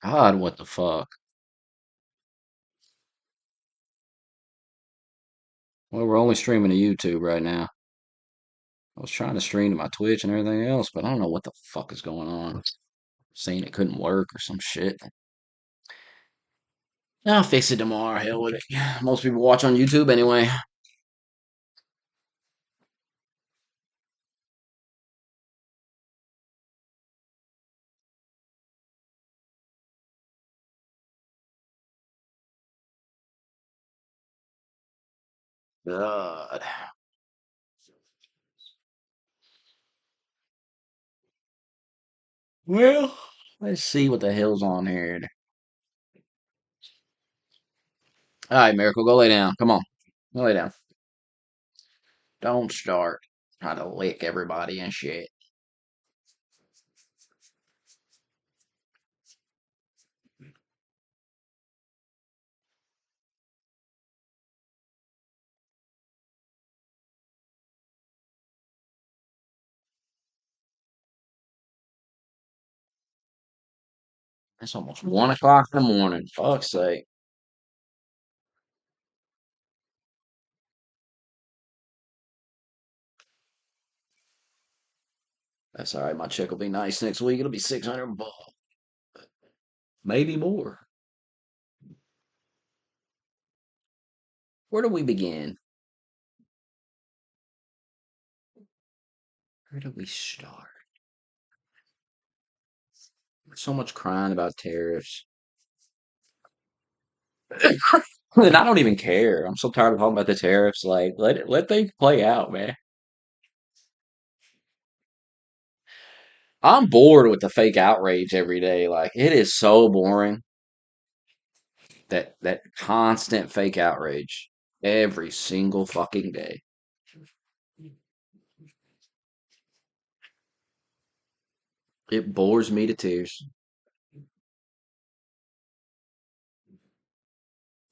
God, what the fuck? Well, we're only streaming to YouTube right now. I was trying to stream to my Twitch and everything else, but I don't know what the fuck is going on. Saying it couldn't work or some shit. I'll fix it tomorrow. Hell with it. Most people watch on YouTube anyway. God. Well, let's see what the hell's on here. All right, Miracle, go lay down. Come on, go lay down. Don't start trying to lick everybody and shit. It's almost 1 o'clock in the morning. Fuck's sake. That's all right. My check will be nice next week. It'll be 600 bucks, maybe more. Where do we begin? Where do we start? So much crying about tariffs. And I don't even care. I'm so tired of talking about the tariffs. Like, let things play out, man. I'm bored with the fake outrage every day. Like, it is so boring. That constant fake outrage every single fucking day. It bores me to tears.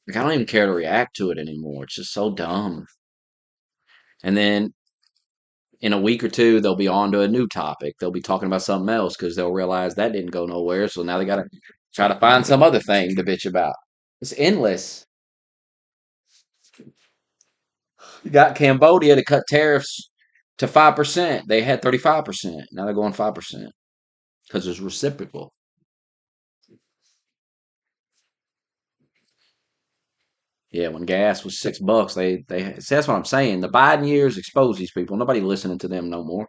Like, I don't even care to react to it anymore. It's just so dumb. And then in a week or two, they'll be on to a new topic. They'll be talking about something else because they'll realize that didn't go nowhere. So now they got to try to find some other thing to bitch about. It's endless. You got Cambodia to cut tariffs to 5%. They had 35%. Now they're going 5% because it's reciprocal. Yeah, when gas was $6, they see, that's what I'm saying. The Biden years expose these people. Nobody listening to them no more.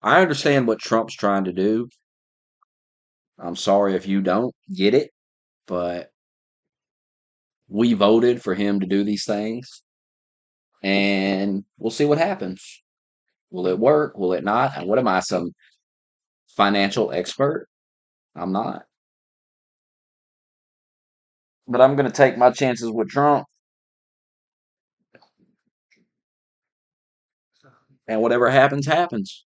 I understand what Trump's trying to do. I'm sorry if you don't get it, but we voted for him to do these things, and we'll see what happens. Will it work? Will it not? And what am I, some financial expert? I'm not. But I'm going to take my chances with Trump, and whatever happens, happens.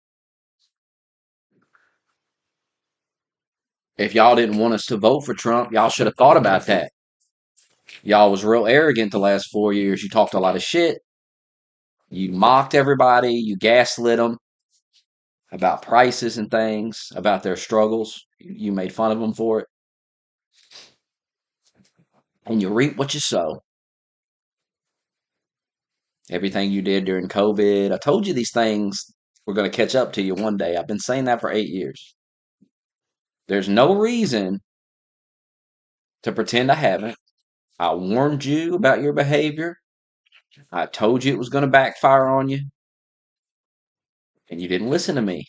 If y'all didn't want us to vote for Trump, y'all should have thought about that. Y'all was real arrogant the last 4 years. You talked a lot of shit. You mocked everybody. You gaslit them about prices and things, about their struggles. You made fun of them for it. And you reap what you sow. Everything you did during COVID. I told you these things were going to catch up to you one day. I've been saying that for 8 years. There's no reason to pretend I haven't. I warned you about your behavior. I told you it was going to backfire on you, and you didn't listen to me.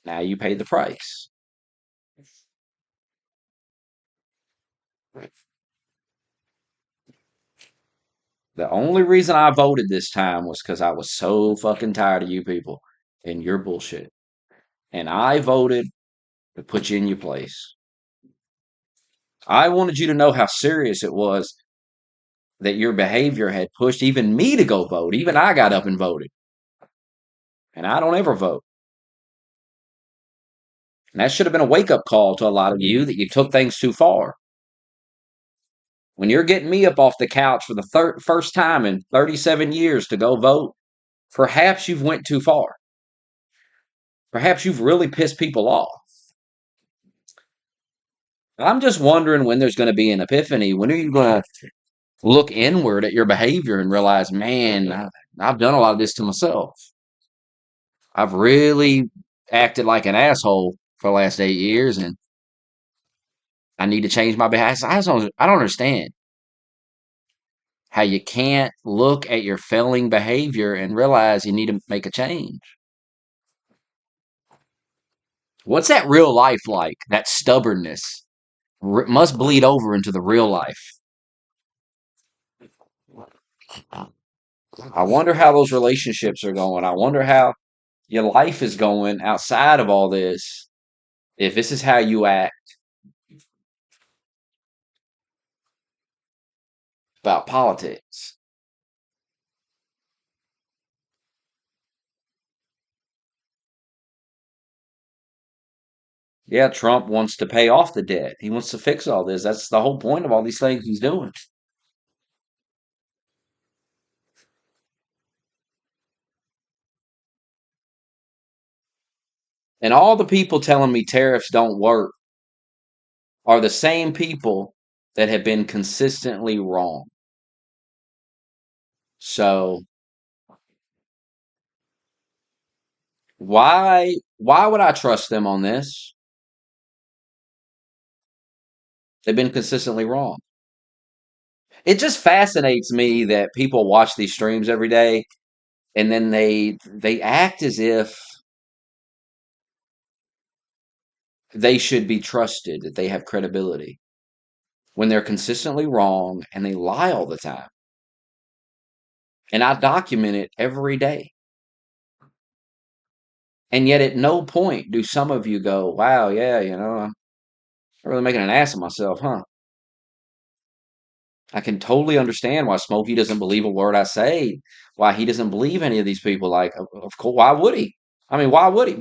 Now you pay the price. The only reason I voted this time was because I was so fucking tired of you people and your bullshit. And I voted to put you in your place. I wanted you to know how serious it was that your behavior had pushed even me to go vote. Even I got up and voted. And I don't ever vote. And that should have been a wake up call to a lot of you that you took things too far. When you're getting me up off the couch for the first time in 37 years to go vote, perhaps you've went too far. Perhaps you've really pissed people off. I'm just wondering when there's going to be an epiphany. When are you going to look inward at your behavior and realize, man, I've done a lot of this to myself. I've really acted like an asshole for the last 8 years, and I need to change my behavior. I don't understand how you can't look at your failing behavior and realize you need to make a change. What's that real life like? That stubbornness must bleed over into the real life. I wonder how those relationships are going. I wonder how your life is going outside of all this. If this is how you act about politics. Yeah, Trump wants to pay off the debt. He wants to fix all this. That's the whole point of all these things he's doing. And all the people telling me tariffs don't work are the same people that have been consistently wrong. So why would I trust them on this? They've been consistently wrong. It just fascinates me that people watch these streams every day and then they act as if they should be trusted, that they have credibility when they're consistently wrong and they lie all the time. And I document it every day. And yet at no point do some of you go, wow, yeah, I'm really making an ass of myself, huh? I can totally understand why Smokey doesn't believe a word I say, why he doesn't believe any of these people. Like, of course, why would he? I mean, why would he?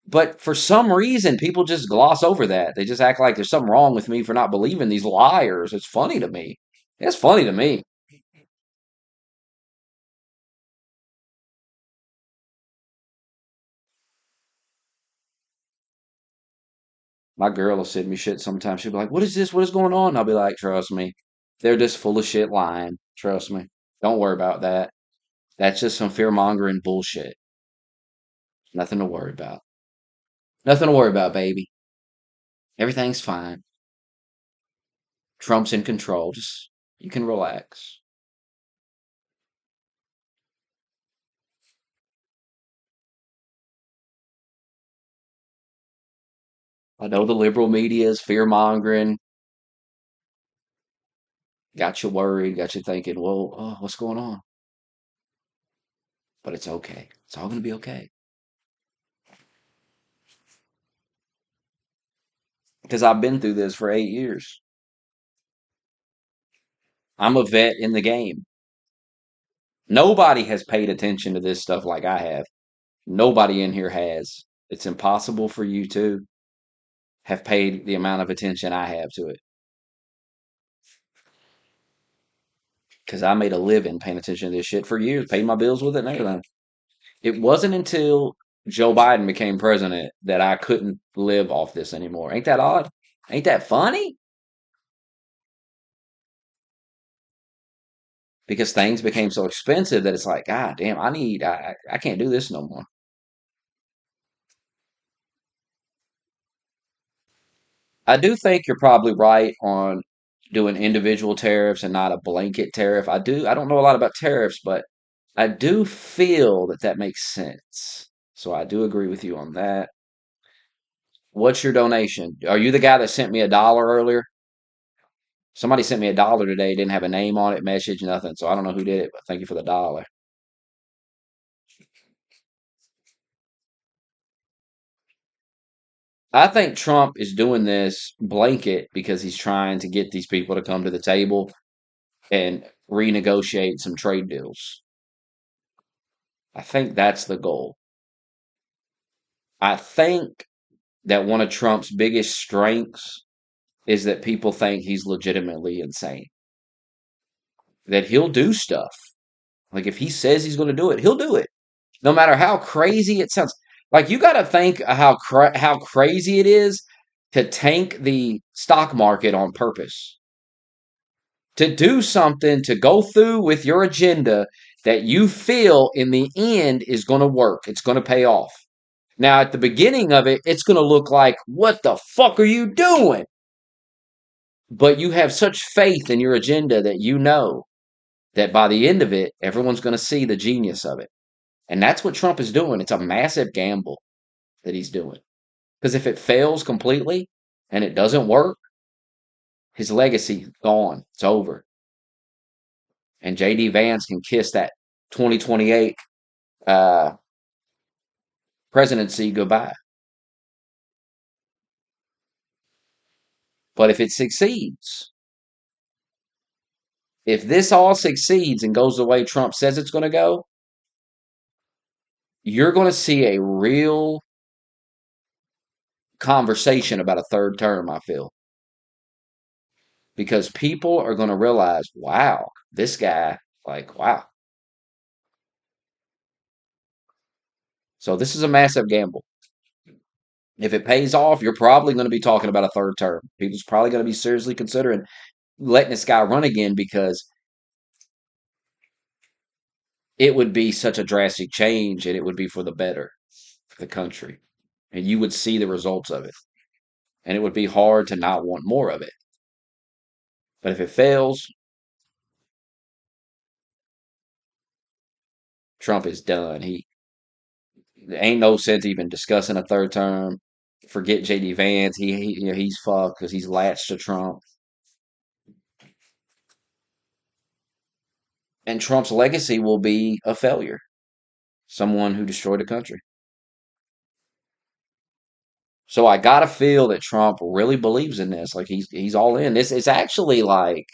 But for some reason, people just gloss over that. They just act like there's something wrong with me for not believing these liars. It's funny to me. It's funny to me. My girl will send me shit sometimes. She'll be like, "What is this? What is going on?" And I'll be like, "Trust me, they're just full of shit lying. Trust me. Don't worry about that. That's just some fear mongering bullshit. Nothing to worry about. Nothing to worry about, baby. Everything's fine. Trump's in control. Just you can relax." I know the liberal media is fear mongering, got you worried, got you thinking, "Well, what's going on?" But it's okay. It's all going to be okay. Because I've been through this for 8 years. I'm a vet in the game. Nobody has paid attention to this stuff like I have. Nobody in here has. It's impossible for you to have paid the amount of attention I have to it. Because I made a living paying attention to this shit for years, paid my bills with it and everything. It wasn't until Joe Biden became president that I couldn't live off this anymore. Ain't that odd? Ain't that funny? Because things became so expensive that it's like, God damn, I can't do this no more. I do think you're probably right on doing individual tariffs and not a blanket tariff. I don't know a lot about tariffs, but I do feel that that makes sense. So I do agree with you on that. What's your donation? Are you the guy that sent me $1 earlier? Somebody sent me $1 today, didn't have a name on it, message, nothing. So I don't know who did it, but thank you for the dollar. I think Trump is doing this blanket because he's trying to get these people to come to the table and renegotiate some trade deals. I think that's the goal. I think that one of Trump's biggest strengths is that people think he's legitimately insane. That he'll do stuff. Like if he says he's going to do it, he'll do it. No matter how crazy it sounds. Like you got to think how crazy it is to tank the stock market on purpose. To do something to go through with your agenda that you feel in the end is going to work. It's going to pay off. Now, at the beginning of it, it's going to look like, what the fuck are you doing? But you have such faith in your agenda that you know that by the end of it, everyone's going to see the genius of it. And that's what Trump is doing. It's a massive gamble that he's doing. Because if it fails completely and it doesn't work, his legacy gone. It's over. And JD Vance can kiss that 2028 uh, presidency goodbye. But if it succeeds, if this all succeeds and goes the way Trump says it's going to go, you're going to see a real conversation about a third term, I feel. Because people are going to realize, wow, this guy, like, wow. So this is a massive gamble. If it pays off, you're probably going to be talking about a third term. People's probably going to be seriously considering letting this guy run again because it would be such a drastic change and it would be for the better for the country. And you would see the results of it. And it would be hard to not want more of it. But if it fails, Trump is done. He there ain't no sense even discussing a third term. Forget JD Vance. He's fucked because he's latched to Trump. And Trump's legacy will be a failure. Someone who destroyed the country. So I gotta feel that Trump really believes in this. Like he's all in. This it's actually like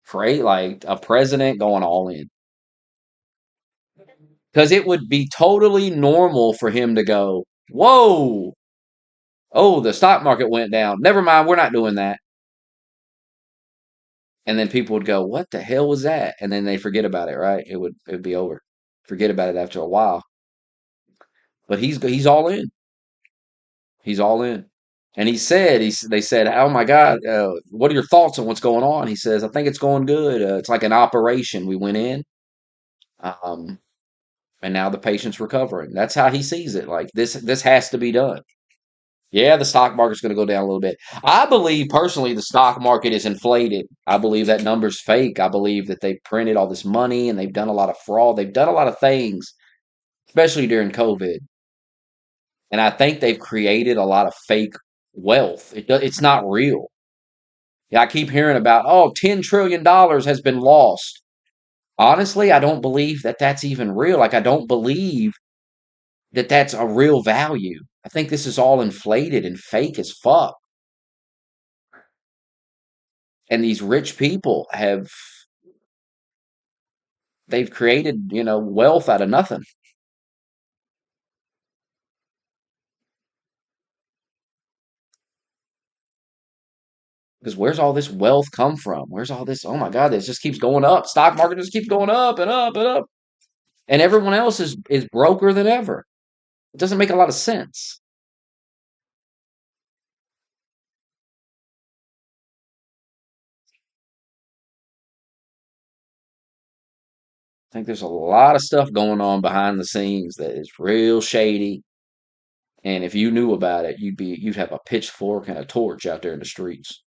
great, like a president going all in. Because it would be totally normal for him to go, whoa, oh, the stock market went down. Never mind, we're not doing that. And then people would go, what the hell was that? And then they forget about it, right? It would be over. Forget about it after a while. But he's all in. He's all in. And they said, oh my God, what are your thoughts on what's going on? He says, I think it's going good. It's like an operation. We went in, um, and now the patient's recovering. That's how he sees it. Like this has to be done. Yeah, the stock market's going to go down a little bit. I believe personally the stock market is inflated. I believe that number's fake. I believe that they printed all this money and they've done a lot of fraud. They've done a lot of things, especially during COVID. And I think they've created a lot of fake wealth. It's not real. Yeah, I keep hearing about, oh, $10 trillion has been lost. Honestly, I don't believe that that's even real. Like, I don't believe that that's a real value. I think this is all inflated and fake as fuck. And these rich people they've created, wealth out of nothing. Because where's all this wealth come from? Where's all this? Oh my God, this just keeps going up. Stock market just keeps going up and up and up. And everyone else is broker than ever. It doesn't make a lot of sense. I think there's a lot of stuff going on behind the scenes that is real shady. And if you knew about it, you'd have a pitchfork and a torch out there in the streets.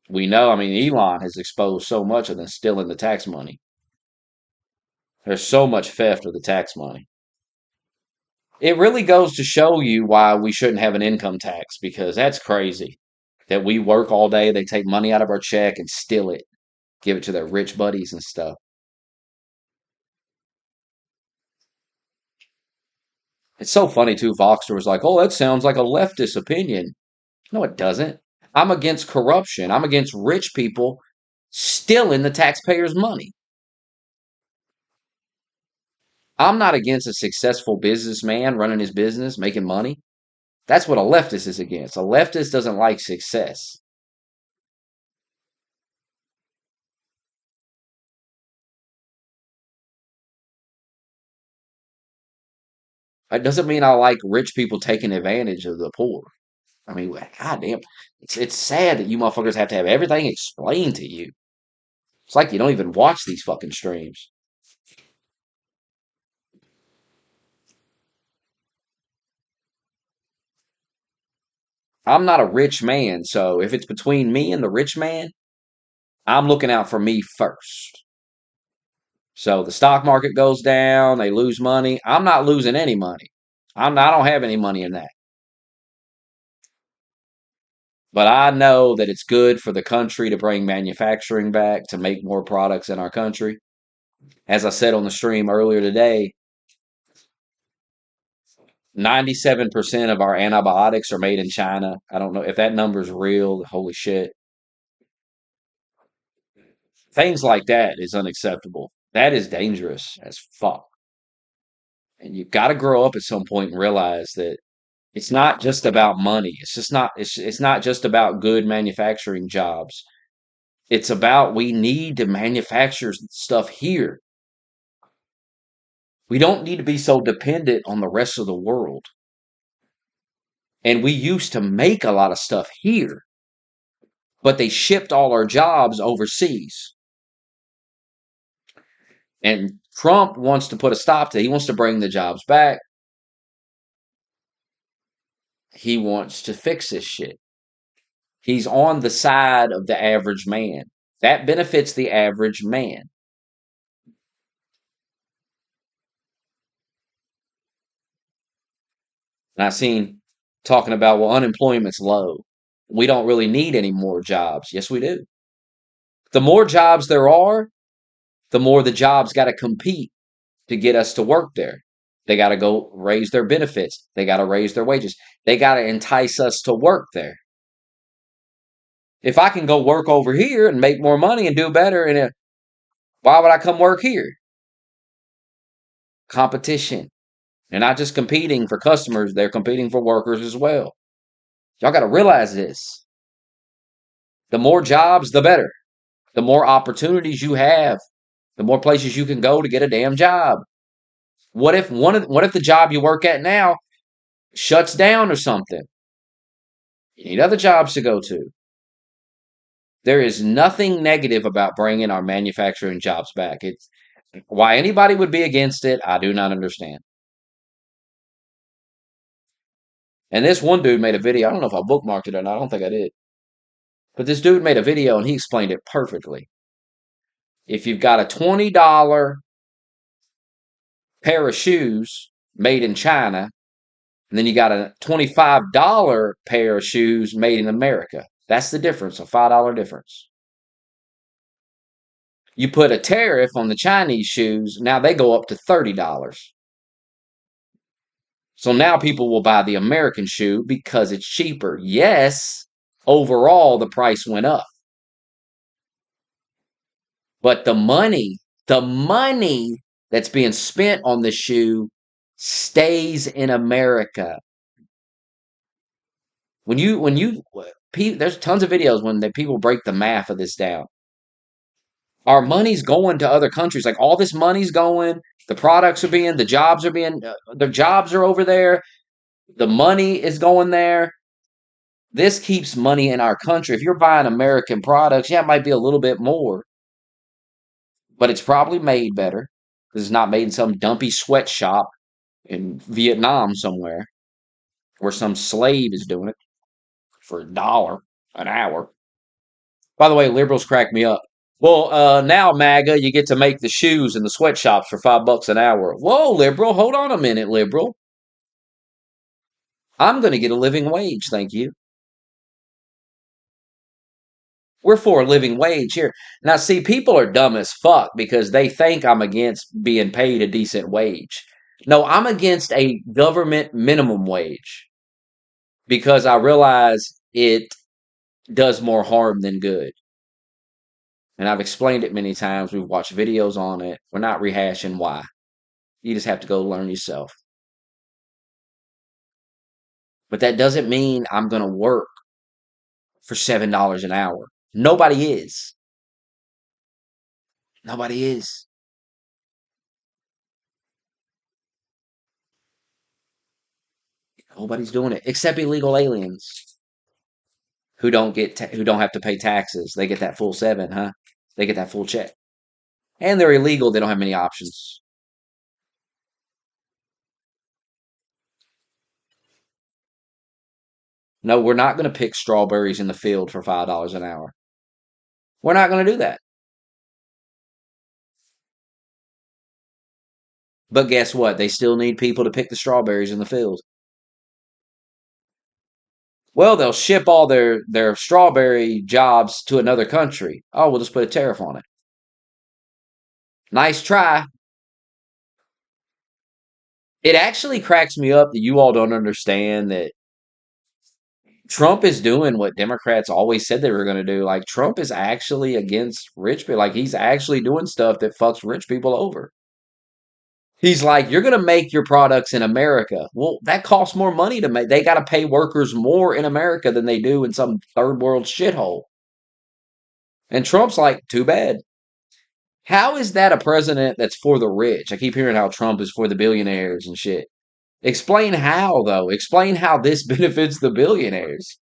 We know, I mean, Elon has exposed so much of them stealing the tax money. There's so much theft of the tax money. It really goes to show you why we shouldn't have an income tax because that's crazy. That we work all day, they take money out of our check and steal it, give it to their rich buddies and stuff. It's so funny too. Voxer was like, "Oh, that sounds like a leftist opinion." No, it doesn't. I'm against corruption. I'm against rich people stealing the taxpayers' money. I'm not against a successful businessman running his business, making money. That's what a leftist is against. A leftist doesn't like success. That doesn't mean I like rich people taking advantage of the poor. I mean, goddamn, it's sad that you motherfuckers have to have everything explained to you. It's like you don't even watch these fucking streams. I'm not a rich man, so if it's between me and the rich man, I'm looking out for me first. So the stock market goes down, they lose money. I'm not losing any money. I don't have any money in that. But I know that it's good for the country to bring manufacturing back, to make more products in our country. As I said on the stream earlier today, 97% of our antibiotics are made in China. I don't know if that number's real. Holy shit. Things like that is unacceptable. That is dangerous as fuck. And you've got to grow up at some point and realize that it's not just about money. It's not just about good manufacturing jobs. It's about we need to manufacture stuff here. We don't need to be so dependent on the rest of the world. And we used to make a lot of stuff here, but they shipped all our jobs overseas. And Trump wants to put a stop to it. He wants to bring the jobs back. He wants to fix this shit. He's on the side of the average man. That benefits the average man. And I've seen talking about, well, unemployment's low. We don't really need any more jobs. Yes, we do. The more jobs there are, the more the jobs got to compete to get us to work there. They got to go raise their benefits. They got to raise their wages. They got to entice us to work there. If I can go work over here and make more money and do better, why would I come work here? Competition. They're not just competing for customers, they're competing for workers as well. Y'all got to realize this. The more jobs, the better. The more opportunities you have, the more places you can go to get a damn job. What if the job you work at now shuts down or something? You need other jobs to go to. There is nothing negative about bringing our manufacturing jobs back. It's why anybody would be against it, I do not understand. And this one dude made a video. I don't know if I bookmarked it or not. I don't think I did. But this dude made a video and he explained it perfectly. If you've got a $20 pair of shoes made in China, and then you got a $25 pair of shoes made in America, that's the difference, a $5 difference. You put a tariff on the Chinese shoes, now they go up to $30. So now people will buy the American shoe because it's cheaper. Yes, overall the price went up. But the money that's being spent on the shoe stays in America. There's tons of videos when people break the math of this down. Our money's going to other countries. Like all this money's going, the jobs are the jobs are over there. The money is going there. This keeps money in our country. If you're buying American products, yeah, it might be a little bit more, but it's probably made better because it's not made in some dumpy sweatshop in Vietnam somewhere where some slave is doing it for $1 an hour. By the way, liberals crack me up. Well, now MAGA, you get to make the shoes in the sweatshops for $5 an hour. Whoa, liberal, hold on a minute, liberal. I'm going to get a living wage, thank you. We're for a living wage here. Now, see, people are dumb as fuck because they think I'm against being paid a decent wage. No, I'm against a government minimum wage because I realize it does more harm than good. And I've explained it many times. We've watched videos on it. We're not rehashing why. You just have to go learn yourself. But that doesn't mean I'm going to work for $7 an hour. Nobody is. Nobody is. Nobody's doing it except illegal aliens who who don't have to pay taxes. They get that full seven, huh? They get that full check. And they're illegal. They don't have many options. No, we're not going to pick strawberries in the field for $5 an hour. We're not going to do that. But guess what? They still need people to pick the strawberries in the field. Well, they'll ship all their strawberry jobs to another country. Oh, we'll just put a tariff on it. Nice try. It actually cracks me up that you all don't understand that Trump is doing what Democrats always said they were going to do. Like, Trump is actually against rich people. Like, he's actually doing stuff that fucks rich people over. He's like, you're going to make your products in America. Well, that costs more money to make. They got to pay workers more in America than they do in some third world shithole. And Trump's like, too bad. How is that a president that's for the rich? I keep hearing how Trump is for the billionaires and shit. Explain how, though. Explain how this benefits the billionaires.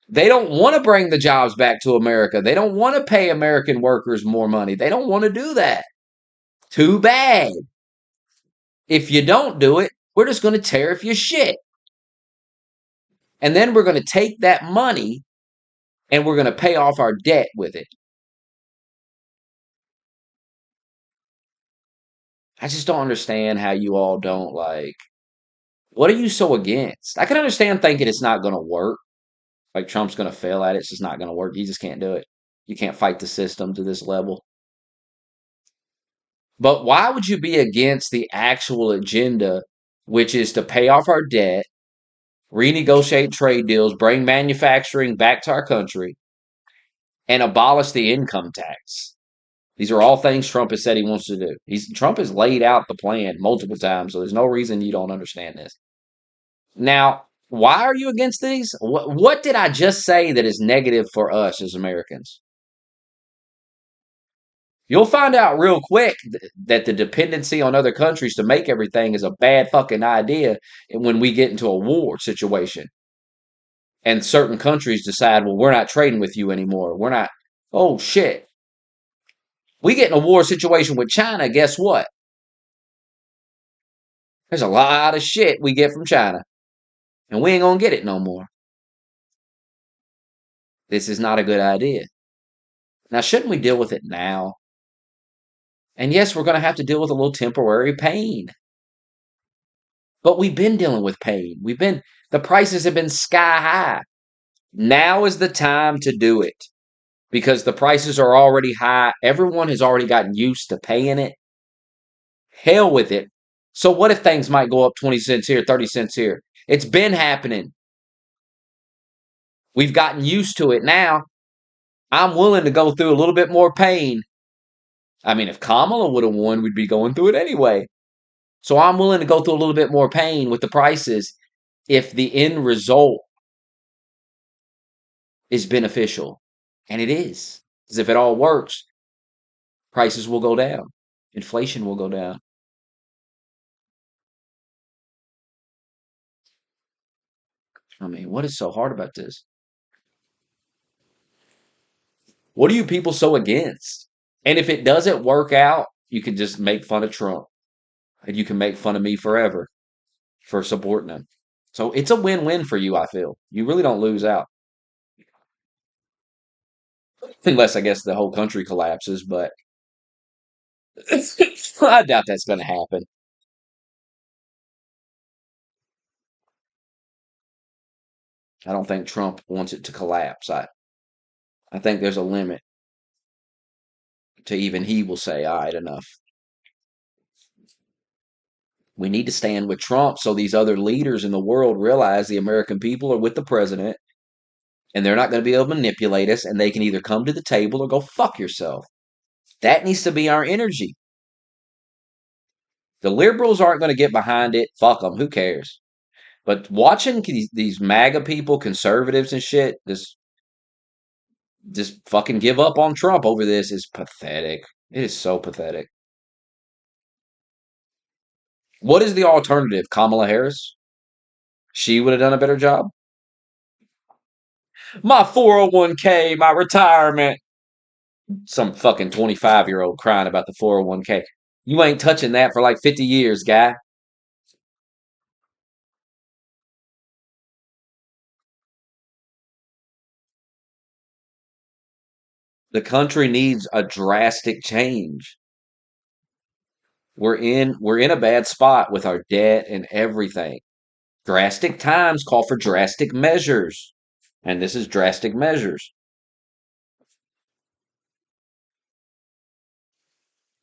They don't want to bring the jobs back to America. They don't want to pay American workers more money. They don't want to do that. Too bad. If you don't do it, we're just going to tariff your shit. And then we're going to take that money and we're going to pay off our debt with it. I just don't understand how you all don't like. What are you so against? I can understand thinking it's not going to work. Like Trump's going to fail at it. It's just not going to work. You just can't do it. You can't fight the system to this level. But why would you be against the actual agenda, which is to pay off our debt, renegotiate trade deals, bring manufacturing back to our country, and abolish the income tax? These are all things Trump has said he wants to do. Trump has laid out the plan multiple times, so there's no reason you don't understand this. Now, why are you against these? What did I just say that is negative for us as Americans? You'll find out real quick that the dependency on other countries to make everything is a bad fucking idea when we get into a war situation. And certain countries decide, well, we're not trading with you anymore. We're not. Oh, shit. We get in a war situation with China, guess what? There's a lot of shit we get from China. And we ain't gonna get it no more. This is not a good idea. Now, shouldn't we deal with it now? And yes, we're going to have to deal with a little temporary pain. But we've been dealing with pain. The prices have been sky high. Now is the time to do it because the prices are already high. Everyone has already gotten used to paying it. Hell with it. So what if things might go up 20 cents here, 30 cents here? It's been happening. We've gotten used to it now. I'm willing to go through a little bit more pain. I mean, if Kamala would have won, we'd be going through it anyway. So I'm willing to go through a little bit more pain with the prices if the end result is beneficial. And it is. Because if it all works, prices will go down. Inflation will go down. I mean, what is so hard about this? What are you people so against? And if it doesn't work out, you can just make fun of Trump. And you can make fun of me forever for supporting him. So it's a win-win for you, I feel. You really don't lose out. Unless, I guess, the whole country collapses, but I doubt that's going to happen. I don't think Trump wants it to collapse. I think there's a limit to even he will say, all right, enough. We need to stand with Trump so these other leaders in the world realize the American people are with the president and they're not going to be able to manipulate us and they can either come to the table or go fuck yourself. That needs to be our energy. The liberals aren't going to get behind it. Fuck them. Who cares? But watching these MAGA people, conservatives and shit, just fucking give up on Trump over this is pathetic. It is so pathetic. What is the alternative? Kamala Harris? She would have done a better job. My 401k, my retirement. Some fucking 25-year-old crying about the 401k. You ain't touching that for like 50 years, guy. The country needs a drastic change. We're in a bad spot with our debt and everything. Drastic times call for drastic measures. And this is drastic measures.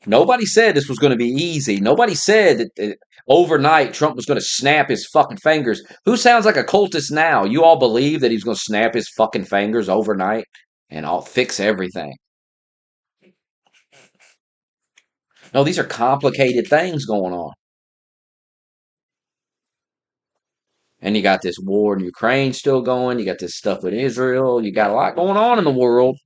Nobody said this was going to be easy. Nobody said that overnight Trump was going to snap his fucking fingers. Who sounds like a cultist now? You all believe that he's going to snap his fucking fingers overnight and I'll fix everything. No, these are complicated things going on. And you got this war in Ukraine still going. You got this stuff with Israel. You got a lot going on in the world.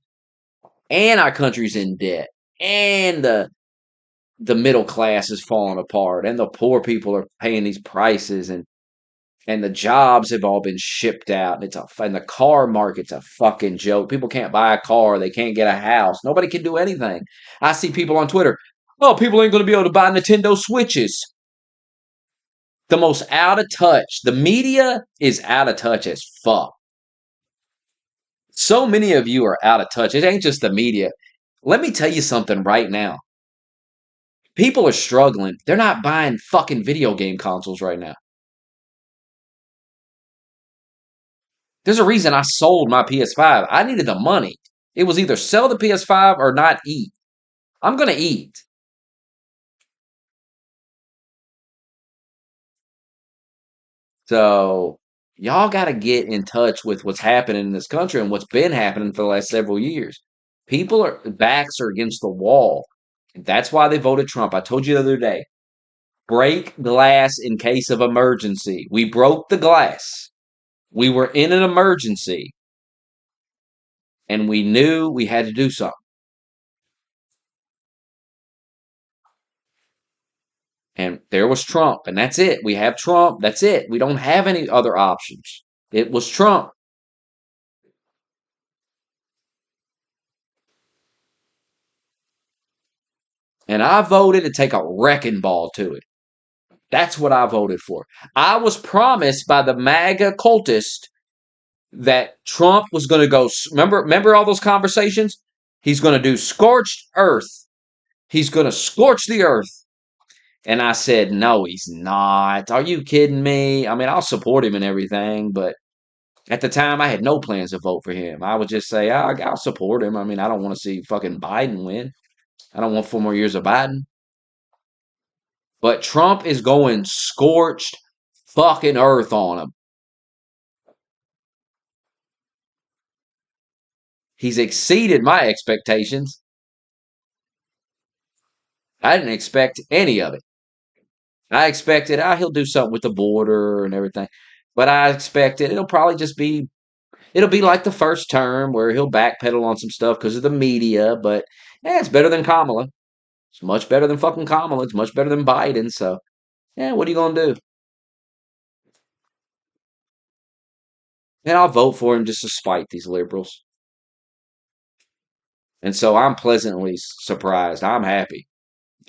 And our country's in debt. And the middle class is falling apart. And the poor people are paying these prices. And the jobs have all been shipped out. And the car market's a fucking joke. People can't buy a car. They can't get a house. Nobody can do anything. I see people on Twitter. Oh, people ain't going to be able to buy Nintendo Switches. The most out of touch. The media is out of touch as fuck. So many of you are out of touch. It ain't just the media. Let me tell you something right now. People are struggling. They're not buying fucking video game consoles right now. There's a reason I sold my PS5. I needed the money. It was either sell the PS5 or not eat. I'm going to eat. So, y'all got to get in touch with what's happening in this country and what's been happening for the last several years. Backs are against the wall. That's why they voted Trump. I told you the other day. Break glass in case of emergency. We broke the glass. We were in an emergency and we knew we had to do something. And there was Trump, and that's it. We have Trump. That's it. We don't have any other options. It was Trump. And I voted to take a wrecking ball to it. That's what I voted for. I was promised by the MAGA cultist that Trump was going to go. Remember all those conversations? He's going to do scorched earth. He's going to scorch the earth. And I said, no, he's not. Are you kidding me? I mean, I'll support him and everything, but at the time, I had no plans to vote for him. I would just say, I'll support him. I mean, I don't want to see fucking Biden win. I don't want 4 more years of Biden. But Trump is going scorched fucking earth on him. He's exceeded my expectations. I didn't expect any of it. I expected, he'll do something with the border and everything. But I expected it'll probably just be, it'll be like the first term where he'll backpedal on some stuff because of the media. But it's better than Kamala. It's much better than fucking Kamala. It's much better than Biden. So, what are you going to do? And I'll vote for him just to spite these liberals. And so I'm pleasantly surprised. I'm happy.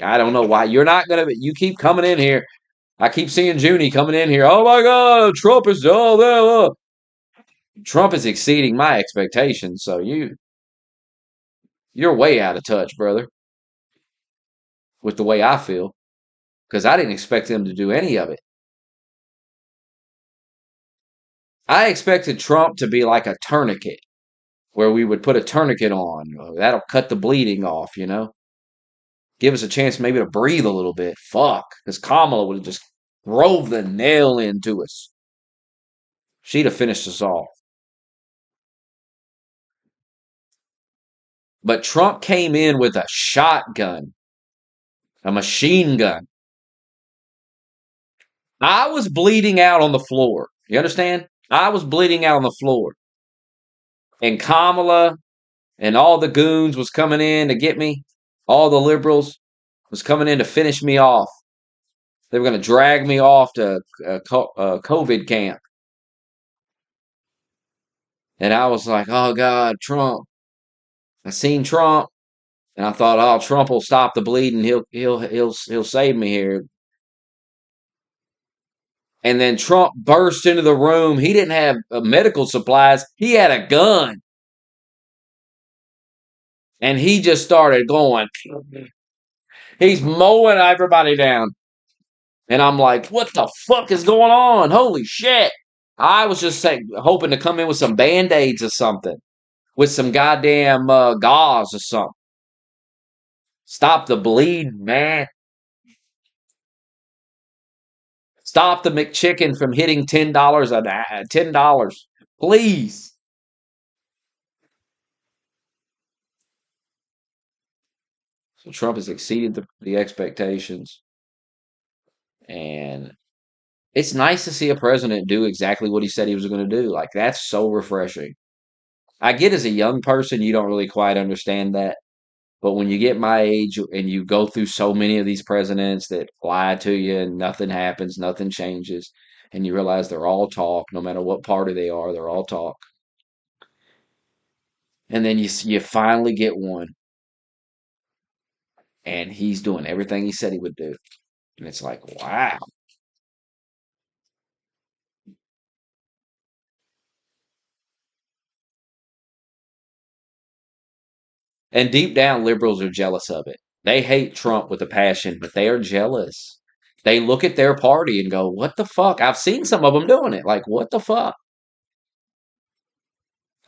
I don't know why. You're not going to, you keep coming in here. I keep seeing Junie coming in here. Oh my God, Trump is, Trump is exceeding my expectations. So you're way out of touch, brother, with the way I feel. Because I didn't expect them to do any of it. I expected Trump to be like a tourniquet, where we would put a tourniquet on. That'll cut the bleeding off, Give us a chance maybe to breathe a little bit. Fuck. Because Kamala would have just drove the nail into us. She'd have finished us off. But Trump came in with a shotgun, a machine gun. I was bleeding out on the floor. You understand? I was bleeding out on the floor. And Kamala and all the goons was coming in to get me. All the liberals was coming in to finish me off. They were going to drag me off to COVID camp. And I was like, oh God, Trump. I seen Trump and I thought, oh, Trump will stop the bleeding. He'll save me here. And then Trump burst into the room. He didn't have medical supplies. He had a gun. And he just started going. He's mowing everybody down. And I'm like, what the fuck is going on? Holy shit. I was just hoping to come in with some band-aids or something. With some goddamn gauze or something. Stop the bleeding, man. Stop the McChicken from hitting $10 $10. Please. So Trump has exceeded the expectations. And it's nice to see a president do exactly what he said he was going to do. Like, that's so refreshing. I get as a young person, you don't really quite understand that. But when you get my age and you go through so many of these presidents that lie to you and nothing happens, nothing changes, and you realize they're all talk, no matter what party they are, they're all talk. And then you finally get one, and he's doing everything he said he would do. And it's like, wow. And deep down, liberals are jealous of it. They hate Trump with a passion, but they are jealous. They look at their party and go, what the fuck? I've seen some of them doing it. Like, what the fuck?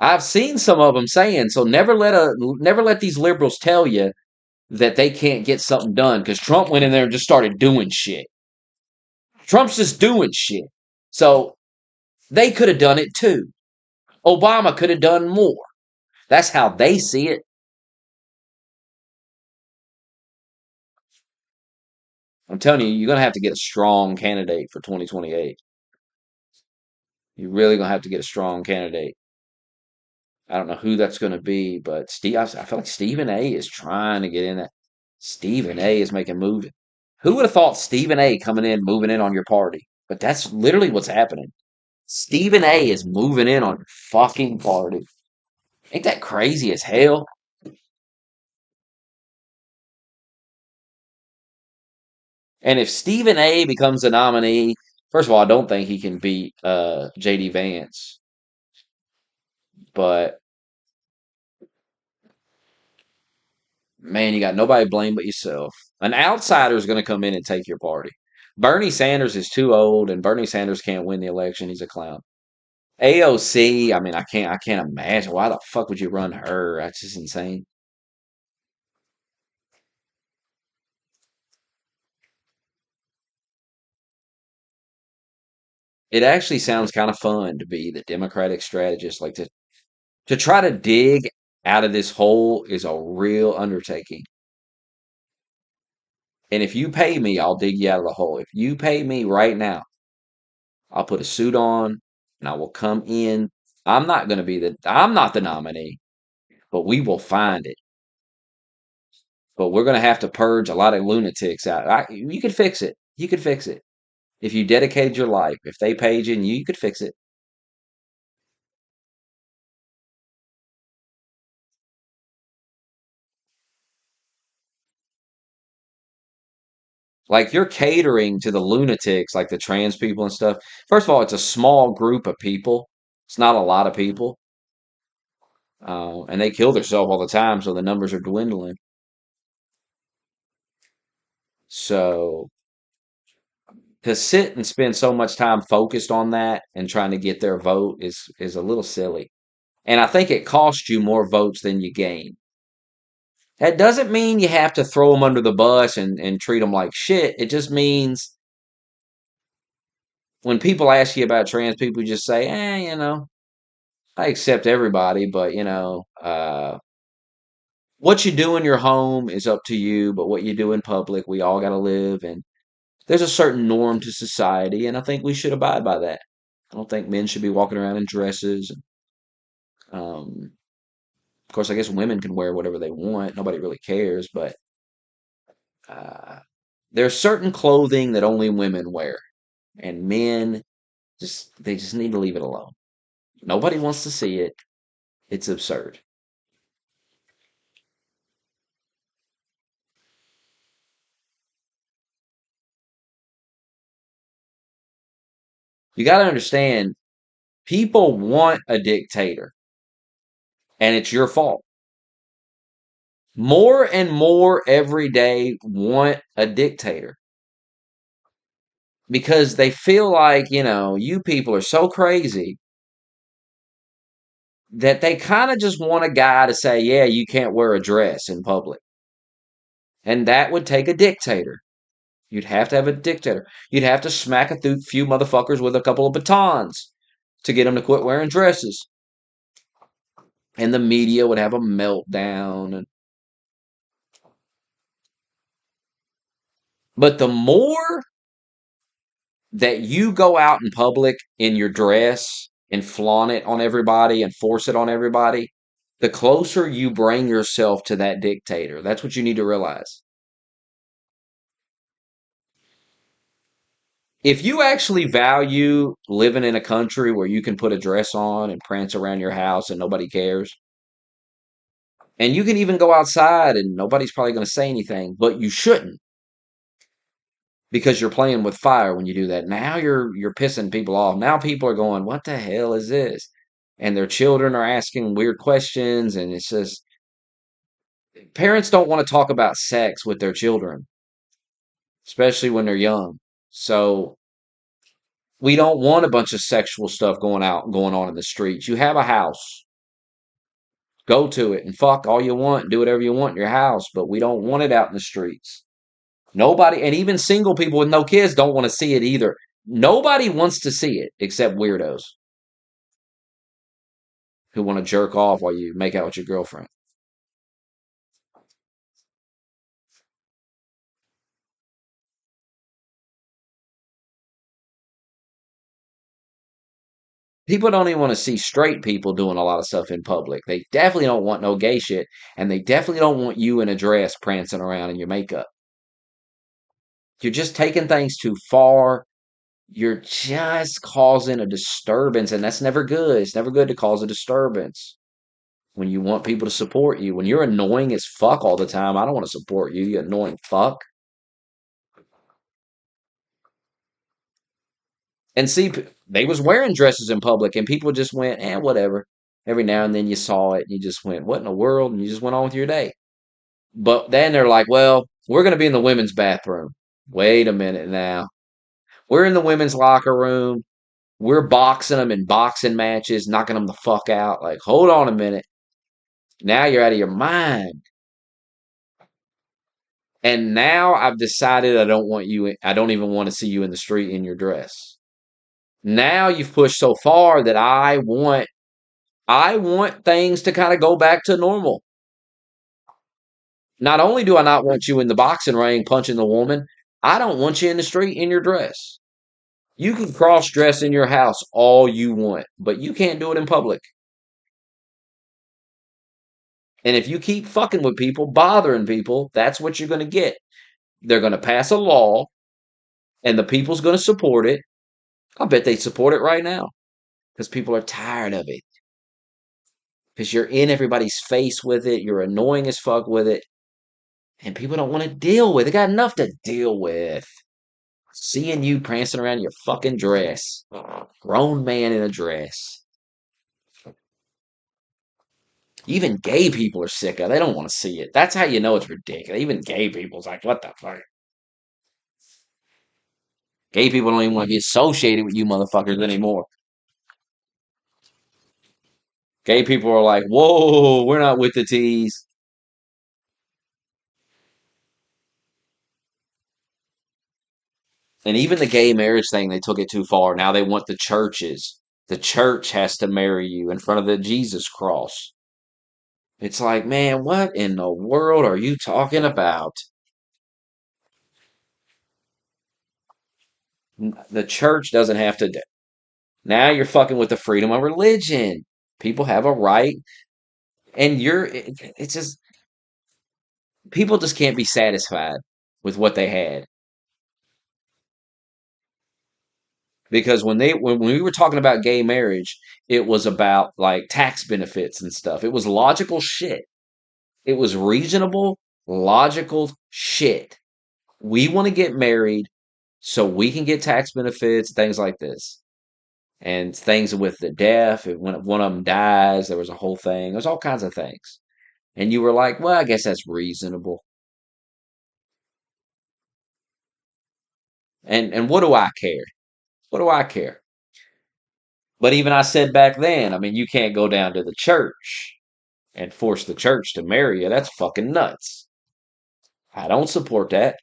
I've seen some of them saying, so never let these liberals tell you that they can't get something done because Trump went in there and just started doing shit. Trump's just doing shit. So they could have done it too. Obama could have done more. That's how they see it. I'm telling you, you're going to have to get a strong candidate for 2028. You're really going to have to get a strong candidate. I don't know who that's going to be, but I feel like Stephen A is trying to get in that. Stephen A is making moves. Who would have thought Stephen A coming in, moving in on your party? But that's literally what's happening. Stephen A is moving in on your fucking party. Ain't that crazy as hell? And if Stephen A becomes a nominee, first of all, I don't think he can beat JD Vance. But man, you got nobody to blame but yourself. An outsider is going to come in and take your party. Bernie Sanders is too old, and Bernie Sanders can't win the election. He's a clown. AOC, I mean, I can't imagine why the fuck would you run her? That's just insane. It actually sounds kind of fun to be the Democratic strategist, like to try to dig out of this hole is a real undertaking. And if you pay me, I'll dig you out of the hole. If you pay me right now, I'll put a suit on and I will come in. I'm not the nominee, but we will find it. But we're going to have to purge a lot of lunatics out. You could fix it. You could fix it. If you dedicated your life, if they paid you and you could fix it. Like you're catering to the lunatics, like the trans people and stuff. First of all, it's a small group of people. It's not a lot of people. And they kill themselves all the time, so the numbers are dwindling. So to sit and spend so much time focused on that and trying to get their vote is a little silly. And I think it costs you more votes than you gain. That doesn't mean you have to throw them under the bus and treat them like shit. It just means when people ask you about trans people, you just say, I accept everybody, but what you do in your home is up to you, but what you do in public, we all got to live. And there's a certain norm to society, and I think we should abide by that. I don't think men should be walking around in dresses. Of course, I guess women can wear whatever they want. Nobody really cares, but uh, there's certain clothing that only women wear, and men just need to leave it alone. Nobody wants to see it. It's absurd. You got to understand, people want a dictator, and it's your fault. More and more every day want a dictator because they feel like, you people are so crazy that they kind of just want a guy to say, yeah, you can't wear a dress in public. And that would take a dictator. You'd have to have a dictator. You'd have to smack a few motherfuckers with a couple of batons to get them to quit wearing dresses. And the media would have a meltdown. But the more that you go out in public in your dress and flaunt it on everybody and force it on everybody, the closer you bring yourself to that dictator. That's what you need to realize. If you actually value living in a country where you can put a dress on and prance around your house and nobody cares, and you can even go outside and nobody's probably going to say anything, but you shouldn't because you're playing with fire when you do that. Now you're pissing people off. Now people are going, "What the hell is this?" And their children are asking weird questions, and it's just parents don't want to talk about sex with their children, especially when they're young. So we don't want a bunch of sexual stuff going on in the streets. You have a house. Go to it and fuck all you want, do whatever you want in your house, but we don't want it out in the streets. Nobody, and even single people with no kids don't want to see it either. Nobody wants to see it except weirdos who want to jerk off while you make out with your girlfriend. People don't even want to see straight people doing a lot of stuff in public. They definitely don't want no gay shit, and they definitely don't want you in a dress prancing around in your makeup. You're just taking things too far. You're just causing a disturbance, and that's never good. It's never good to cause a disturbance when you want people to support you. When you're annoying as fuck all the time, I don't want to support you, you annoying fuck. And see, they was wearing dresses in public, and people just went, whatever. Every now and then you saw it, and you just went, what in the world? And you just went on with your day. But then they're like, well, we're going to be in the women's bathroom. Wait a minute now. We're in the women's locker room. We're boxing them in boxing matches, knocking them the fuck out. Like, hold on a minute. Now you're out of your mind. And now I've decided I don't want you, I don't even want to see you in the street in your dress. Now you've pushed so far that I want things to kind of go back to normal. Not only do I not want you in the boxing ring punching the woman, I don't want you in the street in your dress. You can cross dress in your house all you want, but you can't do it in public. And if you keep fucking with people, bothering people, that's what you're going to get. They're going to pass a law, and the people's going to support it. I bet they support it right now because people are tired of it. Because you're in everybody's face with it, you're annoying as fuck with it, and people don't want to deal with it. They got enough to deal with. Seeing you prancing around in your fucking dress. Grown man in a dress. Even gay people are sick of it. They don't want to see it. That's how you know it's ridiculous. Even gay people's like, what the fuck? Gay people don't even want to be associated with you motherfuckers anymore. Gay people are like, whoa, we're not with the tease. And even the gay marriage thing, they took it too far. Now they want the churches. The church has to marry you in front of the Jesus cross. It's like, man, what in the world are you talking about? The church doesn't have to. Now you're fucking with the freedom of religion. People have a right, and it's just people just can't be satisfied with what they had because when we were talking about gay marriage, it was about like tax benefits and stuff. It was logical shit. It was reasonable, logical shit. We want to get married so we can get tax benefits, things like this. And things with the deaf, when one of them dies, there was a whole thing. There's all kinds of things. And you were like, well, I guess that's reasonable. And what do I care? What do I care? But even I said back then, I mean, you can't go down to the church and force the church to marry you. That's fucking nuts. I don't support that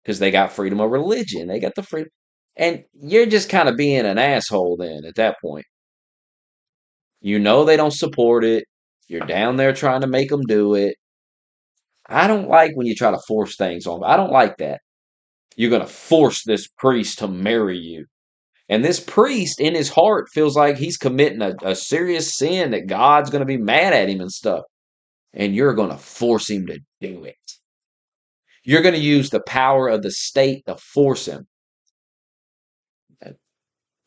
because they got freedom of religion. They got the freedom. And you're just kind of being an asshole then at that point. You know they don't support it. You're down there trying to make them do it. I don't like when you try to force things on. I don't like that. You're going to force this priest to marry you. And this priest in his heart feels like he's committing a serious sin that God's going to be mad at him and stuff. And you're going to force him to do it. You're going to use the power of the state to force him.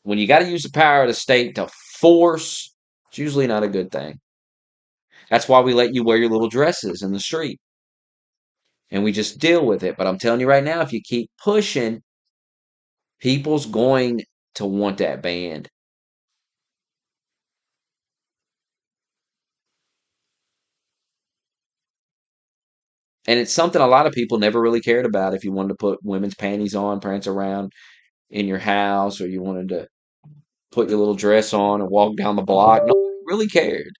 When you got to use the power of the state to force, it's usually not a good thing. That's why we let you wear your little dresses in the street. And we just deal with it. But I'm telling you right now, if you keep pushing, people's going to want that band. And it's something a lot of people never really cared about if you wanted to put women's panties on, prance around in your house, or you wanted to put your little dress on and walk down the block. Nobody really cared.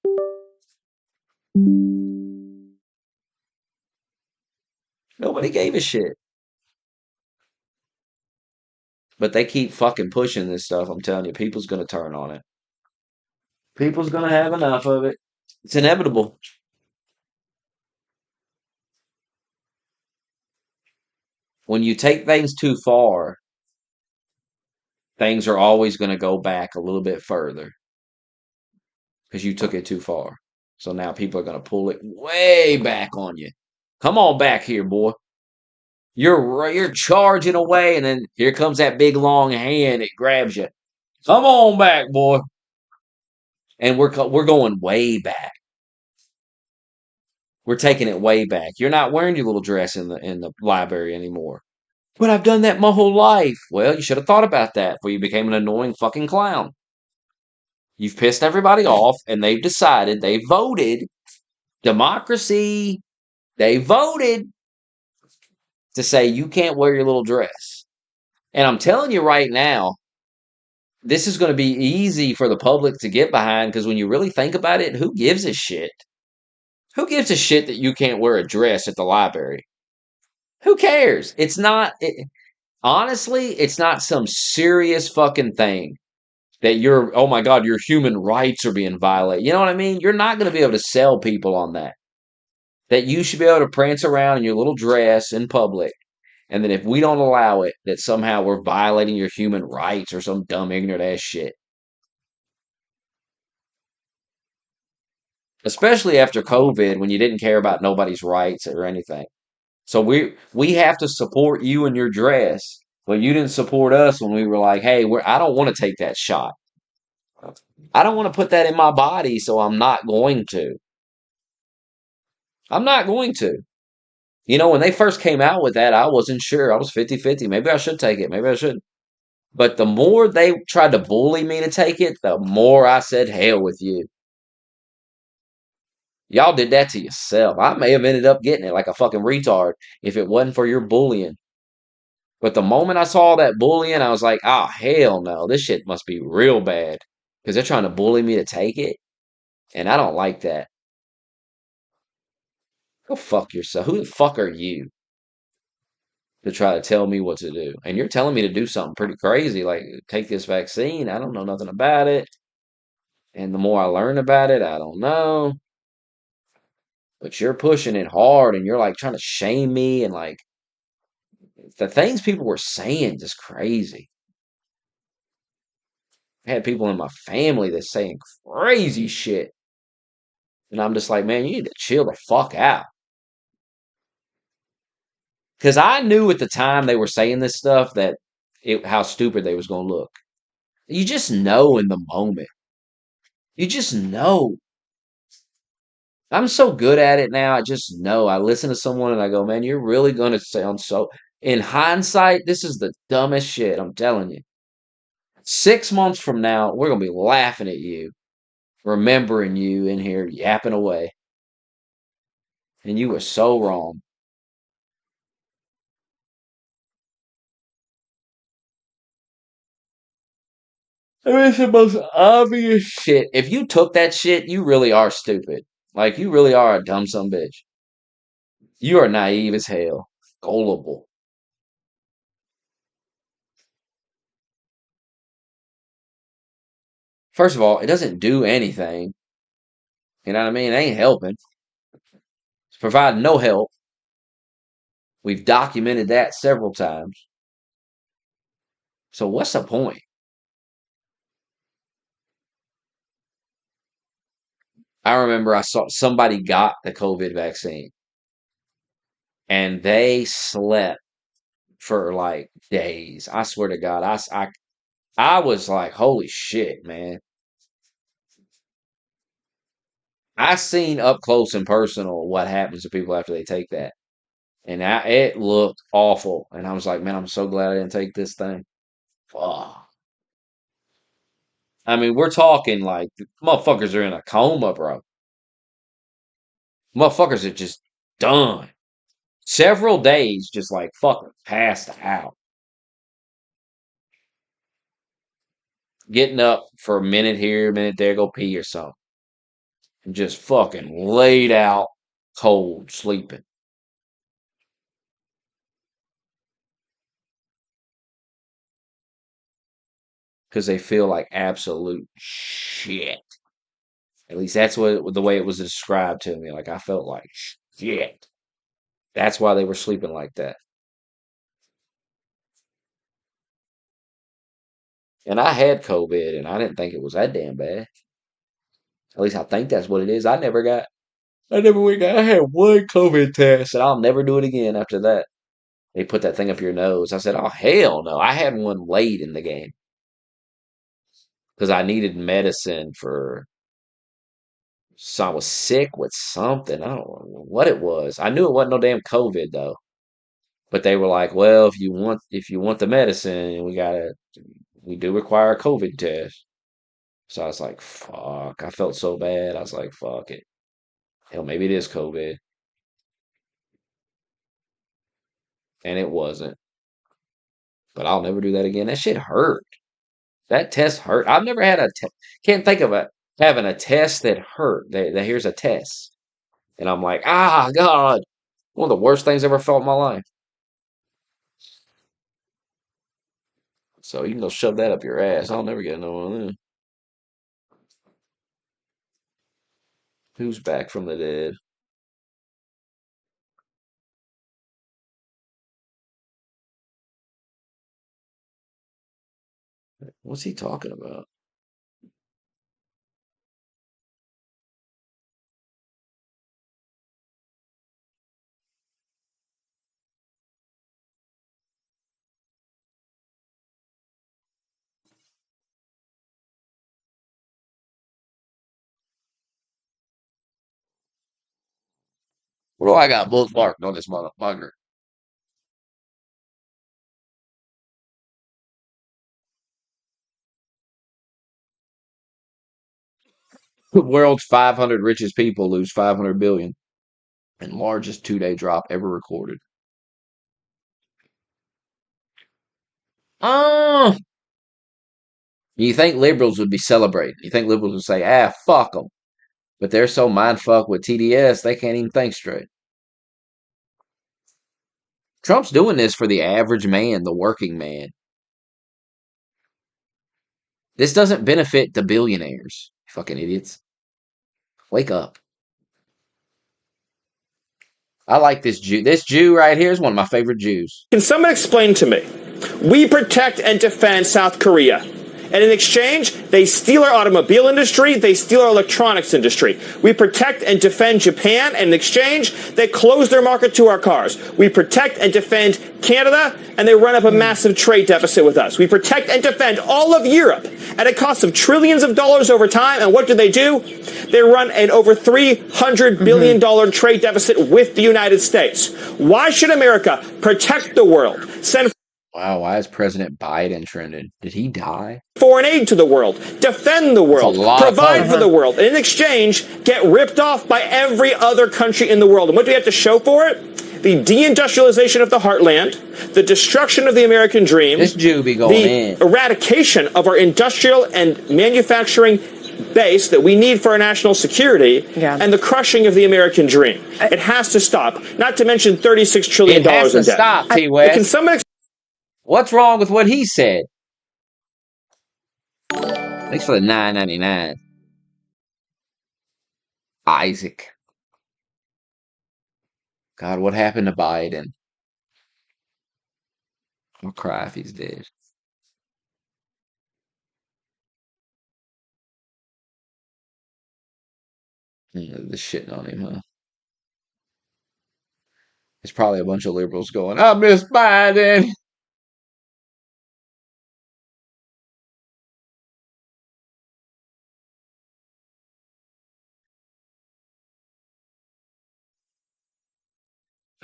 Nobody gave a shit. But they keep fucking pushing this stuff. I'm telling you, people's going to turn on it. People's going to have enough of it. It's inevitable. When you take things too far, things are always going to go back a little bit further because you took it too far. So now people are going to pull it way back on you. Come on back here, boy. You're charging away, and then here comes that big long hand. It grabs you. Come on back, boy. And we're going way back. We're taking it way back. You're not wearing your little dress in the library anymore. But I've done that my whole life. Well, you should have thought about that before you became an annoying fucking clown. You've pissed everybody off, and they've decided, they voted, democracy, they voted to say you can't wear your little dress. And I'm telling you right now, this is going to be easy for the public to get behind because when you really think about it, who gives a shit? Who gives a shit that you can't wear a dress at the library? Who cares? Honestly, it's not some serious fucking thing that oh my God, your human rights are being violated. You know what I mean? You're not going to be able to sell people on that. That you should be able to prance around in your little dress in public. And that if we don't allow it, that somehow we're violating your human rights or some dumb, ignorant ass shit. Especially after COVID when you didn't care about nobody's rights or anything. So we have to support you in your dress, but you didn't support us when we were like, hey, I don't want to take that shot. I don't want to put that in my body, so I'm not going to. I'm not going to. You know, when they first came out with that, I wasn't sure. I was 50-50. Maybe I should take it. Maybe I should. But the more they tried to bully me to take it, the more I said, hell with you. Y'all did that to yourself. I may have ended up getting it like a fucking retard if it wasn't for your bullying. But the moment I saw that bullying, I was like, oh, hell no. This shit must be real bad. Because they're trying to bully me to take it. And I don't like that. Go fuck yourself. Who the fuck are you to try to tell me what to do? And you're telling me to do something pretty crazy, like take this vaccine. I don't know nothing about it. And the more I learn about it, I don't know. But you're pushing it hard and you're like trying to shame me and like the things people were saying just crazy. I had people in my family that's saying crazy shit. And I'm just like, man, you need to chill the fuck out. Because I knew at the time they were saying this stuff that how stupid they was going to look. You just know in the moment. You just know. I'm so good at it now. I just know. I listen to someone and I go, man, you're really going to sound so. In hindsight, this is the dumbest shit. I'm telling you. 6 months from now, we're going to be laughing at you, remembering you in here yapping away. And you were so wrong. I mean, it's the most obvious shit. If you took that shit, you really are stupid. Like, you really are a dumb son of a bitch. You are naive as hell. Gullible. First of all, it doesn't do anything. You know what I mean? It ain't helping. It's providing no help. We've documented that several times. So what's the point? I remember I saw somebody got the COVID vaccine and they slept for like days. I swear to God, I was like, holy shit, man. I seen up close and personal what happens to people after they take that. And it looked awful. And I was like, man, I'm so glad I didn't take this thing. Fuck. I mean, we're talking like motherfuckers are in a coma, bro. Motherfuckers are just done. Several days just like fucking passed out. Getting up for a minute here, a minute there, go pee or something. And just fucking laid out cold, sleeping. Because they feel like absolute shit. At least that's what the way it was described to me. Like I felt like shit. That's why they were sleeping like that. And I had COVID and I didn't think it was that damn bad. At least I think that's what it is. I never went, I had one COVID test and I'll never do it again after that. They put that thing up your nose. I said, oh, hell no. I had one late in the game because I needed medicine for, so I was sick with something. I don't know what it was. I knew it wasn't no damn COVID though. But they were like, well, if you want the medicine, we do require a COVID test. So I was like, fuck. I felt so bad. I was like, fuck it. Hell, maybe it is COVID. And it wasn't. But I'll never do that again. That shit hurt. That test hurt. I've never had can't think of having a test that hurt. That here's a test. And I'm like, ah, God. One of the worst things I ever felt in my life. So you can go shove that up your ass. I'll never get another one of them. Who's back from the dead? What's he talking about? What do I got bookmarked on this motherfucker? The world's 500 richest people lose 500 billion, and largest 2 day drop ever recorded. Oh, you think liberals would be celebrating? You think liberals would say, "Ah, fuck them," but they're so mind fucked with TDS they can't even think straight. Trump's doing this for the average man, the working man. This doesn't benefit the billionaires. Fucking idiots. Wake up. I like this Jew. This Jew right here is one of my favorite Jews. Can someone explain to me? We protect and defend South Korea. And in exchange, they steal our automobile industry, they steal our electronics industry. We protect and defend Japan, and in exchange, they close their market to our cars. We protect and defend Canada, and they run up a massive trade deficit with us. We protect and defend all of Europe at a cost of trillions of dollars over time, and what do? They run an over $300 billion trade deficit with the United States. Why should America protect the world, send Wow, why is President Biden trending? Did he die? foreign aid to the world, defend the world, provide for the world, and in exchange, get ripped off by every other country in the world? And what do we have to show for it? The deindustrialization of the heartland, the destruction of the American dream, This Jew be going in. the eradication of our industrial and manufacturing base that we need for our national security, and the crushing of the American dream. It has to stop. Not to mention $36 trillion It has to in debt. stop, T. West. Can someone What's wrong with what he said? Thanks for the $9.99. Isaac. God, what happened to Biden? I'll cry if he's dead. The shitting on him, huh? There's probably a bunch of liberals going, I miss Biden.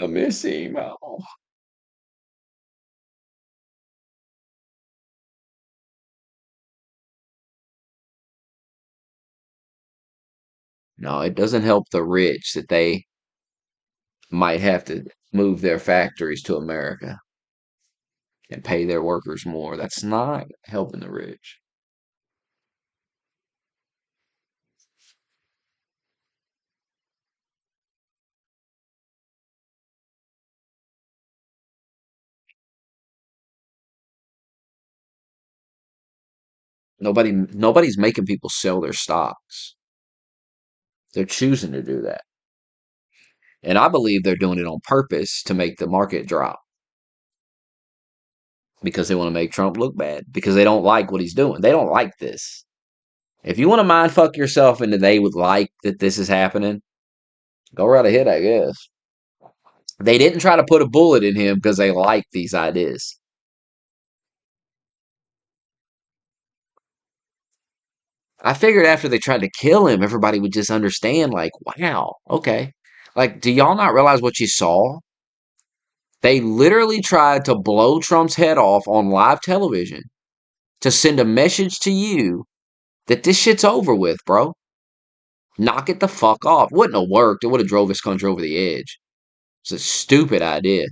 I miss him. Oh. No, it doesn't help the rich that they might have to move their factories to America and pay their workers more. That's not helping the rich. Nobody's making people sell their stocks. They're choosing to do that. And I believe they're doing it on purpose to make the market drop because they want to make Trump look bad because they don't like what he's doing. They don't like this. If you want to mind fuck yourself into they would like that this is happening, go right ahead, I guess. They didn't try to put a bullet in him because they like these ideas. I figured after they tried to kill him, everybody would just understand, like, wow, okay. Like, do y'all not realize what you saw? They literally tried to blow Trump's head off on live television to send a message to you that this shit's over with, bro. Knock it the fuck off. Wouldn't have worked. It would have drove this country over the edge. It's a stupid idea.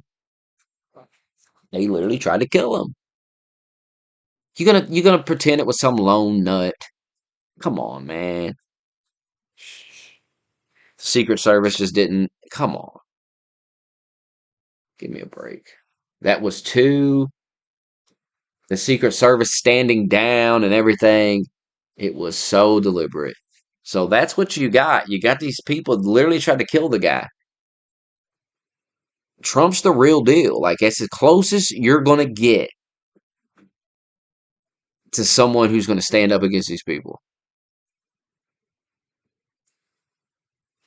They literally tried to kill him. You gonna pretend it was some lone nut? Come on, man. Secret Service just didn't. Come on. Give me a break. That was too. The Secret Service standing down and everything. It was so deliberate. So that's what you got. You got these people literally trying to kill the guy. Trump's the real deal. Like, it's the closest you're going to get to someone who's going to stand up against these people.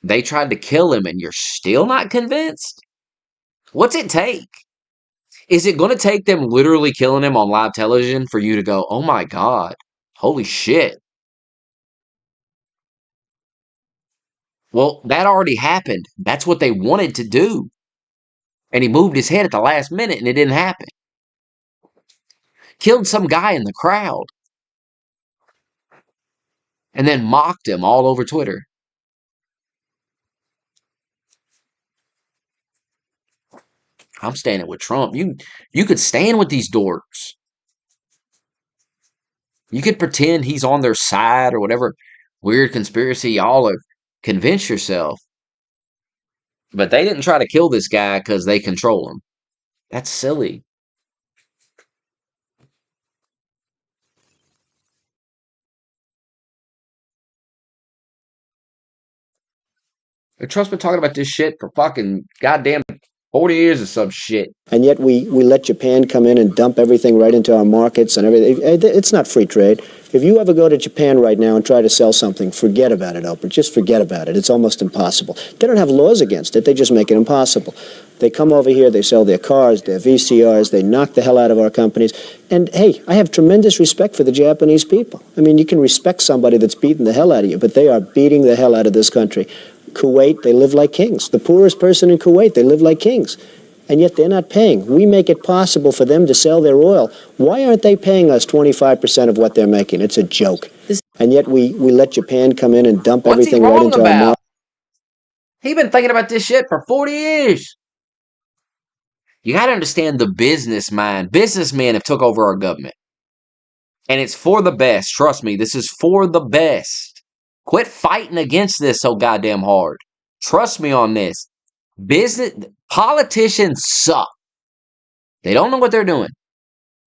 They tried to kill him and you're still not convinced? What's it take? Is it going to take them literally killing him on live television for you to go, oh my God, holy shit? Well, that already happened. That's what they wanted to do. And he moved his head at the last minute and it didn't happen. Killed some guy in the crowd. And then mocked him all over Twitter. I'm standing with Trump. You could stand with these dorks. You could pretend he's on their side or whatever weird conspiracy y'all are. Convince yourself. But they didn't try to kill this guy because they control him. That's silly. Trump's been talking about this shit for fucking goddamn 40 years of some shit. And yet we let Japan come in and dump everything right into our markets and everything. It's not free trade. If you ever go to Japan right now and try to sell something, forget about it, Oprah. Just forget about it. It's almost impossible. They don't have laws against it. They just make it impossible. They come over here, they sell their cars, their VCRs, they knock the hell out of our companies. And, hey, I have tremendous respect for the Japanese people. I mean, you can respect somebody that's beating the hell out of you, but they are beating the hell out of this country. Kuwait, they live like kings. The poorest person in Kuwait, they live like kings. And yet they're not paying. We make it possible for them to sell their oil. Why aren't they paying us 25% of what they're making? It's a joke. And yet we let Japan come in and dump everything right into our market. He's been thinking about this shit for 40 years. You got to understand the business mind. Businessmen have took over our government. And it's for the best. Trust me, this is for the best. Quit fighting against this so goddamn hard. Trust me on this. Politicians suck. They don't know what they're doing.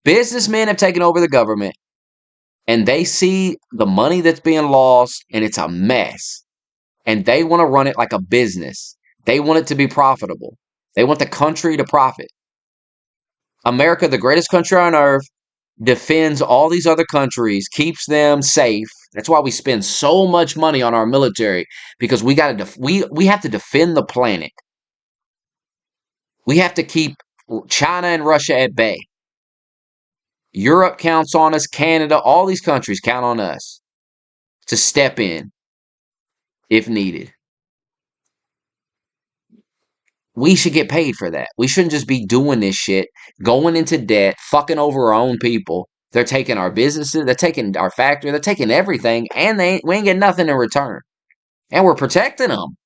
Businessmen have taken over the government, and they see the money that's being lost, and it's a mess. And they want to run it like a business. They want it to be profitable. They want the country to profit. America, the greatest country on earth, defends all these other countries, keeps them safe. That's why we spend so much money on our military, because we got to we have to defend the planet. We have to keep China and Russia at bay. Europe counts on us, Canada, all these countries count on us to step in if needed. We should get paid for that. We shouldn't just be doing this shit, going into debt, fucking over our own people. They're taking our businesses, they're taking our factory, they're taking everything, and we ain't getting nothing in return. And we're protecting them.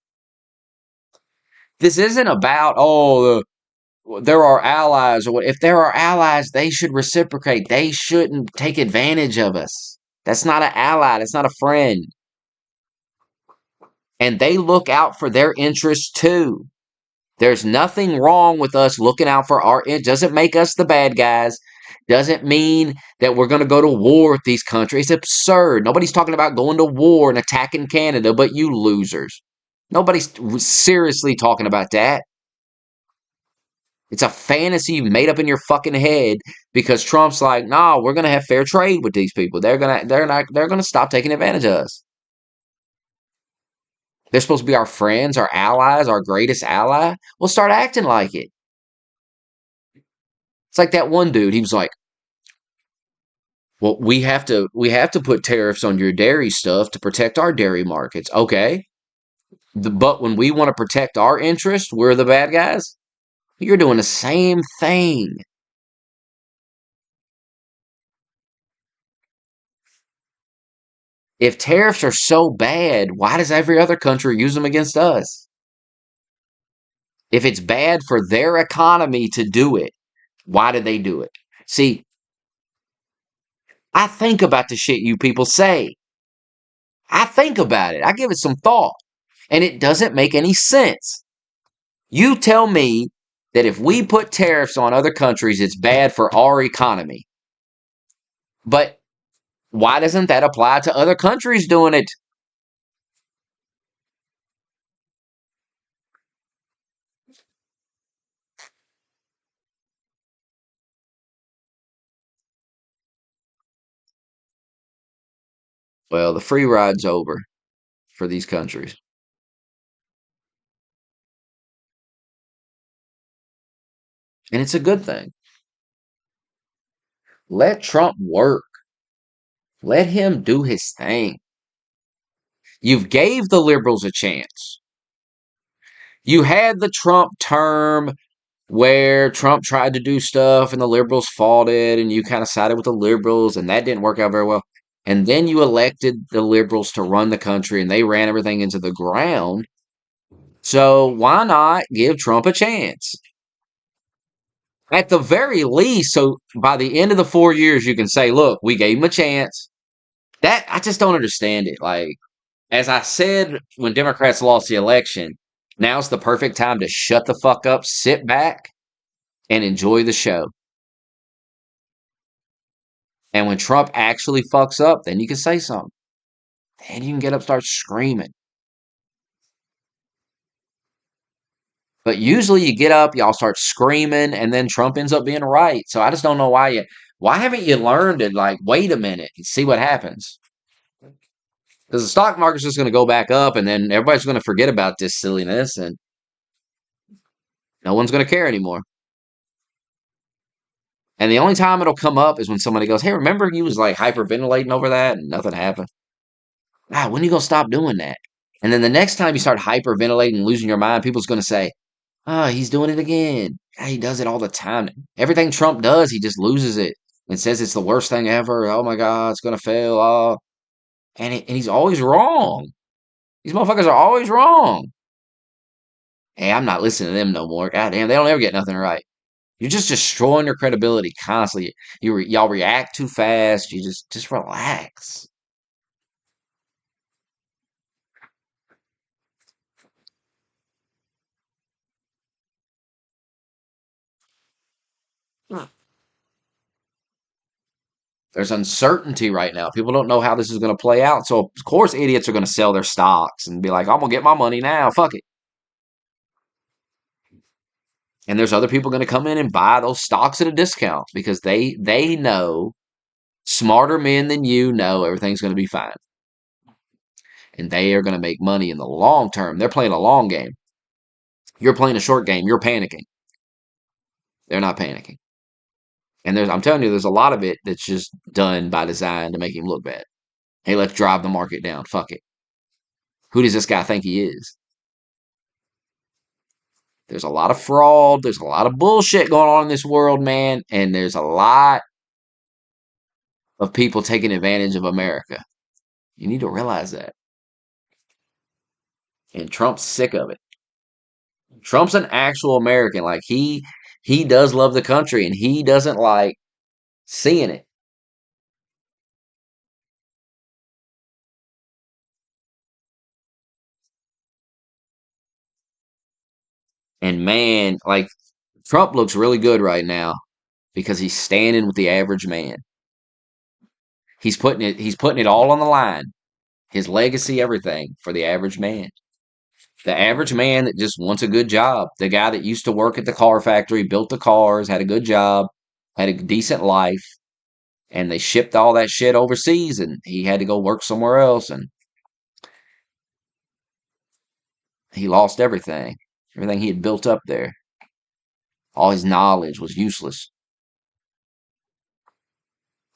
This isn't about, there are allies, or what. If there are allies, they should reciprocate. They shouldn't take advantage of us. That's not an ally. That's not a friend. And they look out for their interests too. There's nothing wrong with us looking out for our interests. Doesn't make us the bad guys. Doesn't mean that we're going to go to war with these countries. It's absurd. Nobody's talking about going to war and attacking Canada, but you losers. Nobody's seriously talking about that. It's a fantasy you've made up in your fucking head because Trump's like, nah, we're gonna have fair trade with these people. They're gonna stop taking advantage of us. They're supposed to be our friends, our allies, our greatest ally. We'll start acting like it. It's like that one dude. He was like, well, we have to put tariffs on your dairy stuff to protect our dairy markets. Okay. But when we want to protect our interests, we're the bad guys. You're doing the same thing. If tariffs are so bad, why does every other country use them against us? If it's bad for their economy to do it, why do they do it? See, I think about the shit you people say. I think about it. I give it some thought. And it doesn't make any sense. You tell me that if we put tariffs on other countries, it's bad for our economy. But why doesn't that apply to other countries doing it? Well, the free ride's over for these countries. And it's a good thing. Let Trump work. Let him do his thing. You've gave the liberals a chance. You had the Trump term where Trump tried to do stuff and the liberals fought it, and you kind of sided with the liberals, and that didn't work out very well. And then you elected the liberals to run the country, and they ran everything into the ground. So why not give Trump a chance? At the very least, so by the end of the 4 years, you can say, look, we gave him a chance. That, I just don't understand it. Like, as I said when Democrats lost the election, now's the perfect time to shut the fuck up, sit back, and enjoy the show. And when Trump actually fucks up, then you can say something. Then you can get up, start screaming. But usually you get up, y'all start screaming, and then Trump ends up being right. So I just don't know why haven't you learned to like wait a minute and see what happens? Because the stock market's just going to go back up, and then everybody's going to forget about this silliness, and no one's going to care anymore. And the only time it'll come up is when somebody goes, "Hey, remember you was like hyperventilating over that and nothing happened? Ah, when are you gonna stop doing that?" And then the next time you start hyperventilating and losing your mind, people's gonna say, "Oh, he's doing it again. Ah, he does it all the time. Everything Trump does, he just loses it and says it's the worst thing ever. Oh my God, it's gonna fail. Oh." And he's always wrong. These motherfuckers are always wrong. Hey, I'm not listening to them no more. God damn, they don't ever get nothing right. You're just destroying their credibility constantly. Y'all react too fast. You just relax. There's uncertainty right now. People don't know how this is going to play out. So of course idiots are going to sell their stocks and be like, "I'm going to get my money now. Fuck it." And there's other people going to come in and buy those stocks at a discount because they know, smarter men than you know, everything's going to be fine. And they are going to make money in the long term. They're playing a long game. You're playing a short game. You're panicking. They're not panicking. And I'm telling you, there's a lot of it that's just done by design to make him look bad. Hey, let's drive the market down. Fuck it. Who does this guy think he is? There's a lot of fraud. There's a lot of bullshit going on in this world, man. And there's a lot of people taking advantage of America. You need to realize that. And Trump's sick of it. Trump's an actual American. Like he does love the country and he doesn't like seeing it. And man, like Trump looks really good right now because he's standing with the average man. He's putting it all on the line. His legacy, everything for the average man. The average man that just wants a good job. The guy that used to work at the car factory, built the cars, had a good job, had a decent life, and they shipped all that shit overseas and he had to go work somewhere else and he lost everything. Everything he had built up there. All his knowledge was useless.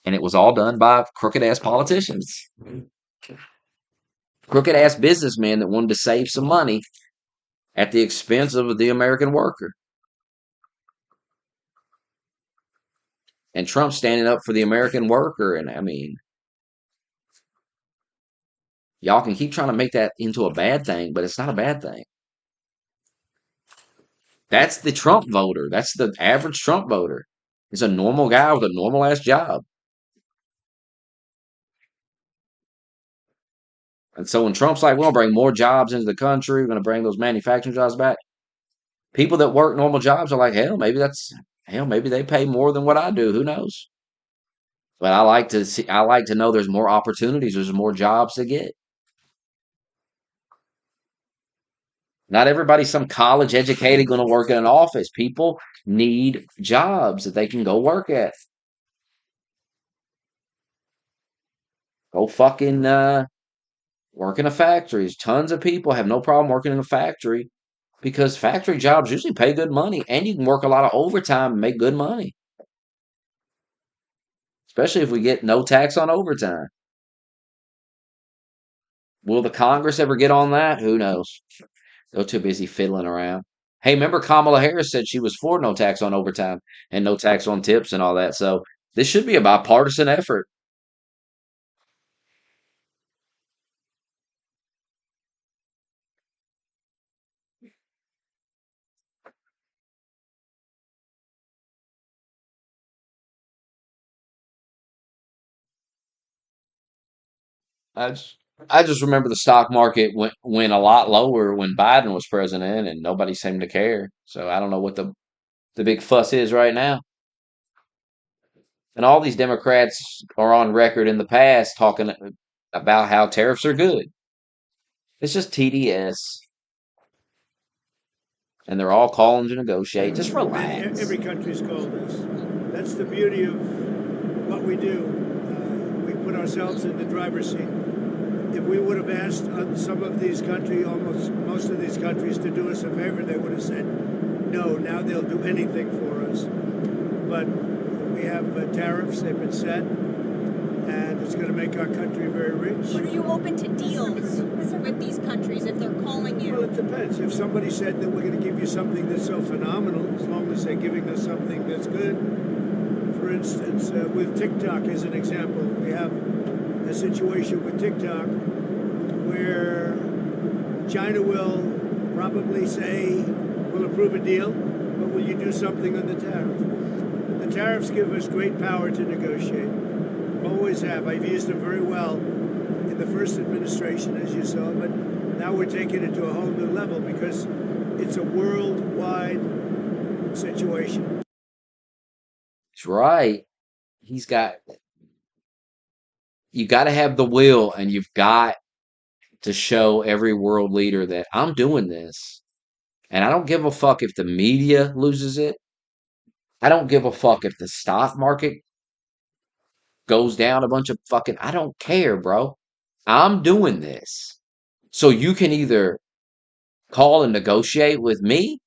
And it was all done by crooked ass politicians. Crooked ass businessmen that wanted to save some money at the expense of the American worker. And Trump standing up for the American worker. And I mean, y'all can keep trying to make that into a bad thing, but it's not a bad thing. That's the Trump voter. That's the average Trump voter. It's a normal guy with a normal ass job. And so when Trump's like, we're going to bring more jobs into the country, we're going to bring those manufacturing jobs back, people that work normal jobs are like, hell, maybe they pay more than what I do. Who knows? But I like to know there's more opportunities, there's more jobs to get. Not everybody's some college educated going to work in an office. People need jobs that they can go work at. Go fucking work in a factory. Tons of people have no problem working in a factory because factory jobs usually pay good money and you can work a lot of overtime and make good money. Especially if we get no tax on overtime. Will the Congress ever get on that? Who knows? They're too busy fiddling around. Hey, remember Kamala Harris said she was for no tax on overtime and no tax on tips and all that. So this should be a bipartisan effort. I just, I just remember the stock market went a lot lower when Biden was president, and nobody seemed to care. So I don't know what the big fuss is right now. And all these Democrats are on record in the past talking about how tariffs are good. It's just TDS. and they're all calling to negotiate. Just Every relax. country's called us. That's the beauty of what we do. We put ourselves in the driver's seat. If we would have asked some of these countries, almost most of these countries, to do us a favor, they would have said no. Now they'll do anything for us. But we have tariffs, they've been set, and it's going to make our country very rich. But are you open to deals with these countries if they're calling you? Well, it depends. If somebody said that we're going to give you something that's so phenomenal, as long as they're giving us something that's good. For instance, with TikTok as an example, we have a situation with TikTok where China will probably say, we'll approve a deal, but will you do something on the tariff? The tariffs give us great power to negotiate. Always have. I've used them very well in the first administration, as you saw, but now we're taking it to a whole new level because it's a worldwide situation. That's right. He's got, you got to have the will, and you've got to show every world leader that I'm doing this. And I don't give a fuck if the media loses it. I don't give a fuck if the stock market goes down a bunch of fucking, I don't care, bro. I'm doing this. So you can either call and negotiate with me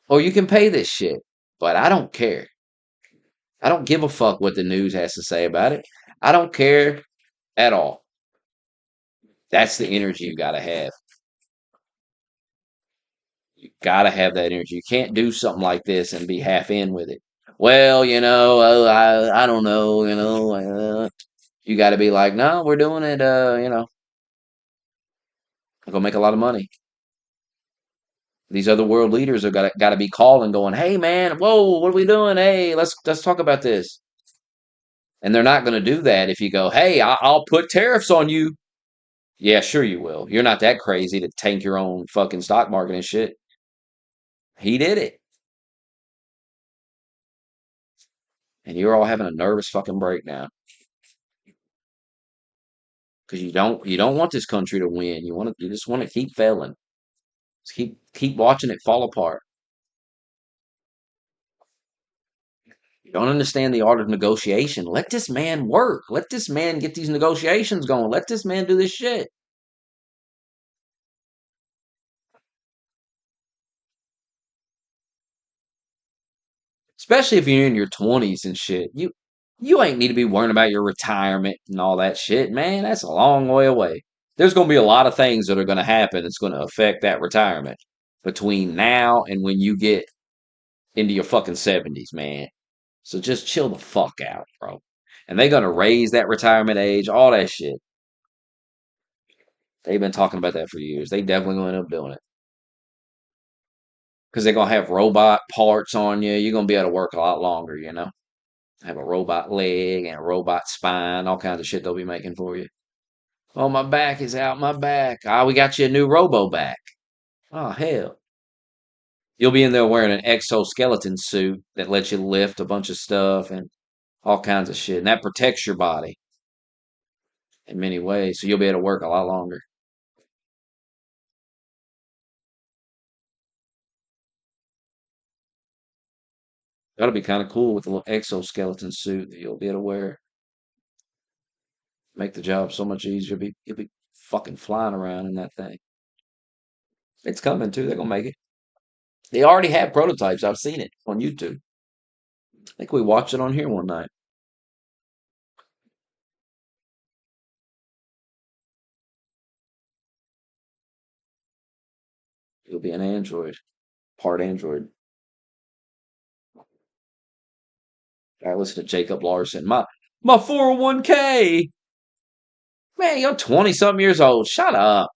or you can pay this shit. But I don't care. I don't give a fuck what the news has to say about it. I don't care at all. That's the energy you got to have. You got to have that energy. You can't do something like this and be half in with it. Well, I don't know, you got to be like, no, we're doing it, I'm going to make a lot of money. These other world leaders are got to be calling, going, "Hey, man, whoa, what are we doing? Hey, let's talk about this." And they're not going to do that if you go, "Hey, I'll put tariffs on you." Yeah, sure you will. You're not that crazy to tank your own fucking stock market and shit. He did it, and you're all having a nervous fucking breakdown because you don't want this country to win. You just want to keep failing. Just keep watching it fall apart. You don't understand the art of negotiation. Let this man work. Let this man get these negotiations going. Let this man do this shit. Especially if you're in your 20s and shit. You ain't need to be worrying about your retirement and all that shit, man. That's a long way away. There's going to be a lot of things that are going to happen that's going to affect that retirement between now and when you get into your fucking 70s, man. So just chill the fuck out, bro. And they're going to raise that retirement age, all that shit. They've been talking about that for years. They definitely going to end up doing it. Because they're going to have robot parts on you. You're going to be able to work a lot longer, Have a robot leg and a robot spine, all kinds of shit they'll be making for you. Oh, my back is out, my back. Ah, we got you a new robo back. Oh, hell. You'll be in there wearing an exoskeleton suit that lets you lift a bunch of stuff and all kinds of shit. And that protects your body in many ways. So you'll be able to work a lot longer. That'll be kind of cool with a little exoskeleton suit that you'll be able to wear. Make the job so much easier. You'll be fucking flying around in that thing. It's coming too. They're gonna make it. They already have prototypes. I've seen it on YouTube. I think we watched it on here one night. It'll be an Android, part Android. I listen to Jacob Larson. My 401k. Man, you're 20 something years old. Shut up.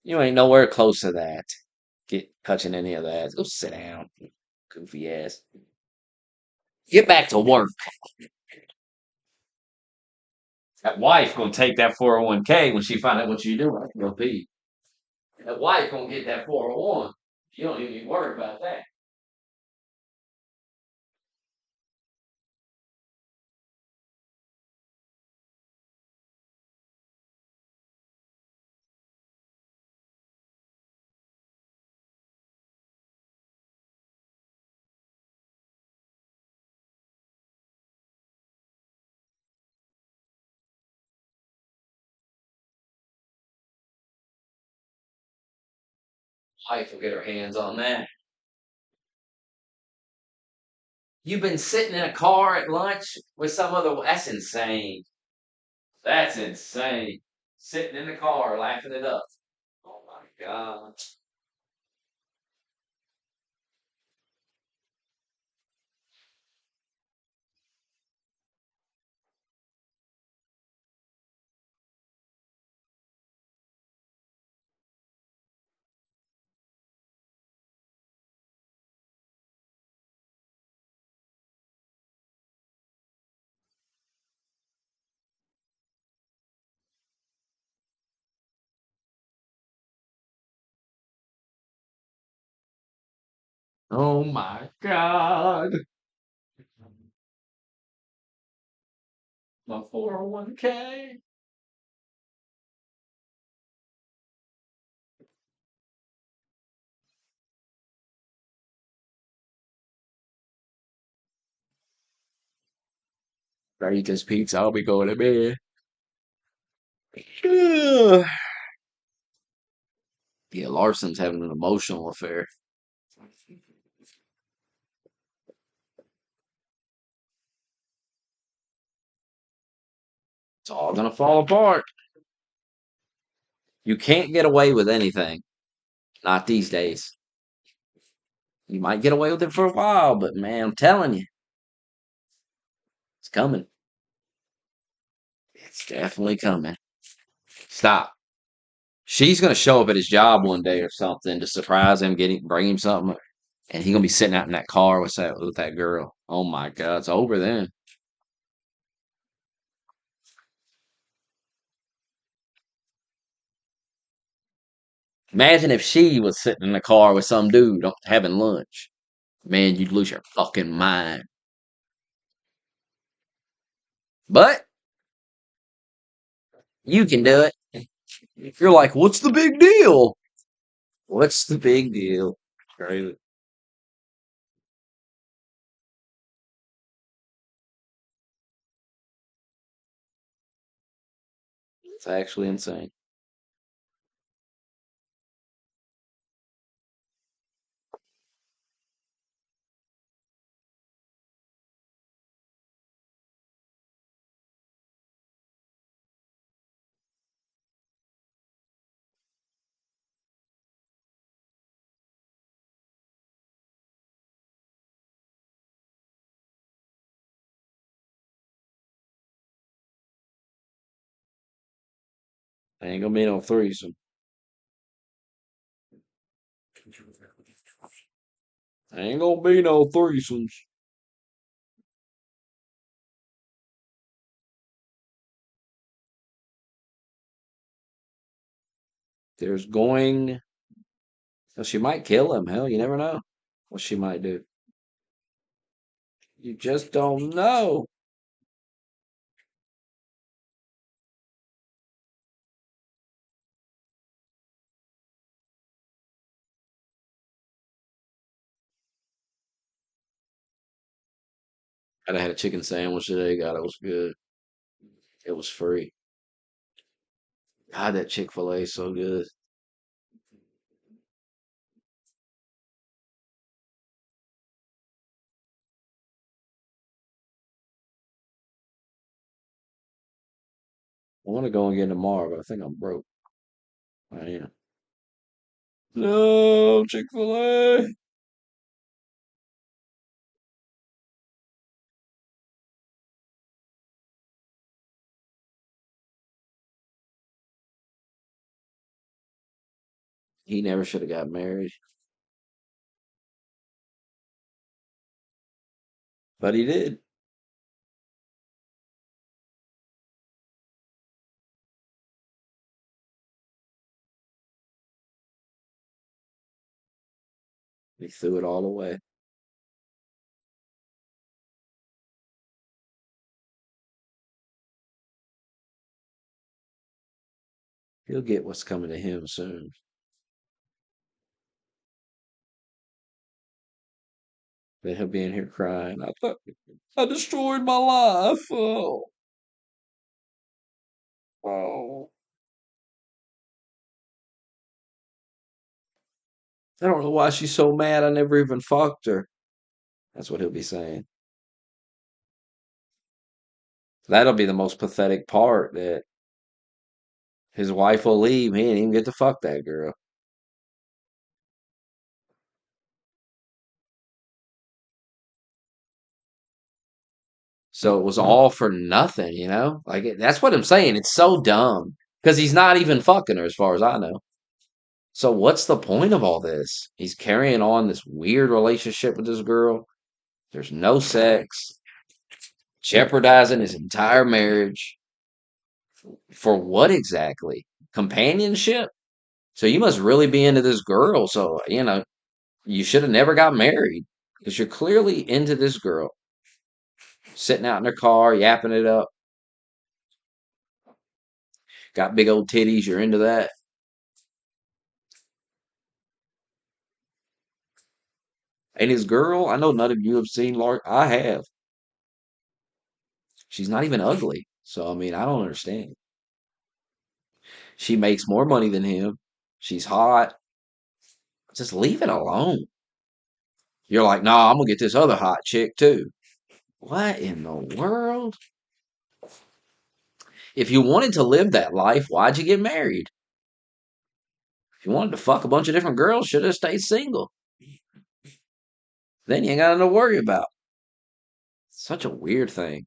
You ain't nowhere close to that. Get touching any of that. Go sit down. Goofy ass. Get back to work. That wife gonna take that 401k when she find out what you do. I can go pee. That wife gonna get that 401. You don't even need to worry about that. Wife will get her hands on that. You've been sitting in a car at lunch with some other. That's insane. That's insane. Sitting in the car laughing it up. Oh my god. Oh my god. My 401k. If I eat this pizza, I'll be going to bed. Yeah, Larson's having an emotional affair. It's all gonna fall apart. You can't get away with anything. Not these days. You might get away with it for a while, but man, I'm telling you, it's coming. It's definitely coming. Stop. She's gonna show up at his job one day or something to surprise him, bring him something, and he's gonna be sitting out in that car with that girl. Oh my god, it's over then. Imagine if she was sitting in the car with some dude having lunch. Man, you'd lose your fucking mind. But you can do it. You're like, what's the big deal? What's the big deal? Crazy. It's actually insane. Ain't gonna be no threesome. Ain't gonna be no threesomes. There's going. Well, she might kill him. Hell, you never know what she might do. You just don't know. I had a chicken sandwich today. God, it was good. It was free. God, that Chick-fil-A is so good. I want to go and get tomorrow, but I think I'm broke. I am. No, Chick-fil-A. He never should have got married, but he did. He threw it all away. He'll get what's coming to him soon. Then he'll be in here crying. I thought I destroyed my life. Oh, oh. I don't know why she's so mad I never even fucked her. That's what he'll be saying. That'll be the most pathetic part, that his wife will leave. He didn't even get to fuck that girl. So it was all for nothing, you know? That's what I'm saying. It's so dumb. Because he's not even fucking her, as far as I know. So what's the point of all this? He's carrying on this weird relationship with this girl. There's no sex, jeopardizing his entire marriage. For what exactly? Companionship? So you must really be into this girl. So, you should have never got married, because you're clearly into this girl. Sitting out in her car, yapping it up. Got big old titties. You're into that. And his girl, I know none of you have seen Lark. I have. She's not even ugly. So, I mean, I don't understand. She makes more money than him. She's hot. Just leave it alone. You're like, nah, I'm going to get this other hot chick too. What in the world? If you wanted to live that life, why'd you get married? If you wanted to fuck a bunch of different girls, should have stayed single. Then you ain't got nothing to worry about. Such a weird thing.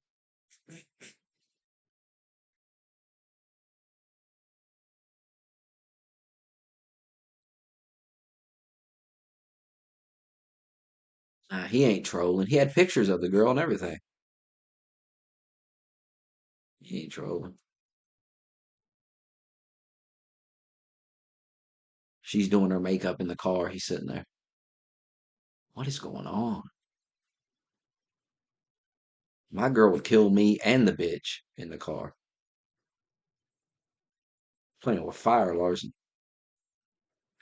Nah, he ain't trolling. He had pictures of the girl and everything. He ain't trolling. She's doing her makeup in the car. He's sitting there. What is going on? My girl would kill me and the bitch in the car. Playing with fire, Larson.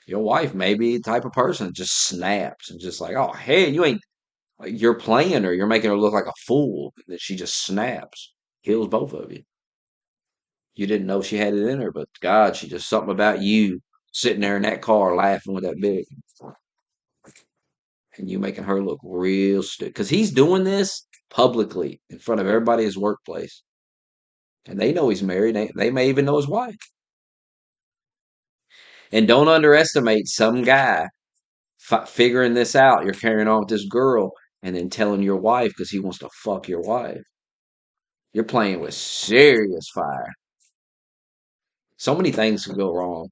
Your wife may be the type of person that just snaps and just like, oh, hey, you ain't, like, you're playing her. You're making her look like a fool. That she just snaps. Kills both of you. You didn't know she had it in her, but God, she just something about you sitting there in that car laughing with that bitch. And you making her look real stupid. Because he's doing this publicly in front of everybody at his workplace. And they know he's married. They may even know his wife. And don't underestimate some guy figuring this out. You're carrying on with this girl and then telling your wife because he wants to fuck your wife. You're playing with serious fire. So many things could go wrong.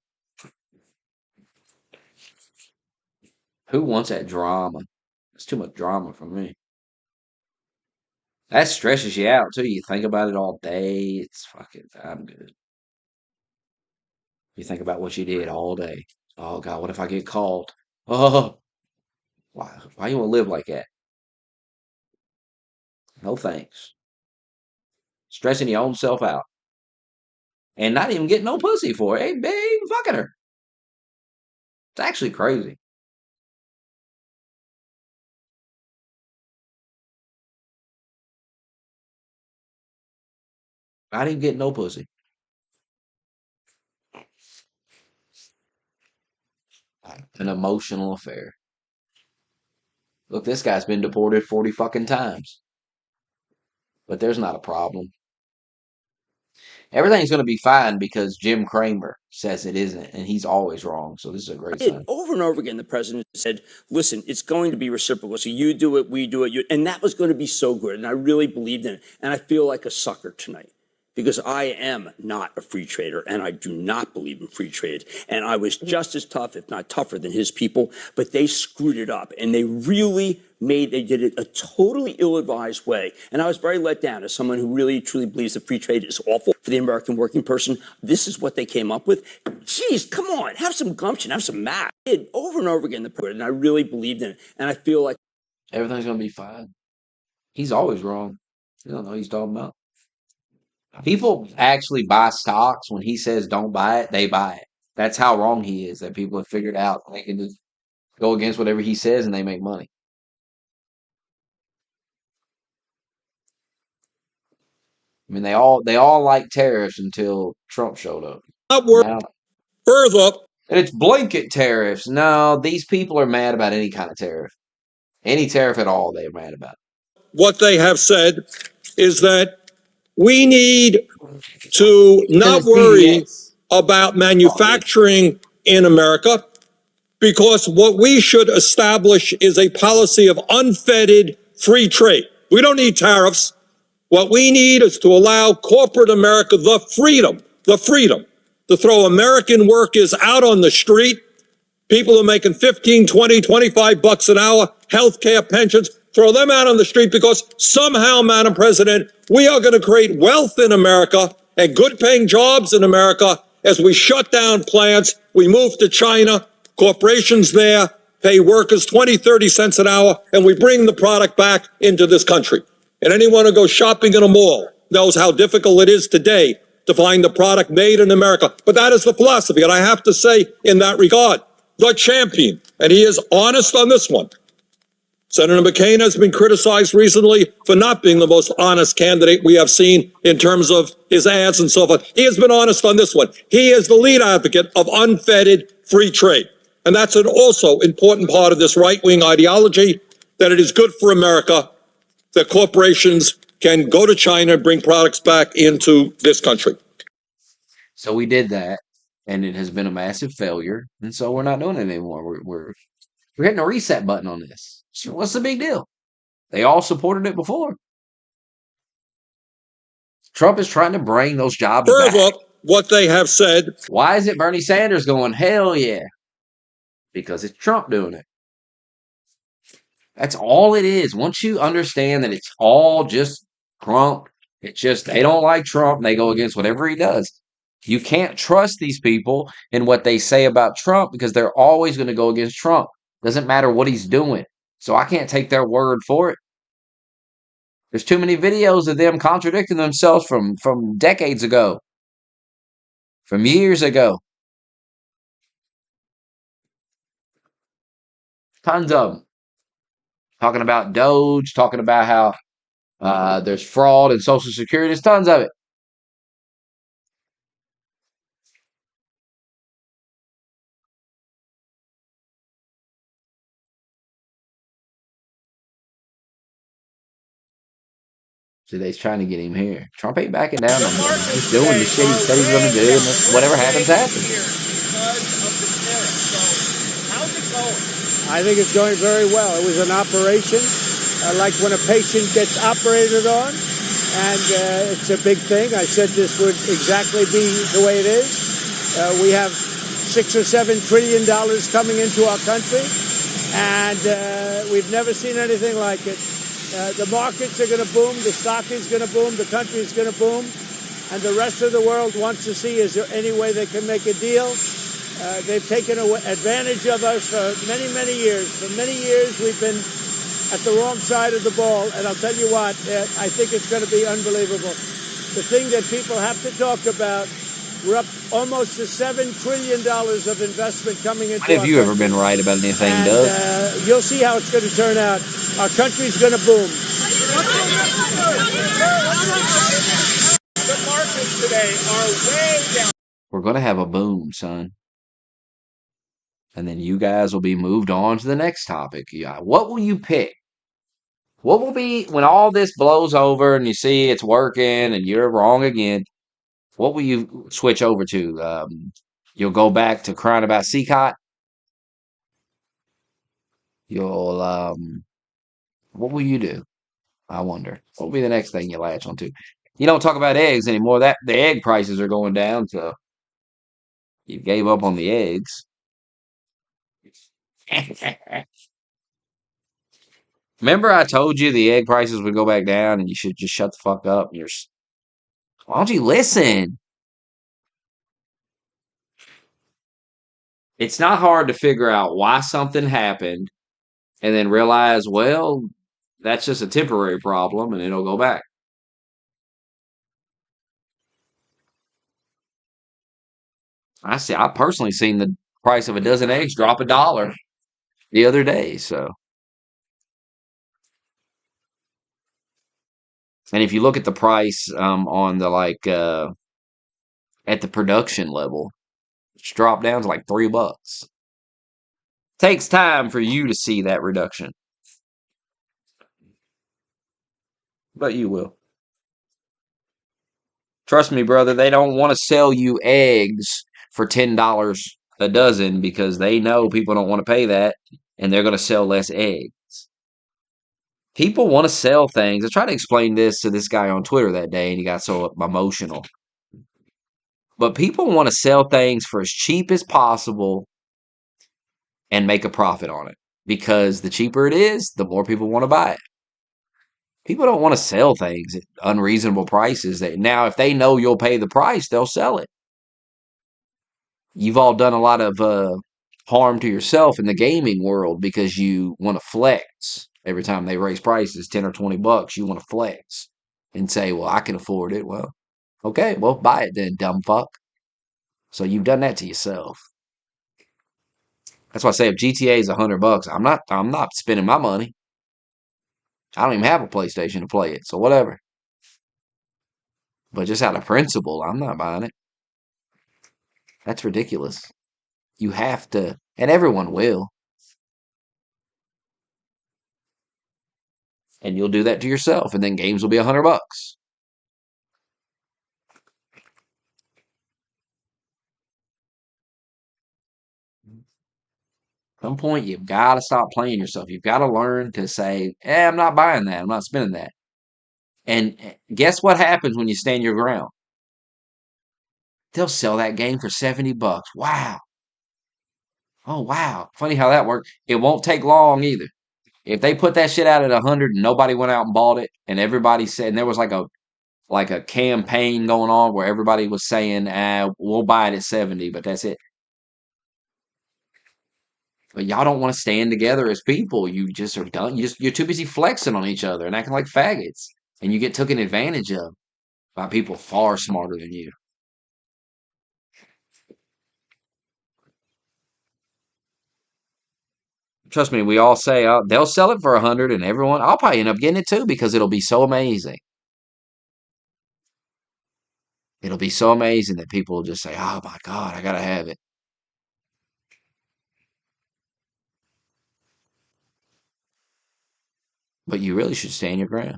Who wants that drama? It's too much drama for me. That stresses you out too. You think about it all day. It's fucking, I'm good. You think about what you did all day. Oh God, what if I get caught? Oh, why you want to live like that? No thanks. Stressing your own self out and not even getting no pussy for it. Hey, babe, fucking her. It's actually crazy. Not even getting no pussy. An emotional affair. Look, this guy's been deported 40 fucking times, but there's not a problem. Everything's going to be fine because Jim Cramer says it isn't, and he's always wrong. So this is a great sign. Over and over again, the president said, listen, it's going to be reciprocal. So you do it, we do it. And that was going to be so good. And I really believed in it. And I feel like a sucker tonight because I am not a free trader and I do not believe in free trade. And I was just as tough, if not tougher than his people, but they screwed it up and they did it a totally ill-advised way. And I was very let down as someone who really truly believes that free trade is awful for the American working person. This is what they came up with. Jeez, come on, have some gumption, have some math. Over and over again, and I really believed in it. And I feel like Everything's going to be fine. He's always wrong. You don't know what he's talking about. People actually buy stocks when he says don't buy it, they buy it. That's how wrong he is, that people have figured out they can just go against whatever he says and they make money. I mean, they all like tariffs until Trump showed up. Now, further And it's blanket tariffs. No, these people are mad about any kind of tariff. Any tariff at all, they're mad about. What they have said is that we need to not worry about manufacturing in America because what we should establish is a policy of unfettered free trade. We don't need tariffs. What we need is to allow corporate America the freedom to throw American workers out on the street, people who are making 15, 20, 25 bucks an hour, health care, pensions, throw them out on the street because somehow, Madam President, we are going to create wealth in America and good paying jobs in America as we shut down plants, we move to China, corporations there pay workers 20, 30 cents an hour, and we bring the product back into this country. And anyone who goes shopping in a mall knows how difficult it is today to find the product made in America. But that is the philosophy. And I have to say, in that regard, the champion, and he is honest on this one. Senator McCain has been criticized recently for not being the most honest candidate we have seen in terms of his ads and so forth. He has been honest on this one. He is the lead advocate of unfettered free trade. And that's an also important part of this right-wing ideology, that it is good for America that corporations can go to China and bring products back into this country. So we did that, and it has been a massive failure, and so we're not doing it anymore. We're hitting a reset button on this. So what's the big deal? They all supported it before. Trump is trying to bring those jobs back. What they have said. Why is it Bernie Sanders going, hell yeah? Because it's Trump doing it. That's all it is. Once you understand that it's all just Trump, it's just they don't like Trump and they go against whatever he does. You can't trust these people in what they say about Trump because they're always going to go against Trump. Doesn't matter what he's doing. So I can't take their word for it. There's too many videos of them contradicting themselves from decades ago, from years ago. Tons of them. Talking about Doge, talking about how there's fraud in Social Security. There's tons of it. So they's trying to get him here. Trump ain't backing down on him. He's doing the shit he said he's going to do, and whatever happens, happens. How's it going? I think it's going very well. It was an operation, like when a patient gets operated on, and it's a big thing. I said this would exactly be the way it is. We have $6 or $7 trillion coming into our country, and we've never seen anything like it. The markets are going to boom, the stock is going to boom, the country is going to boom, and the rest of the world wants to see, is there any way they can make a deal? They've taken advantage of us for many, many years. For many years, we've been at the wrong side of the ball, and I'll tell you what, I think it's going to be unbelievable. The thing that people have to talk about, we're up almost to $7 trillion of investment coming into our country. Have you ever been right about anything, Doug? You'll see how it's going to turn out. Our country's going to boom. The markets today are way down. We're going to have a boom, son. And then you guys will be moved on to the next topic. Yeah, what will you pick? What will be, when all this blows over and you see it's working and you're wrong again, what will you switch over to? You'll go back to crying about CCOT? You'll, what will you do? I wonder. What will be the next thing you latch onto? You don't talk about eggs anymore. That the egg prices are going down, so you gave up on the eggs. Remember I told you the egg prices would go back down and you should just shut the fuck up. Why don't you listen? It's not hard to figure out why something happened and then realize, well, that's just a temporary problem and it'll go back. I personally seen the price of a dozen eggs drop $1 the other day, so. And if you look at the price on the at the production level, Drop down to like $3. Takes time for you to see that reduction, but you will. Trust me, brother, they don't want to sell you eggs for $10 a dozen because they know people don't want to pay that and they're going to sell less eggs. People want to sell things. I tried to explain this to this guy on Twitter that day and he got so emotional. But people want to sell things for as cheap as possible and make a profit on it because the cheaper it is, the more people want to buy it. People don't want to sell things at unreasonable prices. Now, if they know you'll pay the price, they'll sell it. You've all done a lot of harm to yourself in the gaming world because you want to flex. Every time they raise prices 10 or $20, you want to flex and say, well, I can afford it. Well, okay, well, buy it then, dumb fuck. So you've done that to yourself. That's why I say if GTA is $100, I'm not spending my money. I don't even have a PlayStation to play it, so whatever. But just out of principle, I'm not buying it. That's ridiculous. You have to, and everyone will. And you'll do that to yourself, and then games will be $100. At some point, you've got to stop playing yourself. You've got to learn to say, I'm not buying that. I'm not spending that. And guess what happens when you stand your ground? They'll sell that game for $70. Wow. Oh, wow. Funny how that works. It won't take long either. If they put that shit out at 100 and nobody went out and bought it, and everybody said, and there was like a campaign going on where everybody was saying, we'll buy it at 70, but that's it. But y'all don't want to stand together as people. You just are done. You're too busy flexing on each other and acting like faggots. And you get taken advantage of by people far smarter than you. Trust me, we all say they'll sell it for 100, and everyone, I'll probably end up getting it too because it'll be so amazing. It'll be so amazing that people will just say, oh my God, I gotta have it. But you really should stand your ground.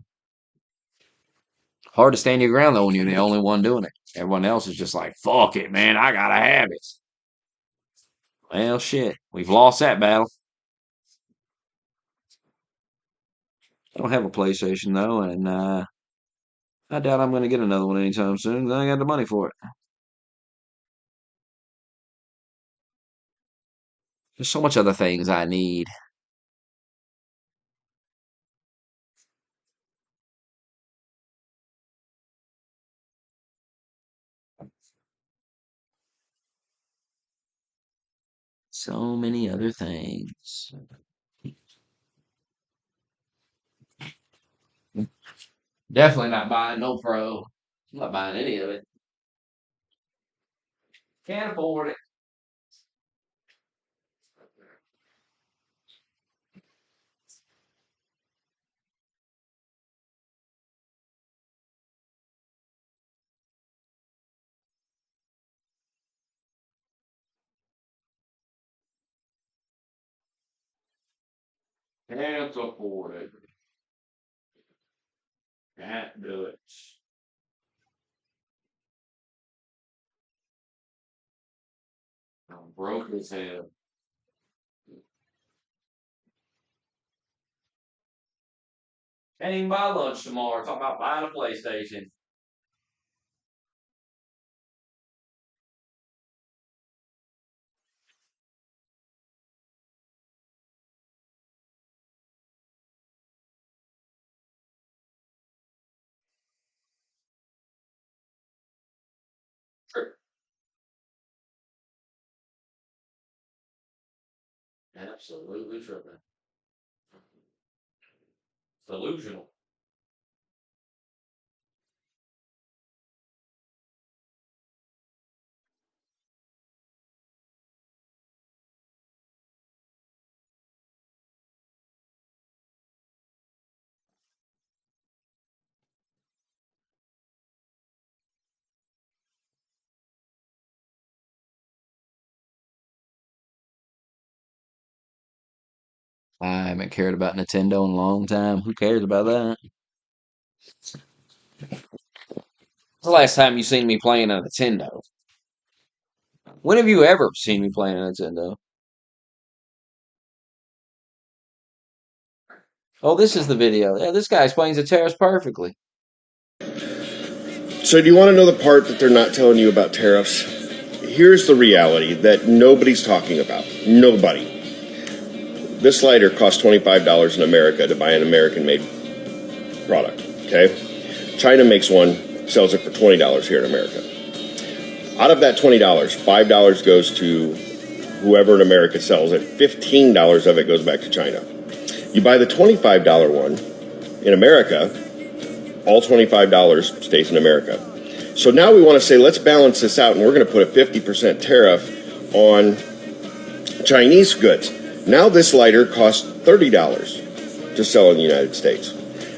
Hard to stand your ground though when you're the only one doing it. Everyone else is just like, fuck it, man, I gotta have it. Well, shit, we've lost that battle. I don't have a PlayStation though, and I doubt I'm gonna get another one anytime soon. I ain't got the money for it. There's so much other things I need. So many other things. Definitely not buying no Pro. I'm not buying any of it. Can't afford it. Can't afford it. Can't do it. I'm broke as hell. Can't even buy lunch tomorrow. Talking about buying a PlayStation. Sure. Absolutely tripping. Delusional. I haven't cared about Nintendo in a long time. Who cares about that? When's the last time you seen me playing a Nintendo? When have you ever seen me playing a Nintendo? Oh, this is the video. Yeah, this guy explains the tariffs perfectly. So, do you want to know the part that they're not telling you about tariffs? Here's the reality that nobody's talking about. Nobody. This lighter costs $25 in America to buy an American-made product. Okay? China makes one, sells it for $20 here in America. Out of that $20, $5 goes to whoever in America sells it. $15 of it goes back to China. You buy the $25 one in America, all $25 stays in America. So now we want to say, let's balance this out, and we're going to put a 50% tariff on Chinese goods. Now this lighter costs $30 to sell in the United States.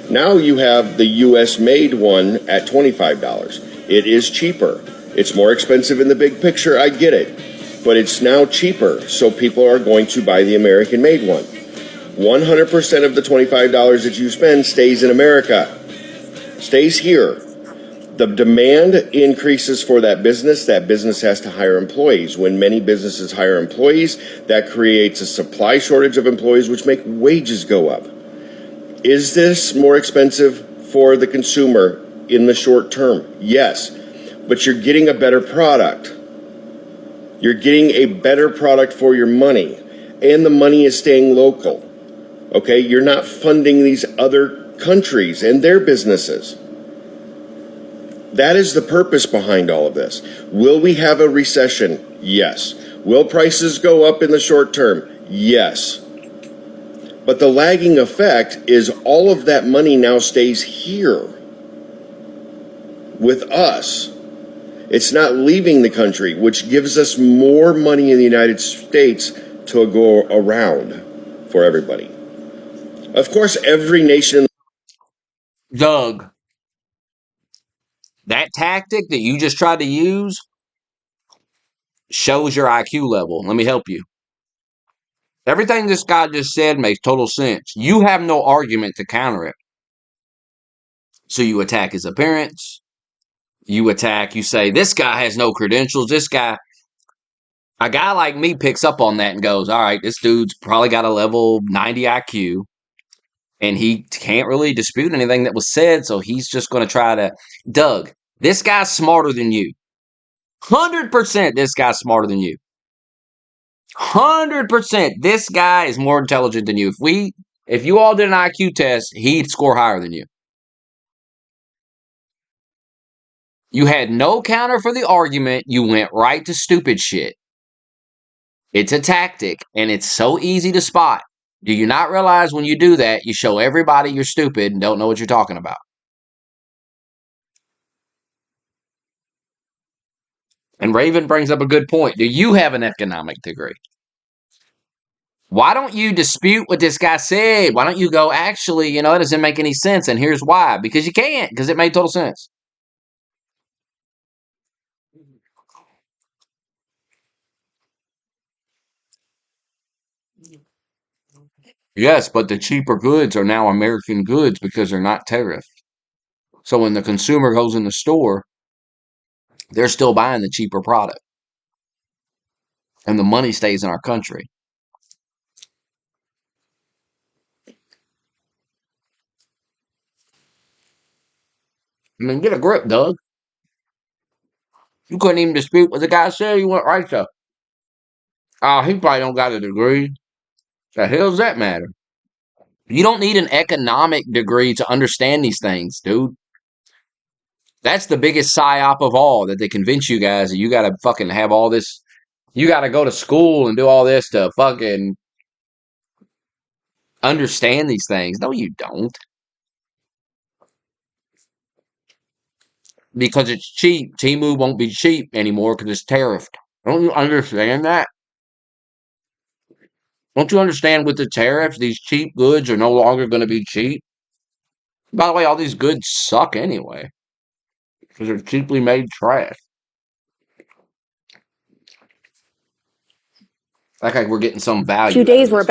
Now you have the U.S.-made one at $25. It is cheaper. It's more expensive in the big picture, I get it. But it's now cheaper, so people are going to buy the American-made one. 100% of the $25 that you spend stays in America. Stays here. The demand increases for that business has to hire employees. When many businesses hire employees, that creates a supply shortage of employees, which make wages go up. Is this more expensive for the consumer in the short term? Yes, but you're getting a better product. You're getting a better product for your money, and the money is staying local. Okay, you're not funding these other countries and their businesses. That is the purpose behind all of this. Will we have a recession? Yes. Will prices go up in the short term? Yes. But the lagging effect is all of that money now stays here with us. It's not leaving the country, which gives us more money in the United States to go around for everybody. Of course, every nation. Doug, that tactic that you just tried to use shows your IQ level. Let me help you. Everything this guy just said makes total sense. You have no argument to counter it. So you attack his appearance. You say, this guy has no credentials. A guy like me picks up on that and goes, all right, this dude's probably got a level 90 IQ. And he can't really dispute anything that was said, so he's just going to try to... Doug, this guy's smarter than you. 100% this guy's smarter than you. 100% this guy is more intelligent than you. If you all did an IQ test, he'd score higher than you. You had no counter for the argument. You went right to stupid shit. It's a tactic, and it's so easy to spot. Do you not realize when you do that, you show everybody you're stupid and don't know what you're talking about? And Raven brings up a good point. Do you have an economic degree? Why don't you dispute what this guy said? Why don't you go, actually, it doesn't make any sense, and here's why. Because you can't, because it made total sense. Yes, but the cheaper goods are now American goods because they're not tariffed. So when the consumer goes in the store, they're still buying the cheaper product. And the money stays in our country. I mean, get a grip, Doug. You couldn't even dispute what the guy said. You went right to, oh, he probably don't got a degree. The hell does that matter? You don't need an economic degree to understand these things, dude. That's the biggest psyop of all, that they convince you guys that you got to fucking have all this. You got to go to school and do all this to fucking understand these things. No, you don't. Because it's cheap. Timu won't be cheap anymore because it's tariffed. Don't you understand that? Don't you understand with the tariffs, these cheap goods are no longer going to be cheap? By the way, all these goods suck anyway. Because they're cheaply made trash. Like we're getting some A value. few days we're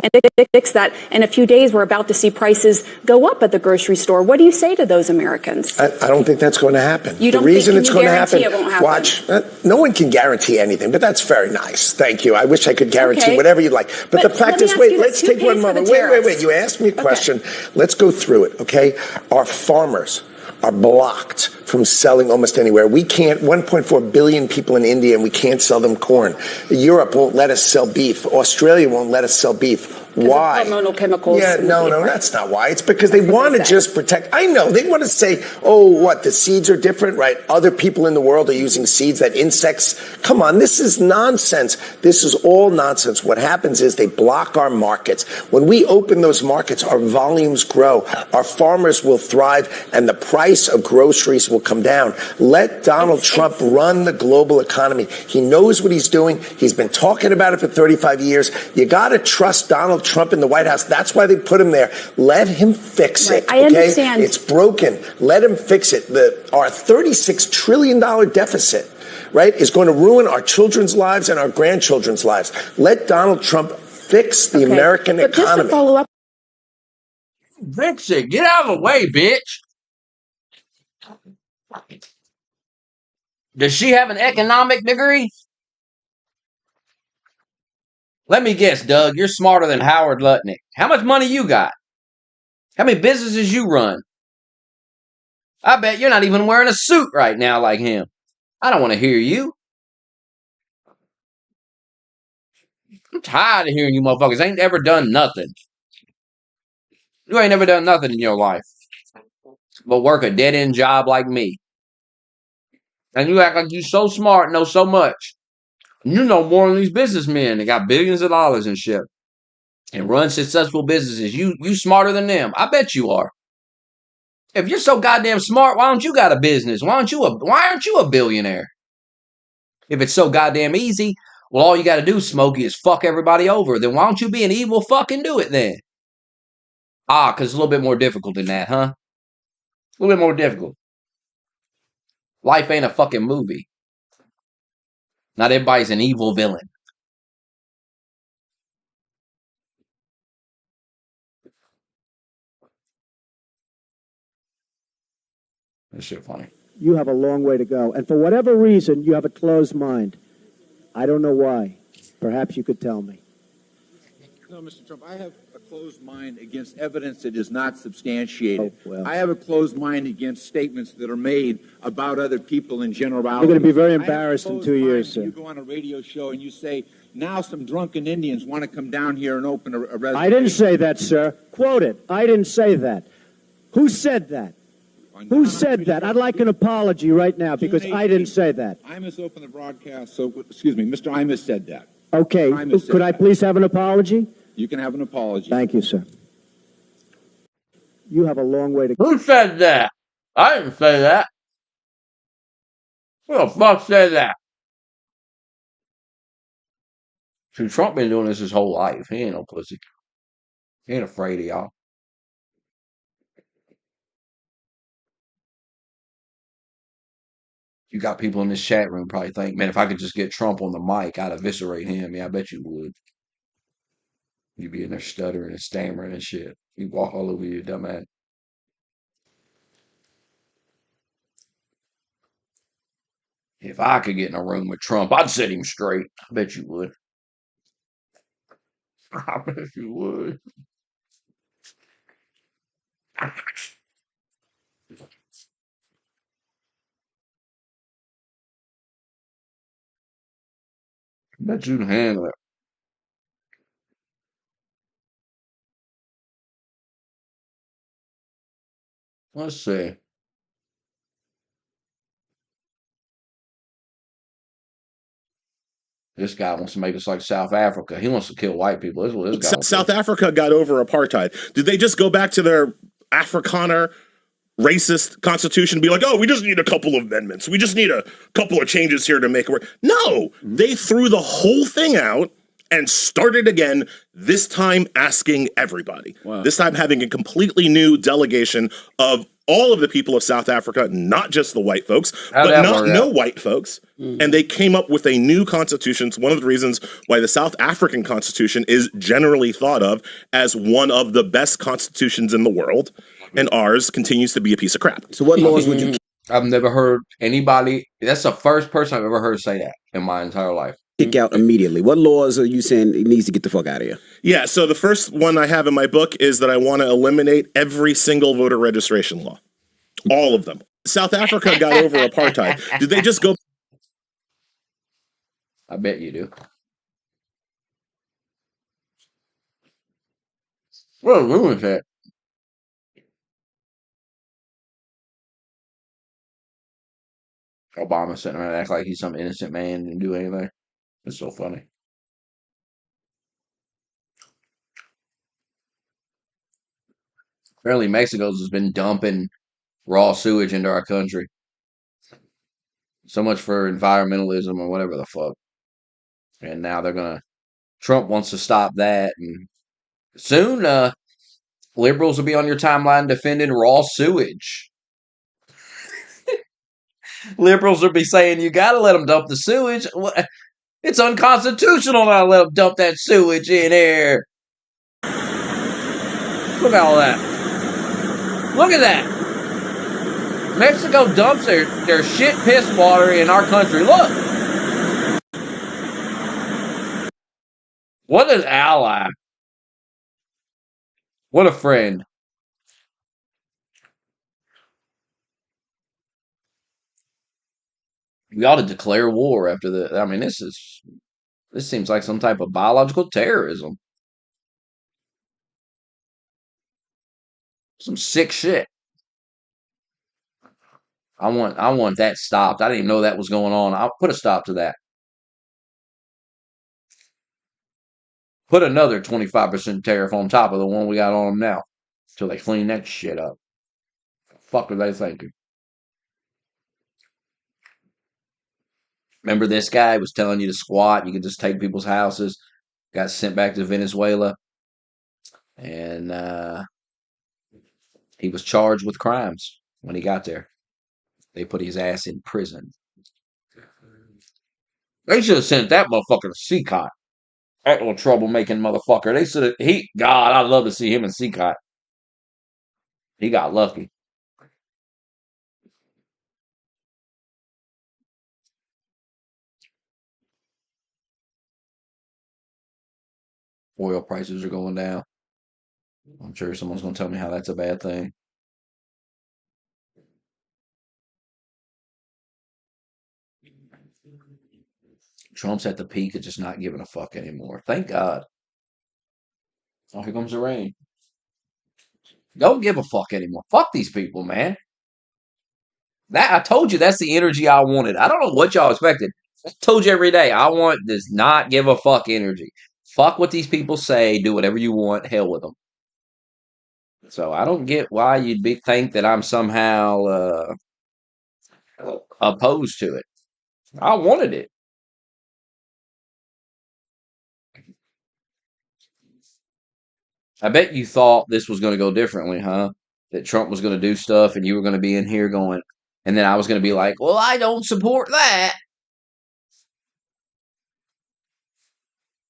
fix that. In a few days, we're about to see prices go up at the grocery store. What do you say to those Americans? I don't think that's going to happen. You don't the reason think, it's going to happen, it won't happen? watch, no one can guarantee anything, but that's very nice. Thank you. I wish I could guarantee whatever you'd like. But the fact is, wait, let's take one moment. Wait. You asked me a question. Let's go through it, okay? Our farmers are blocked from selling almost anywhere. We can't, 1.4 billion people in India, and we can't sell them corn. Europe won't let us sell beef. Australia won't let us sell beef. Why? Hormonal chemicals. Yeah, no, that's not why. It's because they want to just protect. I know they want to say, oh, what, the seeds are different, right? Other people in the world are using seeds that insects. Come on, this is nonsense. This is all nonsense. What happens is they block our markets. When we open those markets, our volumes grow. Our farmers will thrive, and the price of groceries will come down. Let Donald Trump run the global economy. He knows what he's doing. He's been talking about it for 35 years. You got to trust Donald Trump in the White House. That's why they put him there. Let him fix it. I understand. It's broken. Let him fix it. Our $36 trillion deficit, right, is going to ruin our children's lives and our grandchildren's lives. Let Donald Trump fix the American economy. Just to follow up. Fix it. Get out of the way, bitch. Does she have an economic degree? Let me guess, Doug, you're smarter than Howard Lutnick. How much money you got? How many businesses you run? I bet you're not even wearing a suit right now like him. I don't want to hear you. I'm tired of hearing you motherfuckers. Ain't ever done nothing. You ain't never done nothing in your life but work a dead-end job like me. And you act like you so smart, know so much. You know more than these businessmen that got billions of dollars and shit and run successful businesses. You smarter than them. I bet you are. If you're so goddamn smart, why don't you got a business? Why aren't you a billionaire? If it's so goddamn easy, well, all you got to do, Smokey, is fuck everybody over. Then why don't you be an evil fuck and do it then? Because it's a little bit more difficult than that, huh? A little bit more difficult. Life ain't a fucking movie. Not everybody's an evil villain. That shit funny. You have a long way to go. And for whatever reason, you have a closed mind. I don't know why. Perhaps you could tell me. No, Mr. Trump, I have a closed mind against evidence that is not substantiated. Oh, well. I have a closed mind against statements that are made about other people in general. You're going to be very embarrassed in 2 years, sir. You go on a radio show and you say, now some drunken Indians want to come down here and open a reservation. I didn't say that, sir. Quote it. I didn't say that. Who said that? Who said that? I'd like an apology right now because I didn't say that. Imus opened the broadcast, so, excuse me, Mr. Imus said that. Okay. Could I please have an apology? You can have an apology. Thank you, sir. You have a long way to go. Who said that? I didn't say that. Who the fuck said that? See, Trump been doing this his whole life. He ain't no pussy. He ain't afraid of y'all. You got people in this chat room probably think, man, if I could just get Trump on the mic, I'd eviscerate him. Yeah, I bet you would. You'd be in there stuttering and stammering and shit. He'd walk all over you, dumbass. If I could get in a room with Trump, I'd set him straight. I bet you would. I bet you would. I bet you'd handle it. Let's see. This guy wants to make us like South Africa. He wants to kill white people. This is what this guy wants. South Africa got over apartheid. Did they just go back to their Afrikaner racist constitution and be like, oh, we just need a couple of amendments. We just need a couple of changes here to make it work? No, they threw the whole thing out and started again, this time asking everybody. Wow. This time having a completely new delegation of all of the people of South Africa, not just the white folks, but not no white folks. And they came up with a new constitution. It's one of the reasons why the South African constitution is generally thought of as one of the best constitutions in the world. And ours continues to be a piece of crap. So what laws would you... I've never heard anybody, that's the first person I've ever heard say that in my entire life. Kick out immediately. What laws are you saying it needs to get the fuck out of here? Yeah, so the first one I have in my book is that I want to eliminate every single voter registration law. All of them. South Africa got over apartheid. Did they just go? I bet you do. What a lunatic. Obama sitting around act like he's some innocent man and didn't do anything. It's so funny. Apparently Mexico's has been dumping raw sewage into our country. So much for environmentalism or whatever the fuck. And now Trump wants to stop that. And soon, liberals will be on your timeline defending raw sewage. Liberals will be saying, you gotta let them dump the sewage. It's unconstitutional not to let them dump that sewage in here. Look at all that. Look at that. Mexico dumps their shit piss water in our country. Look. What an ally. What a friend. We ought to declare war after the. I mean, this seems like some type of biological terrorism. Some sick shit. I want that stopped. I didn't even know that was going on. I'll put a stop to that. Put another 25% tariff on top of the one we got on them now. Till they clean that shit up. The fuck are they thinking? Remember this guy was telling you to squat. You could just take people's houses. Got sent back to Venezuela. And he was charged with crimes when he got there. They put his ass in prison. They should have sent that motherfucker to Seacott. That little troublemaking motherfucker. They should have. God, I'd love to see him in Seacott. He got lucky. Oil prices are going down. I'm sure someone's going to tell me how that's a bad thing. Trump's at the peak of just not giving a fuck anymore. Thank God. Oh, here comes the rain. Don't give a fuck anymore. Fuck these people, man. I told you that's the energy I wanted. I don't know what y'all expected. I told you every day. I want this not give a fuck energy. Fuck what these people say. Do whatever you want. Hell with them. So I don't get why you'd think that I'm somehow opposed to it. I wanted it. I bet you thought this was going to go differently, huh? That Trump was going to do stuff and you were going to be in here going, and then I was going to be like, well, I don't support that.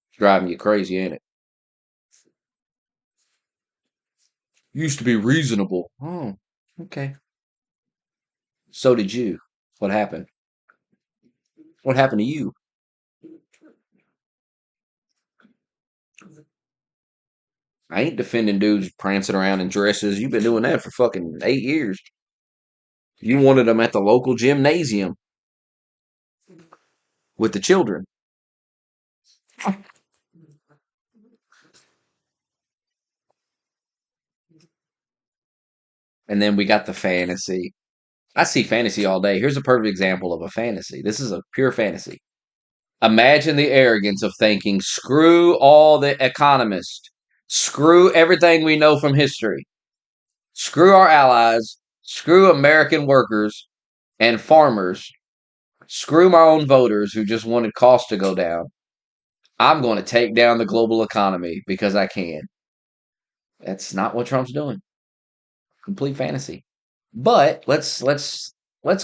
It's driving you crazy, ain't it? Used to be reasonable. Oh, okay. So did you. What happened? What happened to you? I ain't defending dudes prancing around in dresses. You've been doing that for fucking 8 years. You wanted them at the local gymnasium with the children. And then we got the fantasy. I see fantasy all day. Here's a perfect example of a fantasy. This is a pure fantasy. Imagine the arrogance of thinking, screw all the economists. Screw everything we know from history. Screw our allies. Screw American workers and farmers. Screw my own voters who just wanted costs to go down. I'm going to take down the global economy because I can. That's not what Trump's doing. Complete fantasy. But let's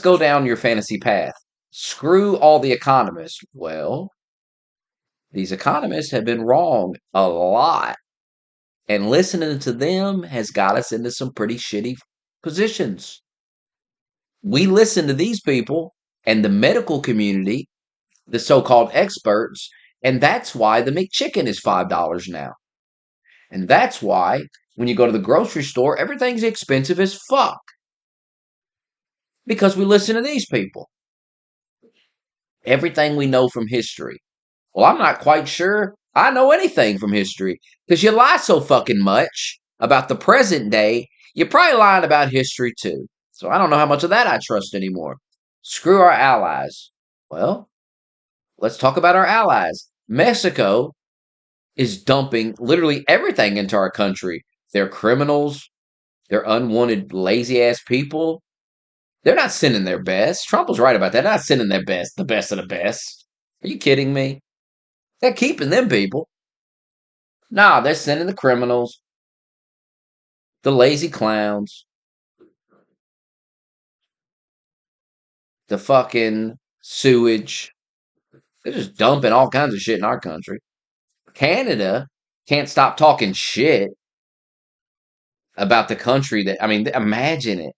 go down your fantasy path. Screw all the economists. Well, these economists have been wrong a lot, and listening to them has got us into some pretty shitty positions. We listen to these people and the medical community, the so-called experts, and that's why the McChicken is $5 now. And that's why when you go to the grocery store, everything's expensive as fuck. Because we listen to these people. Everything we know from history. Well, I'm not quite sure I know anything from history because you lie so fucking much about the present day, you're probably lying about history too. So I don't know how much of that I trust anymore. Screw our allies. Well, let's talk about our allies. Mexico is dumping literally everything into our country. They're criminals. They're unwanted, lazy ass people. They're not sending their best. Trump was right about that. They're not sending their best, the best of the best. Are you kidding me? They're keeping them people. Nah, they're sending the criminals, the lazy clowns, the fucking sewage. They're just dumping all kinds of shit in our country. Canada can't stop talking shit about the country that, I mean, imagine it.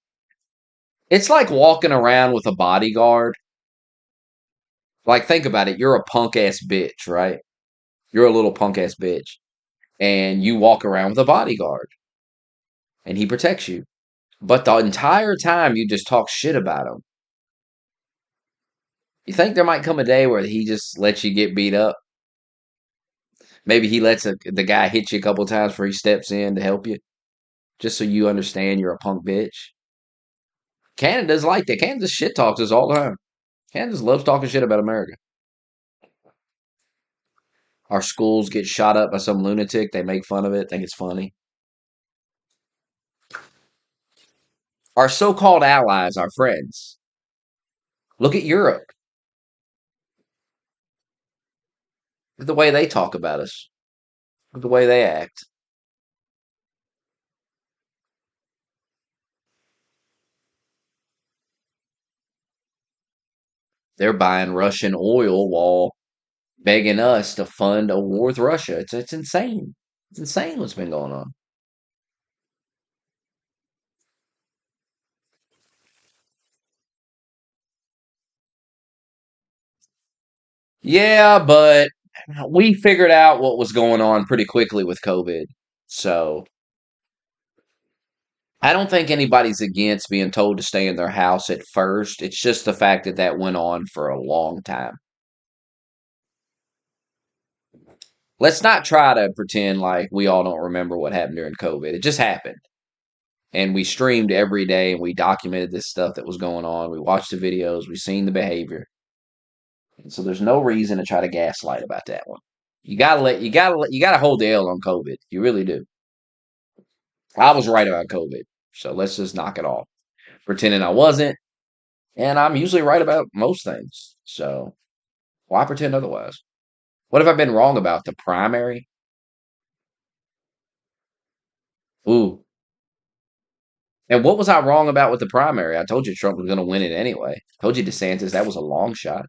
It's like walking around with a bodyguard. Like, think about it. You're a punk ass bitch, right? You're a little punk ass bitch. And you walk around with a bodyguard. And he protects you. But the entire time you just talk shit about him. You think there might come a day where he just lets you get beat up? Maybe he lets the guy hit you a couple times before he steps in to help you, just so you understand you're a punk bitch. Canada's like that. Canada shit talks us all the time. Canada loves talking shit about America. Our schools get shot up by some lunatic. They make fun of it, think it's funny. Our so-called allies, our friends. Look at Europe. Look at the way they talk about us. Look at the way they act. They're buying Russian oil while begging us to fund a war with Russia. It's insane. It's insane what's been going on. Yeah, but we figured out what was going on pretty quickly with COVID. So I don't think anybody's against being told to stay in their house at first. It's just the fact that that went on for a long time. Let's not try to pretend like we all don't remember what happened during COVID. It just happened. And we streamed every day and we documented this stuff that was going on. We watched the videos, we seen the behavior. And so there's no reason to try to gaslight about that one. You gotta hold the L on COVID. You really do. I was right about COVID. So let's just knock it off. Pretending I wasn't. And I'm usually right about most things. So why pretend otherwise? What have I been wrong about? The primary? Ooh. And what was I wrong about with the primary? I told you Trump was going to win it anyway. I told you DeSantis, that was a long shot.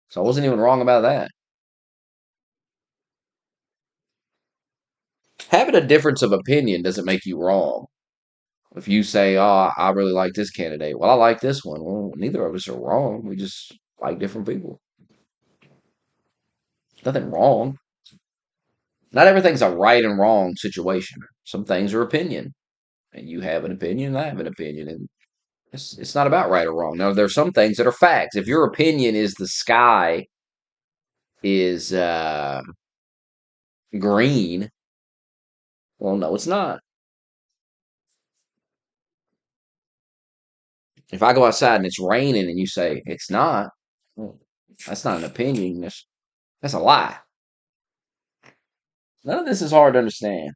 So I wasn't even wrong about that. Having a difference of opinion doesn't make you wrong. If you say, oh, I really like this candidate. Well, I like this one. Well, neither of us are wrong. We just like different people. Nothing wrong. Not everything's a right and wrong situation. Some things are opinion. And you have an opinion, and I have an opinion. And it's not about right or wrong. Now, there are some things that are facts. If your opinion is the sky is green, well, no, it's not. If I go outside and it's raining and you say it's not, well, that's not an opinion. That's a lie. None of this is hard to understand.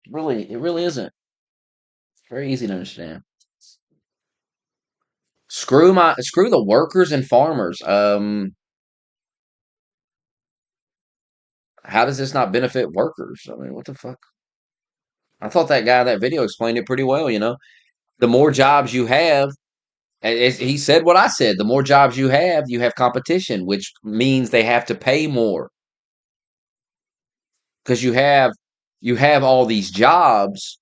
It really isn't. It's very easy to understand. Screw the workers and farmers. How does this not benefit workers? I mean, what the fuck? I thought that guy in that video explained it pretty well, you know. The more jobs you have, he said what I said, the more jobs you have competition, which means they have to pay more. Because you have all these jobs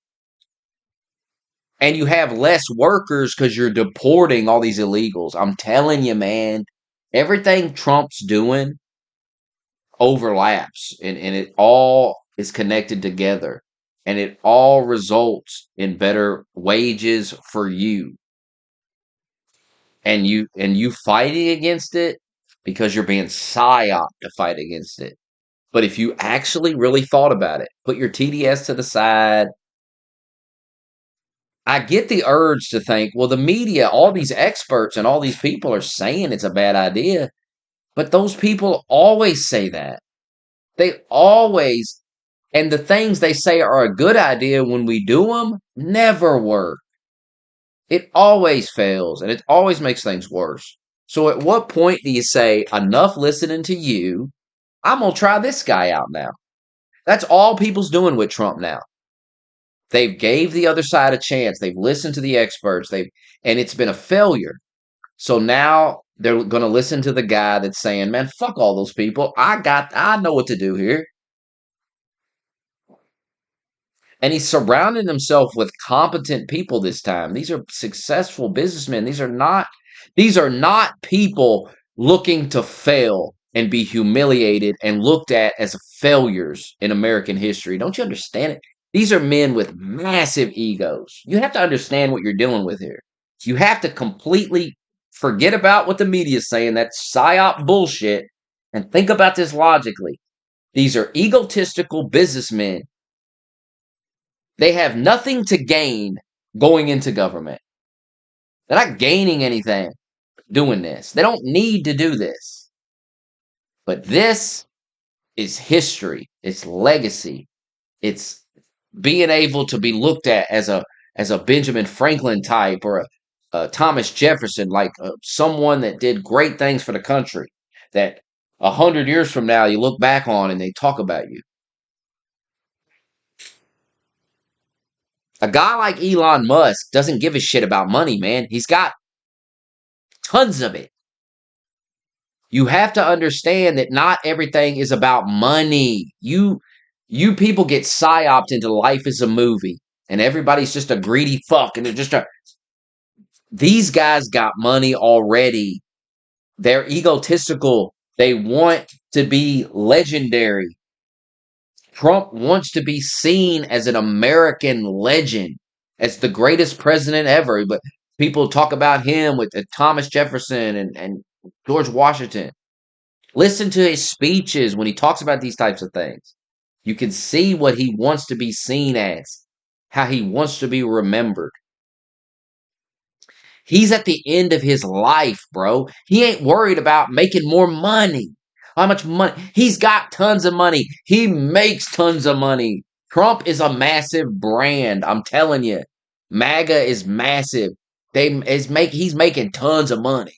and you have less workers because you're deporting all these illegals. I'm telling you, man, everything Trump's doing overlaps and it all is connected together and it all results in better wages for you. And you fighting against it because you're being psyoped to fight against it. But if you actually really thought about it, put your TDS to the side. I get the urge to think, well, the media, all these experts and all these people are saying it's a bad idea, but those people always say that. They always, and the things they say are a good idea when we do them never work. It always fails and it always makes things worse. So at what point do you say, enough listening to you, I'm going to try this guy out now? That's all people's doing with Trump now. They've gave the other side a chance. They've listened to the experts. And it's been a failure. So now they're going to listen to the guy that's saying, man, fuck all those people. I know what to do here. And he's surrounding himself with competent people this time. These are successful businessmen. These are not people looking to fail and be humiliated and looked at as failures in American history. Don't you understand it? These are men with massive egos. You have to understand what you're dealing with here. You have to completely forget about what the media is saying, that psyop bullshit, and think about this logically. These are egotistical businessmen. They have nothing to gain going into government. They're not gaining anything doing this. They don't need to do this. But this is history. It's legacy. It's being able to be looked at as a Benjamin Franklin type or a Thomas Jefferson, like someone that did great things for the country, that 100 years from now you look back on and they talk about you. A guy like Elon Musk doesn't give a shit about money, man. He's got tons of it. You have to understand that not everything is about money. You people get psyoped into life as a movie, and everybody's just a greedy fuck, and they're just these guys got money already. They're egotistical. They want to be legendary. Trump wants to be seen as an American legend, as the greatest president ever. But people talk about him with Thomas Jefferson and George Washington. Listen to his speeches when he talks about these types of things. You can see what he wants to be seen as, how he wants to be remembered. He's at the end of his life, bro. He ain't worried about making more money. How much money? He's got tons of money. He makes tons of money. Trump is a massive brand. I'm telling you. MAGA is massive. He's making tons of money.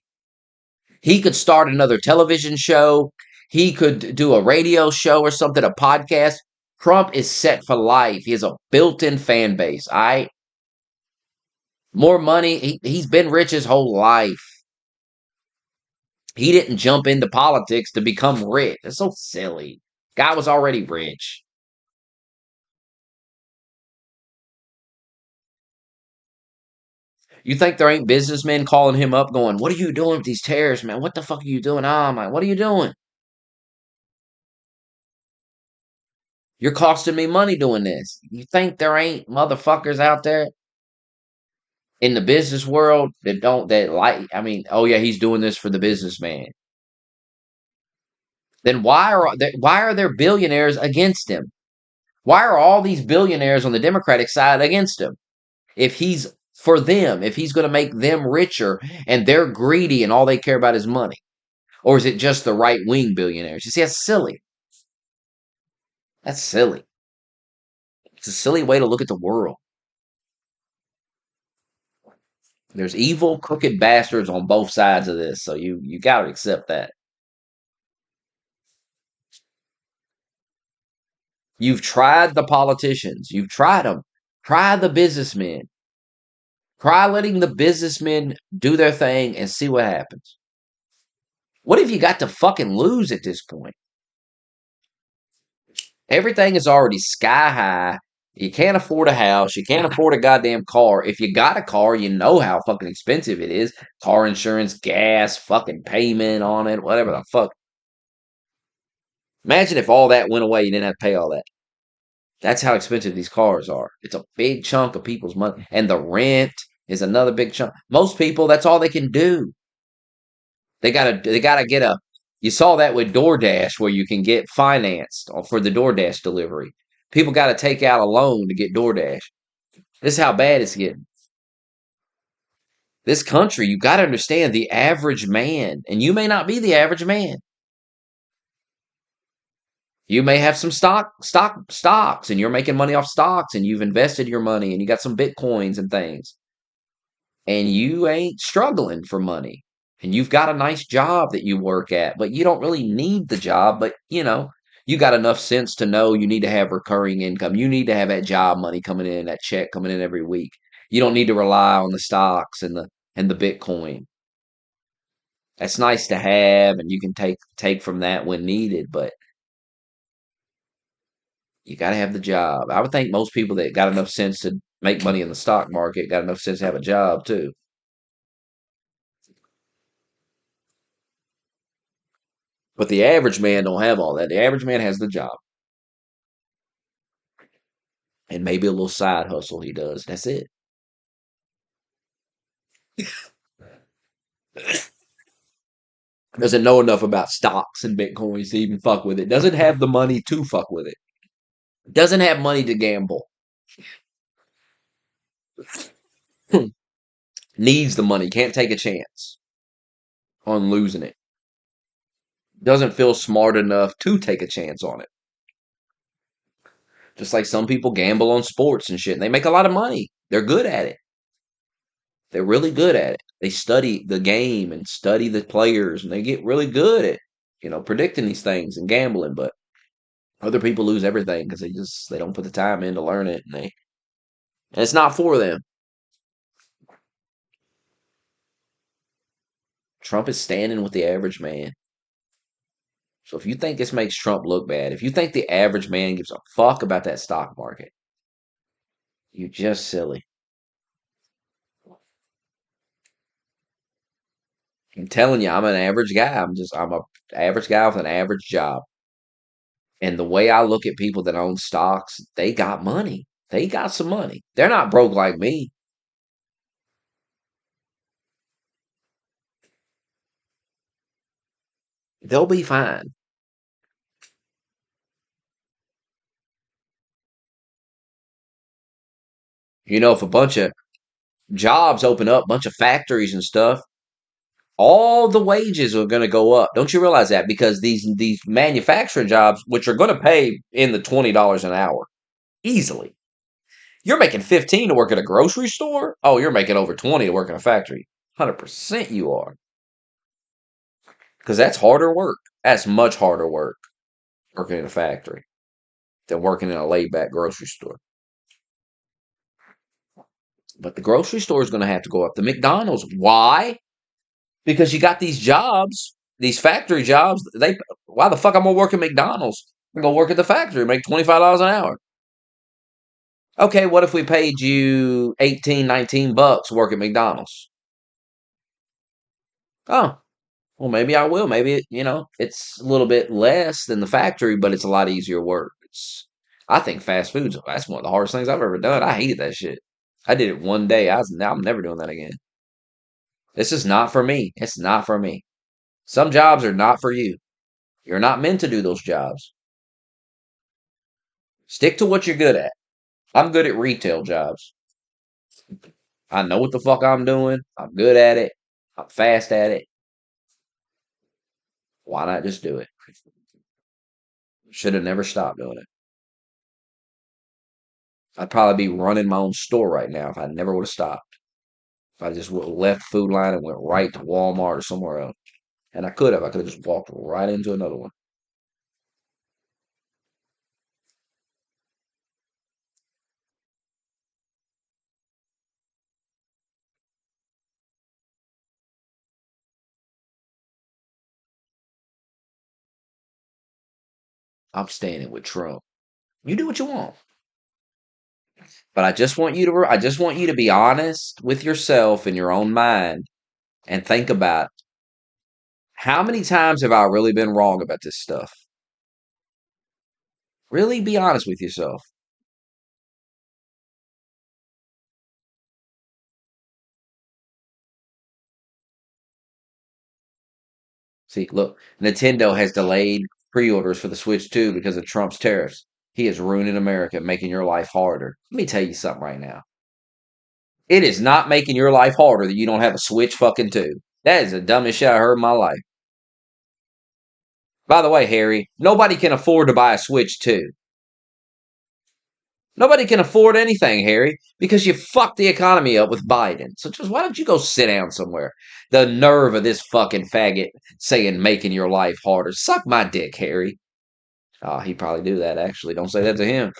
He could start another television show. He could do a radio show or something, a podcast. Trump is set for life. He has a built-in fan base. More money. He's been rich his whole life. He didn't jump into politics to become rich. That's so silly. Guy was already rich. You think there ain't businessmen calling him up going, what are you doing with these tariffs, man? What the fuck are you doing? Oh, man, what are you doing? You're costing me money doing this. You think there ain't motherfuckers out there in the business world oh yeah, he's doing this for the businessman. Then why are there billionaires against him? Why are all these billionaires on the Democratic side against him? If he's for them, if he's going to make them richer and they're greedy and all they care about is money? Or is it just the right-wing billionaires? You see, that's silly. That's silly. It's a silly way to look at the world. There's evil, crooked bastards on both sides of this, so you got to accept that. You've tried the politicians. You've tried them. Try the businessmen. Try letting the businessmen do their thing and see what happens. What have you got to fucking lose at this point? Everything is already sky high. You can't afford a house. You can't afford a goddamn car. If you got a car, you know how fucking expensive it is. Car insurance, gas, fucking payment on it, whatever the fuck. Imagine if all that went away, you didn't have to pay all that. That's how expensive these cars are. It's a big chunk of people's money. And the rent is another big chunk. Most people, that's all they can do. They gotta get a, you saw that with DoorDash where you can get financed for the DoorDash delivery. People gotta take out a loan to get DoorDash. This is how bad it's getting. This country, you gotta understand the average man, and you may not be the average man. You may have some stocks, and you're making money off stocks, and you've invested your money, and you got some bitcoins and things, and you ain't struggling for money, and you've got a nice job that you work at, but you don't really need the job, but you got enough sense to know you need to have recurring income. You need to have that job money coming in, that check coming in every week. You don't need to rely on the stocks and the Bitcoin. That's nice to have, and you can take from that when needed, but you got to have the job. I would think most people that got enough sense to make money in the stock market got enough sense to have a job too. But the average man don't have all that. The average man has the job and maybe a little side hustle he does. That's it. Doesn't know enough about stocks and bitcoins to even fuck with it. Doesn't have the money to fuck with it. Doesn't have money to gamble. Needs the money. Can't take a chance on losing it. Doesn't feel smart enough to take a chance on it. Just like some people gamble on sports and shit, and they make a lot of money. They're good at it. They're really good at it. They study the game and study the players, and they get really good at, predicting these things and gambling. But other people lose everything because they don't put the time in to learn it, and it's not for them. Trump is standing with the average man. So if you think this makes Trump look bad, if you think the average man gives a fuck about that stock market, you're just silly. I'm telling you, I'm an average guy. I'm a average guy with an average job. And the way I look at people that own stocks, they got money. They got some money. They're not broke like me. They'll be fine. If a bunch of jobs open up, a bunch of factories and stuff, all the wages are going to go up. Don't you realize that? Because these manufacturing jobs, which are going to pay in the $20 an hour, easily. You're making 15 to work at a grocery store? Oh, you're making over 20 to work in a factory. 100% you are. Because that's harder work. That's much harder work working in a factory than working in a laid back grocery store. But the grocery store is going to have to go up. The McDonald's. Why? Because you got these jobs, these factory jobs. Why the fuck I'm going to work at McDonald's? I'm going to work at the factory, make $25 an hour. Okay, what if we paid you 18, 19 bucks to work at McDonald's? Oh, well, maybe I will. Maybe it's a little bit less than the factory, but it's a lot easier work. I think fast food's that's one of the hardest things I've ever done. I hated that shit. I did it one day. I'm never doing that again. This is not for me. It's not for me. Some jobs are not for you. You're not meant to do those jobs. Stick to what you're good at. I'm good at retail jobs. I know what the fuck I'm doing. I'm good at it. I'm fast at it. Why not just do it? Should have never stopped doing it. I'd probably be running my own store right now if I never would have stopped. If I just would have left Food Line and went right to Walmart or somewhere else. And I could have. I could have just walked right into another one. I'm standing with Trump. You do what you want. But I just want you to be honest with yourself in your own mind and think about how many times have I really been wrong about this stuff? Really be honest with yourself. See, look, Nintendo has delayed pre-orders for the Switch 2 because of Trump's tariffs. He is ruining America, making your life harder. Let me tell you something right now. It is not making your life harder that you don't have a Switch fucking 2. That is the dumbest shit I heard in my life. By the way, Harry, nobody can afford to buy a Switch 2. Nobody can afford anything, Harry, because you fucked the economy up with Biden. So just why don't you go sit down somewhere? The nerve of this fucking faggot saying making your life harder. Suck my dick, Harry. Oh, he'd probably do that, actually. Don't say that to him.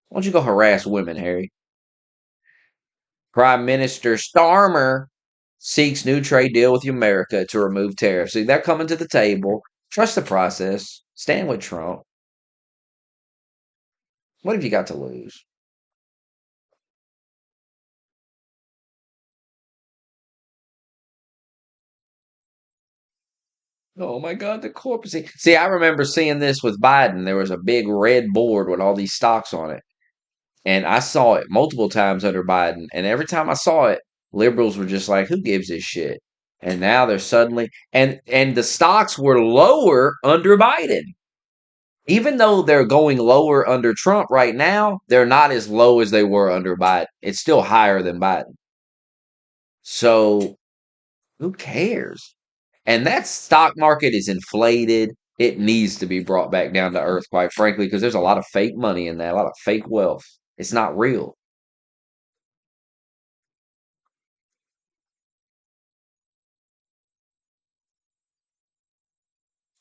Why don't you go harass women, Harry? Prime Minister Starmer seeks new trade deal with America to remove tariffs. See, they're coming to the table. Trust the process. Stand with Trump. What have you got to lose? Oh my God, the corporate. See, I remember seeing this with Biden. There was a big red board with all these stocks on it. And I saw it multiple times under Biden. And every time I saw it, liberals were just like, who gives a shit? And now they're suddenly and the stocks were lower under Biden. Even though they're going lower under Trump right now, they're not as low as they were under Biden. It's still higher than Biden. So who cares? And that stock market is inflated. It needs to be brought back down to earth, quite frankly, because there's a lot of fake money in that, a lot of fake wealth. It's not real.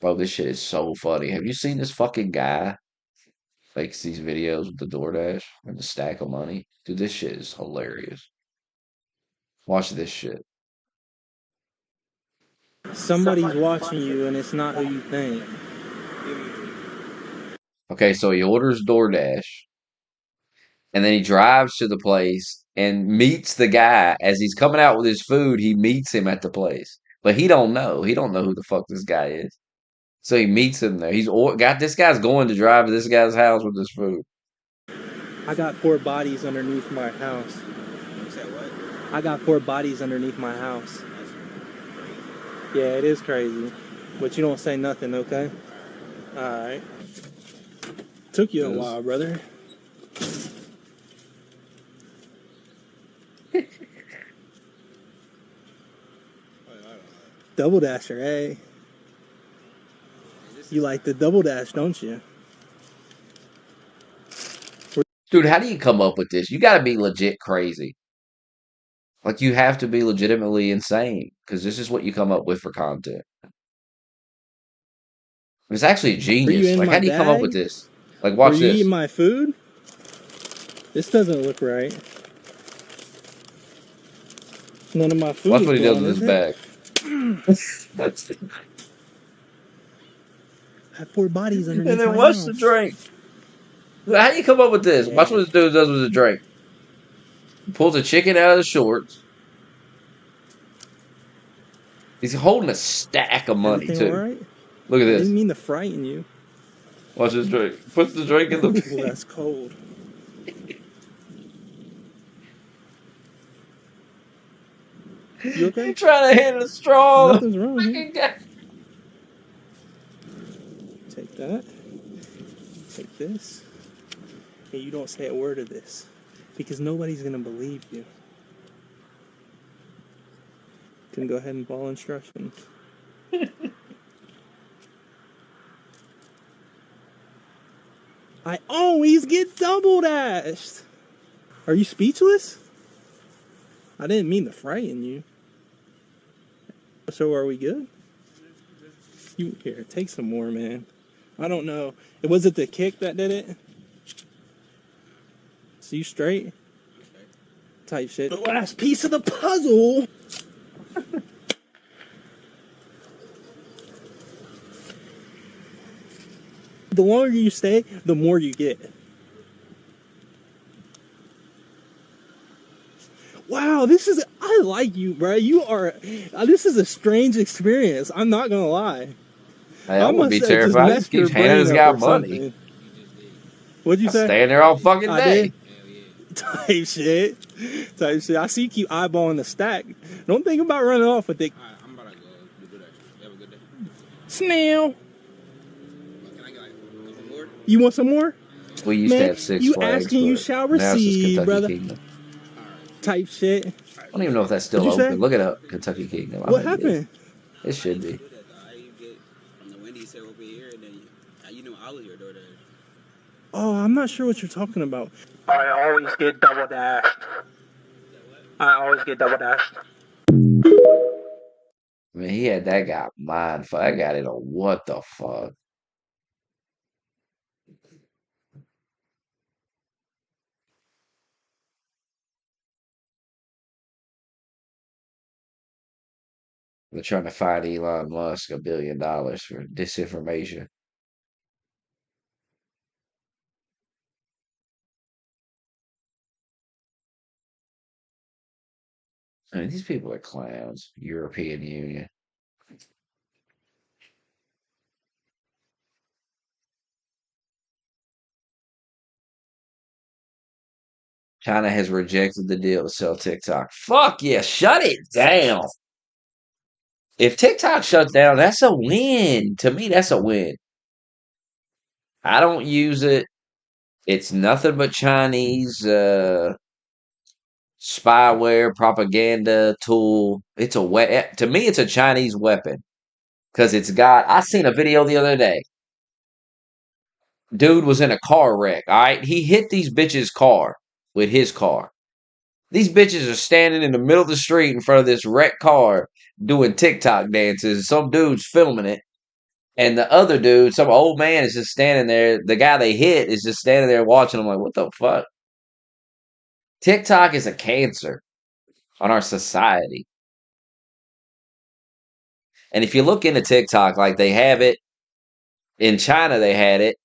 Bro, this shit is so funny. Have you seen this fucking guy makes these videos with the DoorDash and the stack of money? Dude, this shit is hilarious. Watch this shit. Somebody's watching you and it's not who you think. Okay, so he orders DoorDash and then he drives to the place and meets the guy as he's coming out with his food. He meets him at the place, but he don't know. He don't know who the fuck this guy is. So he meets him there. Got this guy's going to drive to this guy's house with his food. I got 4 bodies underneath my house. You said what? I got 4 bodies underneath my house. Yeah, it is crazy. But you don't say nothing, okay? Alright. Took you a while, brother. Double dasher, hey. You like the double dash, don't you? Dude, how do you come up with this? You gotta be legit crazy. Like, you have to be legitimately insane, because this is what you come up with for content. It's actually genius. Like, how do you come up with this? Like, watch Were you this. eating my food? This doesn't look right. None of my food. Watch what he does with his bag. That's it. I have 4 bodies underneath And then my watch house. the drink. How do you come up with this? Watch what this dude does with the drink. Pulls a chicken out of the shorts. He's holding a stack of money, Everything too. all right? Look at I this. didn't mean to frighten you. Watch this drink. Puts the drink in the... Ooh, that's cold. You okay? He's trying to hit a straw. Nothing's wrong here. Take that. Take this. And you don't say a word of this. Because nobody's going to believe you. Can go ahead and follow instructions. I always get double dashed. Are you speechless? I didn't mean to frighten you. So are we good? You here, take some more, man. I don't know. Was it the kick that did it? So you straight? Type shit. The last piece of the puzzle. The longer you stay, the more you get. Wow, I like you, bro. This is a strange experience. I'm not gonna lie. Hey, I I wouldn't must be have just terrified. He just messed your keeps handing brain this up guy or money. something. What'd you I say? stand there all fucking I day. did. Type shit. Type shit. I see you keep eyeballing the stack. Don't think about running off with it. Alright, I'm about to go. You do that shit. Have a good day. Snail. Can I get like a couple more? You want some more? We used to Man, have Six you Flags, asking, you but shall now it's just receive, Kentucky brother. Kingdom. Type shit. I don't even know if that's What'd still you say? open. Look it up, Kentucky Kingdom. I What bet it is. happened? It should be. You get from the Wendy's here over here, and then you know I was your DoorDash. Oh, I'm not sure what you're talking about. I always get double dashed. I mean, he had that guy mind fuck. That guy didn't know what the fuck. They're trying to find Elon Musk $1 billion for disinformation. I mean, these people are clowns. European Union. China has rejected the deal to sell TikTok. Fuck yeah, shut it down. If TikTok shuts down, that's a win. To me, that's a win. I don't use it. It's nothing but Chinese spyware propaganda tool. It's to me, it's a Chinese weapon because it's got. I seen a video the other day. Dude was in a car wreck. All right, he hit these bitches' car with his car. These bitches are standing in the middle of the street in front of this wrecked car doing TikTok dances. Some dude's filming it. And the other dude, some old man, is just standing there. The guy they hit is just standing there watching them like, what the fuck? TikTok is a cancer on our society. And if you look into TikTok, like they have it in China, they had it,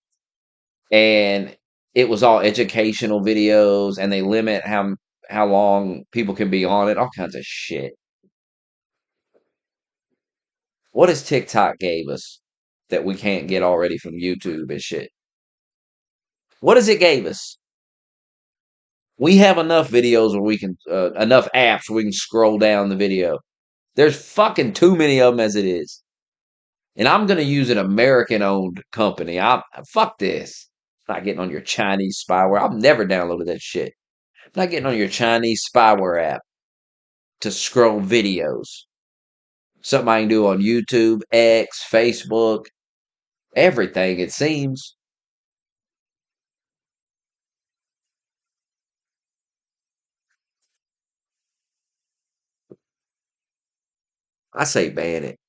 and it was all educational videos, and they limit how long people can be on it, all kinds of shit. What has TikTok gave us that we can't get already from YouTube and shit? What has it gave us? We have enough videos where we can, enough apps where we can scroll down the video. There's fucking too many of them as it is. And I'm going to use an American owned company. Fuck this. I'm not getting on your Chinese spyware. I've never downloaded that shit. I'm not getting on your Chinese spyware app to scroll videos. Something I can do on YouTube, X, Facebook, everything, it seems. I say ban it.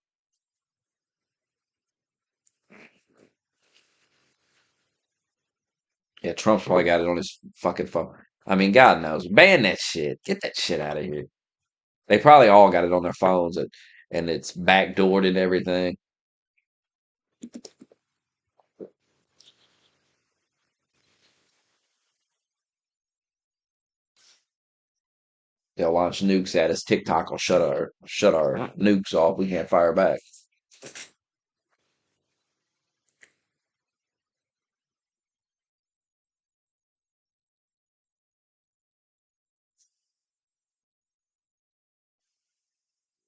Yeah, Trump's probably got it on his fucking phone. I mean, God knows. Ban that shit. Get that shit out of here. They probably all got it on their phones and it's backdoored and everything. They'll launch nukes at us. TikTok will shut our nukes off. We can't fire back.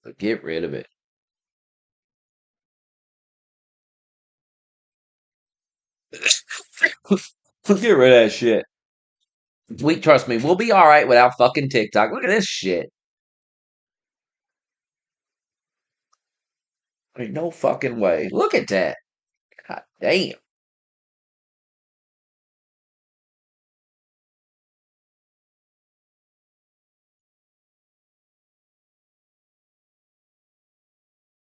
But get rid of it. Get rid of that shit. Trust me, we'll be all right without fucking TikTok. Look at this shit. Ain't no fucking way. Look at that. God damn.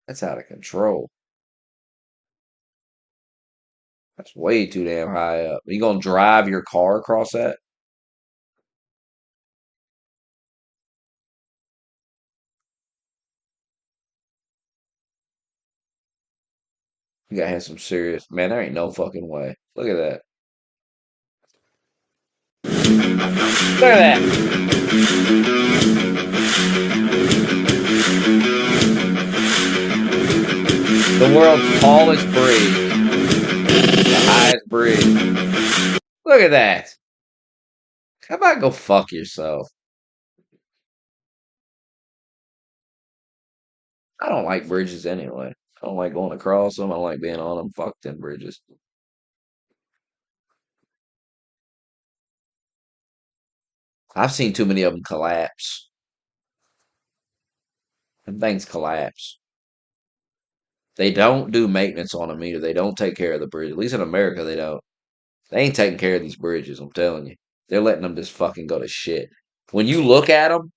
That's out of control. That's way too damn high up. You gonna drive your car across that? You gotta have some serious man. There ain't no fucking way. Look at that. Look at that. The world's tallest bridge. The highest bridge. Look at that. How about go fuck yourself? I don't like bridges anyway. I don't like going across them. I don't like being on them. Fuck them bridges. I've seen too many of them collapse. Them things collapse. They don't do maintenance on them either. They don't take care of the bridge. At least in America, they don't. They ain't taking care of these bridges. I'm telling you, they're letting them just fucking go to shit. When you look at them,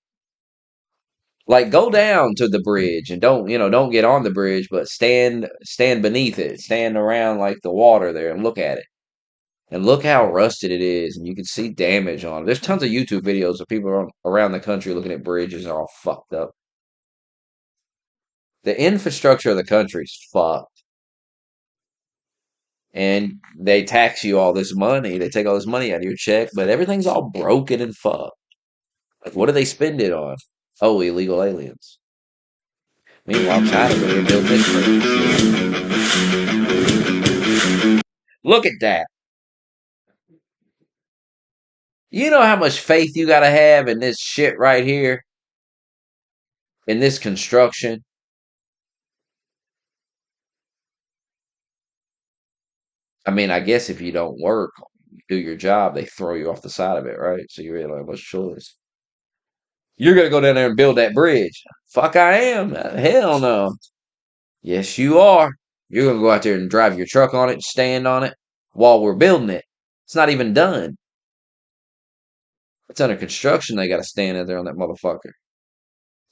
like go down to the bridge and don't get on the bridge, but stand beneath it, stand around like the water there and look at it. And look how rusted it is, and you can see damage on it. There's tons of YouTube videos of people around the country looking at bridges and all fucked up. The infrastructure of the country's fucked. And they tax you all this money. They take all this money out of your check, but everything's all broken and fucked. Like, what do they spend it on? Oh, illegal aliens. Meanwhile, China's over here building this crazy shit. Look at that. You know how much faith you gotta have in this shit right here? In this construction? I mean, I guess if you don't work, do your job, they throw you off the side of it, right? So you really don't have much choice. You're gonna go down there and build that bridge. Fuck, I am. Hell no. Yes, you are. You're gonna go out there and drive your truck on it, stand on it while we're building it. It's not even done. It's under construction. They gotta stand out there on that motherfucker.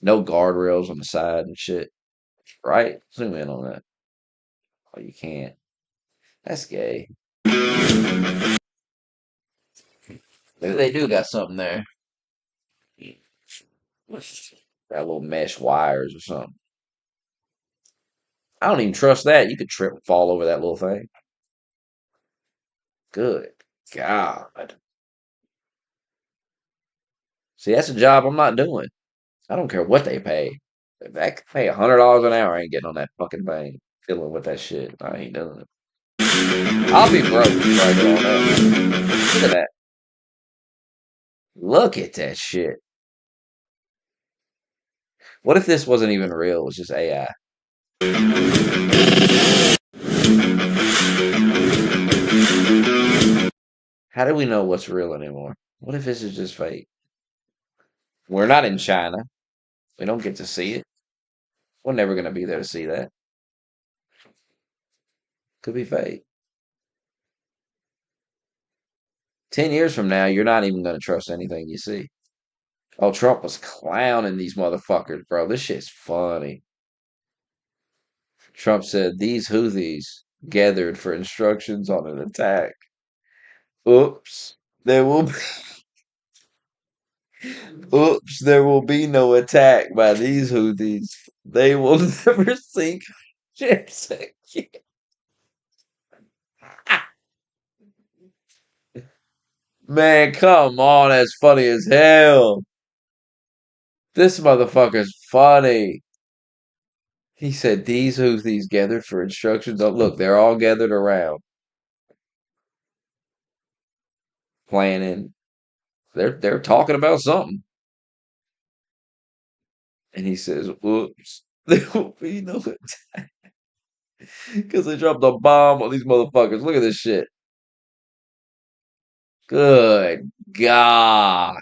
No guardrails on the side and shit. Right? Zoom in on that. Oh, you can't. That's gay. Maybe they do got something there. Got little mesh wires or something. I don't even trust that. You could trip and fall over that little thing. Good God. See, that's a job I'm not doing. I don't care what they pay. If I could pay $100 an hour, I ain't getting on that fucking thing. Fiddling with that shit. I ain't doing it. I'll be broke before I get on that. Look at that. Look at that shit. What if this wasn't even real? It was just AI. How do we know what's real anymore? What if this is just fake? We're not in China. We don't get to see it. We're never going to be there to see that. Could be fake. 10 years from now, you're not even going to trust anything you see. Oh, Trump was clowning these motherfuckers, bro. This shit's funny. Trump said these Houthis gathered for instructions on an attack. Oops. There will be Oops, there will be no attack by these Houthis. They will never sink ships again. Man, come on, that's funny as hell. This motherfucker's funny. He said these Houthis gathered for instructions. Oh, look, they're all gathered around, planning. They're talking about something. And he says, "Whoops, there will be no attack because they dropped a bomb on these motherfuckers. Look at this shit. Good God."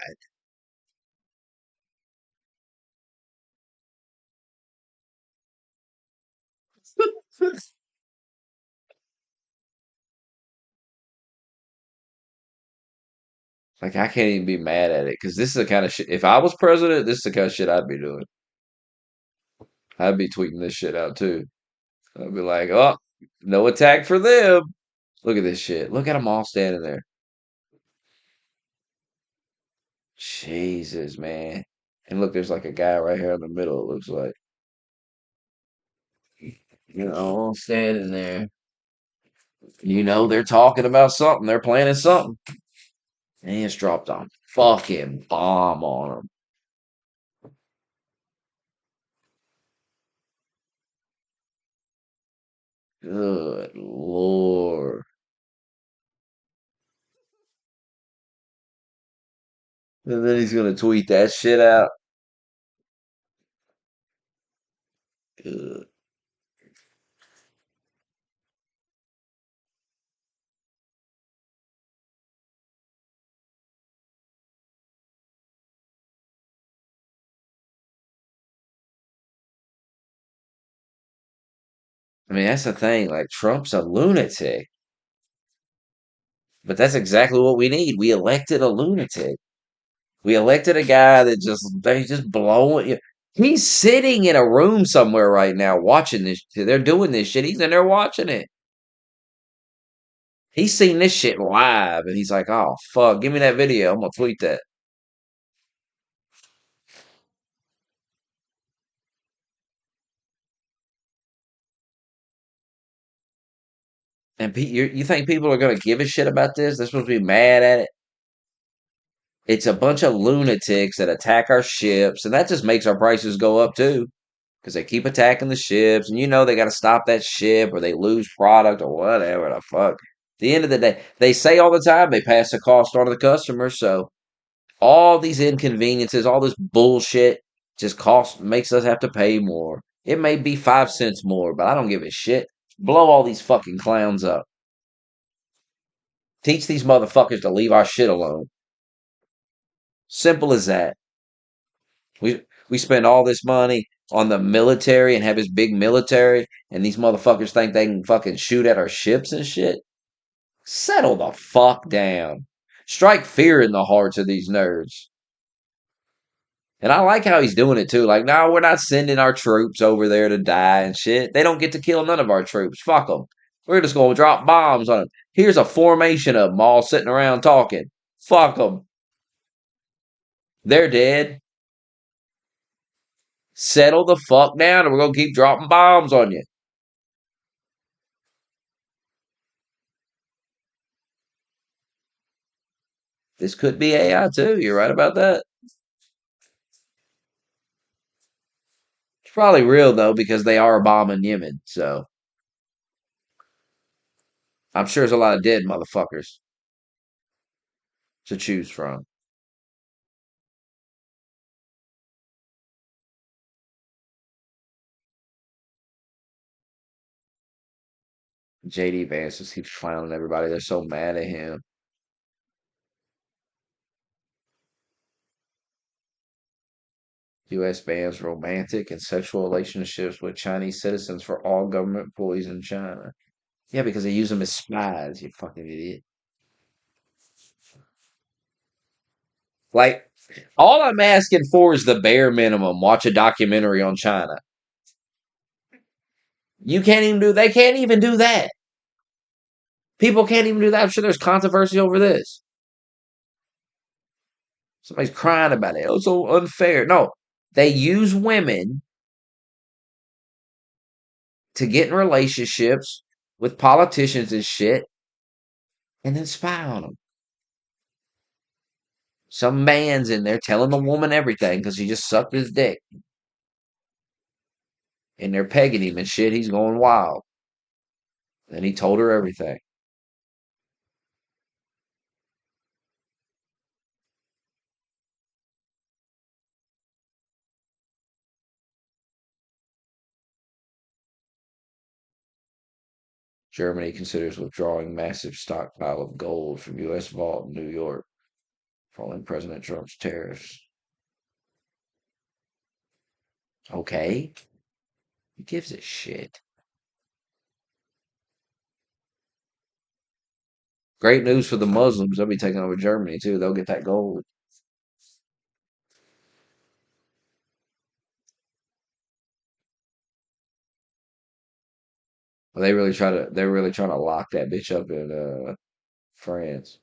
Like, I can't even be mad at it because this is the kind of shit. If I was president, this is the kind of shit I'd be doing. I'd be tweeting this shit out too. I'd be like, oh, no attack for them. Look at this shit. Look at them all standing there. Jesus, man. And look, there's like a guy right here in the middle, it looks like. Standing there. They're talking about something. They're planning something. And he just dropped a fucking bomb on them. Good Lord. And then he's going to tweet that shit out. Good. I mean, that's the thing. Like, Trump's a lunatic. But that's exactly what we need. We elected a lunatic. We elected a guy that they just blowing. He's sitting in a room somewhere right now watching this. They're doing this shit. He's in there watching it. He's seen this shit live, and he's like, "Oh fuck, give me that video. I'm gonna tweet that." And you think people are gonna give a shit about this? They're supposed to be mad at it. It's a bunch of lunatics that attack our ships, and that just makes our prices go up too. Because they keep attacking the ships, and they got to stop that ship or they lose product or whatever the fuck. At the end of the day, they say all the time they pass the cost on to the customer. So all these inconveniences, all this bullshit, just makes us have to pay more. It may be 5 cents more, but I don't give a shit. Blow all these fucking clowns up. Teach these motherfuckers to leave our shit alone. Simple as that. We spend all this money on the military and have this big military, and these motherfuckers think they can fucking shoot at our ships and shit. Settle the fuck down. Strike fear in the hearts of these nerds. And I like how he's doing it too. Like, no, we're not sending our troops over there to die and shit. They don't get to kill none of our troops. Fuck them. We're just going to drop bombs on them. Here's a formation of them all sitting around talking. Fuck them. They're dead. Settle the fuck down, and we're going to keep dropping bombs on you. This could be AI too. You're right about that. It's probably real though, because they are bombing Yemen. So I'm sure there's a lot of dead motherfuckers to choose from. JD Vance just keeps clowning everybody. They're so mad at him. U.S. bans romantic and sexual relationships with Chinese citizens for all government employees in China. Yeah, because they use them as spies, you fucking idiot. Like, all I'm asking for is the bare minimum. Watch a documentary on China. You can't even do, they can't even do that. People can't even do that. I'm sure there's controversy over this. Somebody's crying about it. Oh, it's so unfair. No, they use women to get in relationships with politicians and shit and then spy on them. Some man's in there telling the woman everything because he just sucked his dick. And they're pegging him and shit. He's going wild. And he told her everything. Germany considers withdrawing massive stockpile of gold from U.S. vault in New York following President Trump's tariffs. Okay. Who gives a shit? Great news for the Muslims. They'll be taking over Germany too. They'll get that gold. Well, they're really trying to lock that bitch up in France.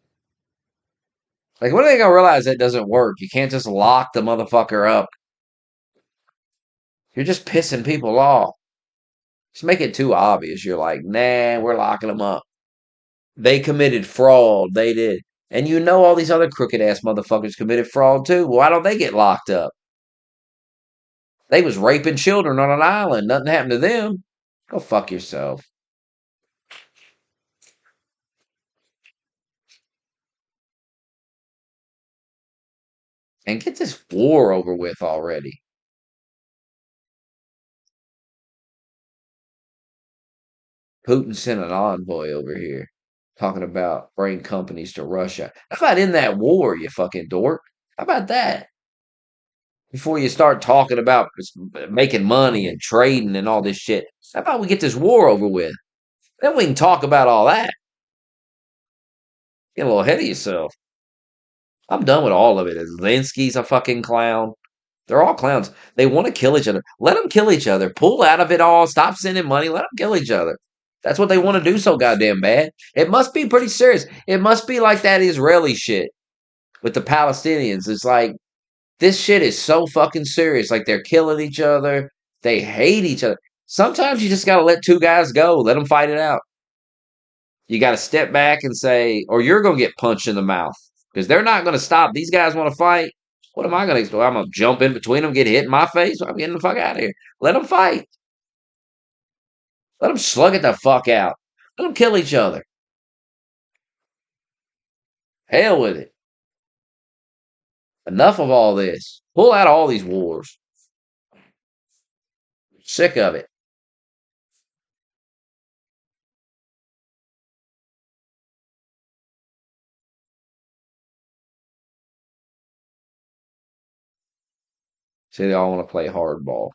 Like, when are they gonna realize that doesn't work? You can't just lock the motherfucker up. You're just pissing people off. Just make it too obvious. You're like, nah, we're locking them up. They committed fraud. They did. And you know all these other crooked ass motherfuckers committed fraud too. Why don't they get locked up? They was raping children on an island. Nothing happened to them. Go fuck yourself. And get this war over with already. Putin sent an envoy over here talking about bringing companies to Russia. How about in that war, you fucking dork? How about that? Before you start talking about making money and trading and all this shit, how about we get this war over with? Then we can talk about all that. Get a little ahead of yourself. I'm done with all of it. Zelensky's a fucking clown. They're all clowns. They want to kill each other. Let them kill each other. Pull out of it all. Stop sending money. Let them kill each other. That's what they want to do so goddamn bad. It must be pretty serious. It must be like that Israeli shit with the Palestinians. It's like, this shit is so fucking serious. Like, they're killing each other. They hate each other. Sometimes you just got to let two guys go. Let them fight it out. You got to step back and say, or you're going to get punched in the mouth because they're not going to stop. These guys want to fight. What am I going to do? I'm going to jump in between them, get hit in my face? I'm getting the fuck out of here. Let them fight. Let them slug it the fuck out. Let them kill each other. Hell with it. Enough of all this. Pull out all these wars. Sick of it. See, they all want to play hardball.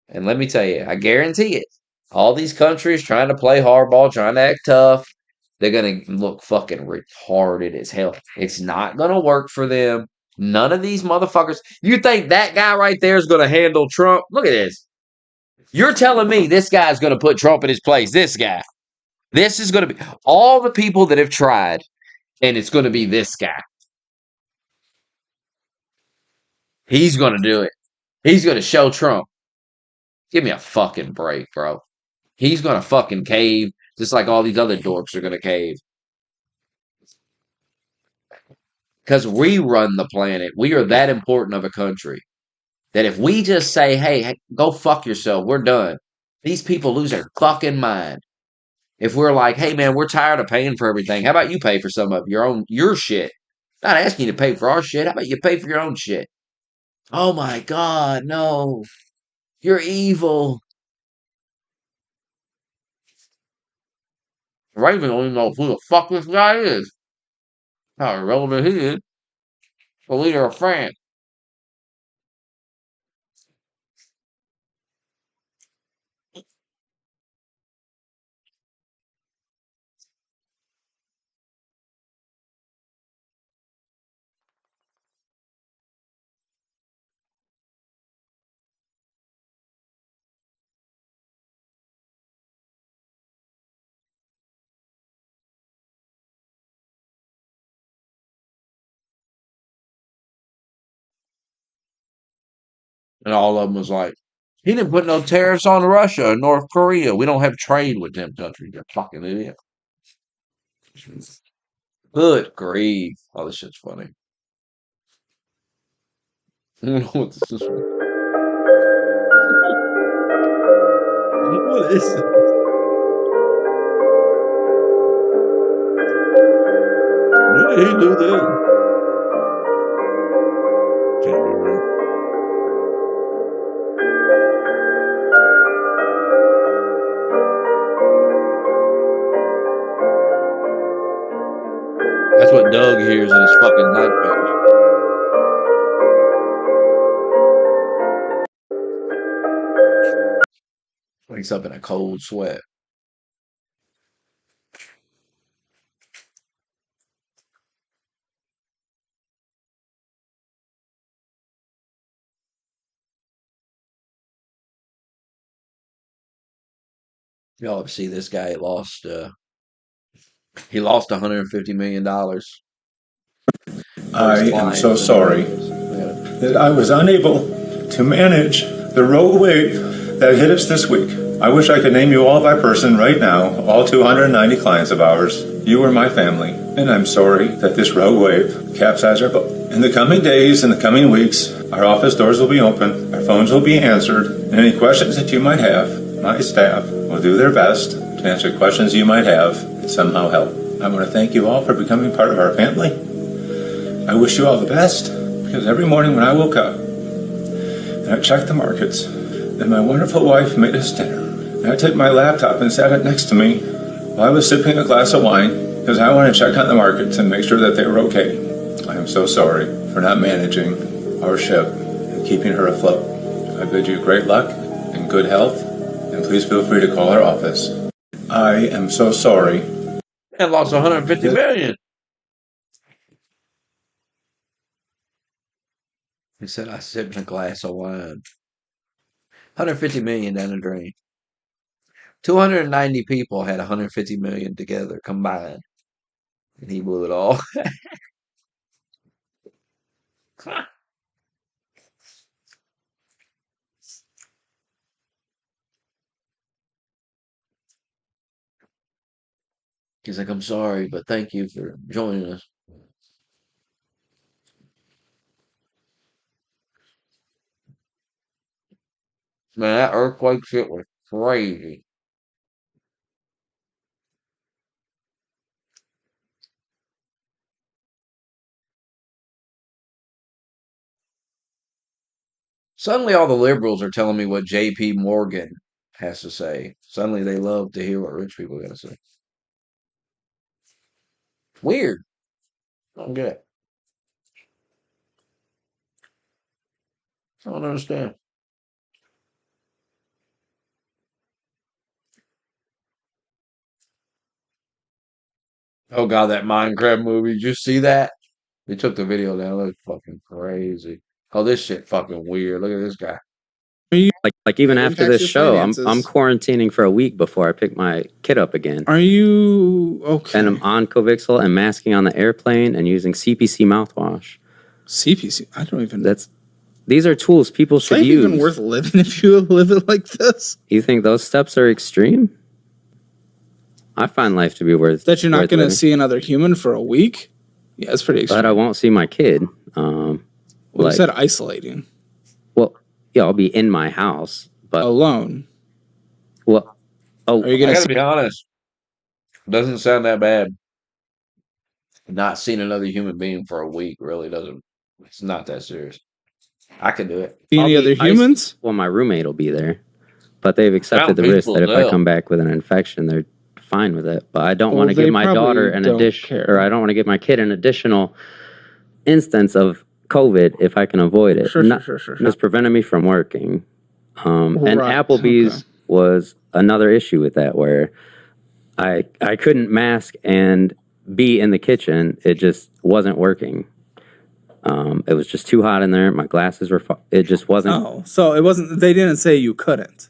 And let me tell you, I guarantee it. All these countries trying to play hardball, trying to act tough, they're going to look fucking retarded as hell. It's not going to work for them. None of these motherfuckers. You think that guy right there is going to handle Trump? Look at this. You're telling me this guy's going to put Trump in his place. This guy. This is going to be all the people that have tried, and it's going to be this guy. He's going to do it. He's going to show Trump. Give me a fucking break, bro. He's going to fucking cave just like all these other dorks are going to cave. Because we run the planet. We are that important of a country that if we just say, hey, go fuck yourself, we're done. These people lose their fucking mind. If we're like, hey, man, we're tired of paying for everything. How about you pay for some of your shit? Not asking you to pay for our shit. How about you pay for your own shit? Oh, my God, no. You're evil. Raven don't even know who the fuck this guy is. How irrelevant he is. The leader of France. And all of them was like, he didn't put no tariffs on Russia or North Korea. We don't have trade with them countries. You fucking idiot. Good grief. Oh, this shit's funny. What's this one? What is it? Why did he do that? Can't remember. That's what Doug hears in his fucking nightmares. Wakes up in a cold sweat. Y'all ever see this guy? He lost $150 million. I am so sorry that I was unable to manage the rogue wave that hit us this week. I wish I could name you all by person right now, all 290 clients of ours. You are my family, and I'm sorry that this rogue wave capsized our boat. In the coming days, in the coming weeks, our office doors will be open, our phones will be answered, and any questions that you might have, my staff will do their best to answer questions you might have and somehow help. I want to thank you all for becoming part of our family. I wish you all the best, because every morning when I woke up and I checked the markets, then my wonderful wife made us dinner. And I took my laptop and sat it next to me while I was sipping a glass of wine because I want to check on the markets and make sure that they were okay. I am so sorry for not managing our ship and keeping her afloat. I bid you great luck and good health, and please feel free to call our office. I am so sorry. And lost 150 million. He said I sipped a glass of wine. 150 million down the drain. 290 people had 150 million together combined, and he blew it all. He's like, I'm sorry, but thank you for joining us. Man, that earthquake shit was crazy. Suddenly, all the liberals are telling me what J.P. Morgan has to say. Suddenly, they love to hear what rich people are going to say. Weird. I don't get it. I don't understand. Oh god, that Minecraft movie. Did you see that? They took the video down. It was fucking crazy. Oh, this shit fucking weird. Look at this guy. Like even It after impacts this your show, I'm finances. quarantining for a week before I pick my kid up again. Are you okay? And I'm on Covixel and masking on the airplane and using CPC mouthwash. CPC? I don't even. These are tools people Is should life use. even worth living if you live it like this? You think those steps are extreme? I find life to be worth That you're not going to living. see another human for a week? Yeah, it's pretty extreme. But I won't see my kid. Well, you said isolating. Well, yeah, I'll be in my house, but alone. Well, Are you I gonna gotta be honest. Doesn't sound that bad. Not seeing another human being for a week really doesn't. It's not that serious. I could do it. Any other humans? Well, my roommate will be there, but they've accepted Sound the risk peaceful that if as I hell. come back with an infection, they're fine with it. But I don't Well, want to they give my daughter probably an don't addition, care. or I don't want to give my kid an additional instance of COVID if I can avoid it. Sure. It's preventing me from working. And Right, Applebee's was another issue with that, where I couldn't mask and be in the kitchen. It just wasn't working. It was just too hot in there. My glasses were. It just wasn't. Oh, so it wasn't. They didn't say you couldn't.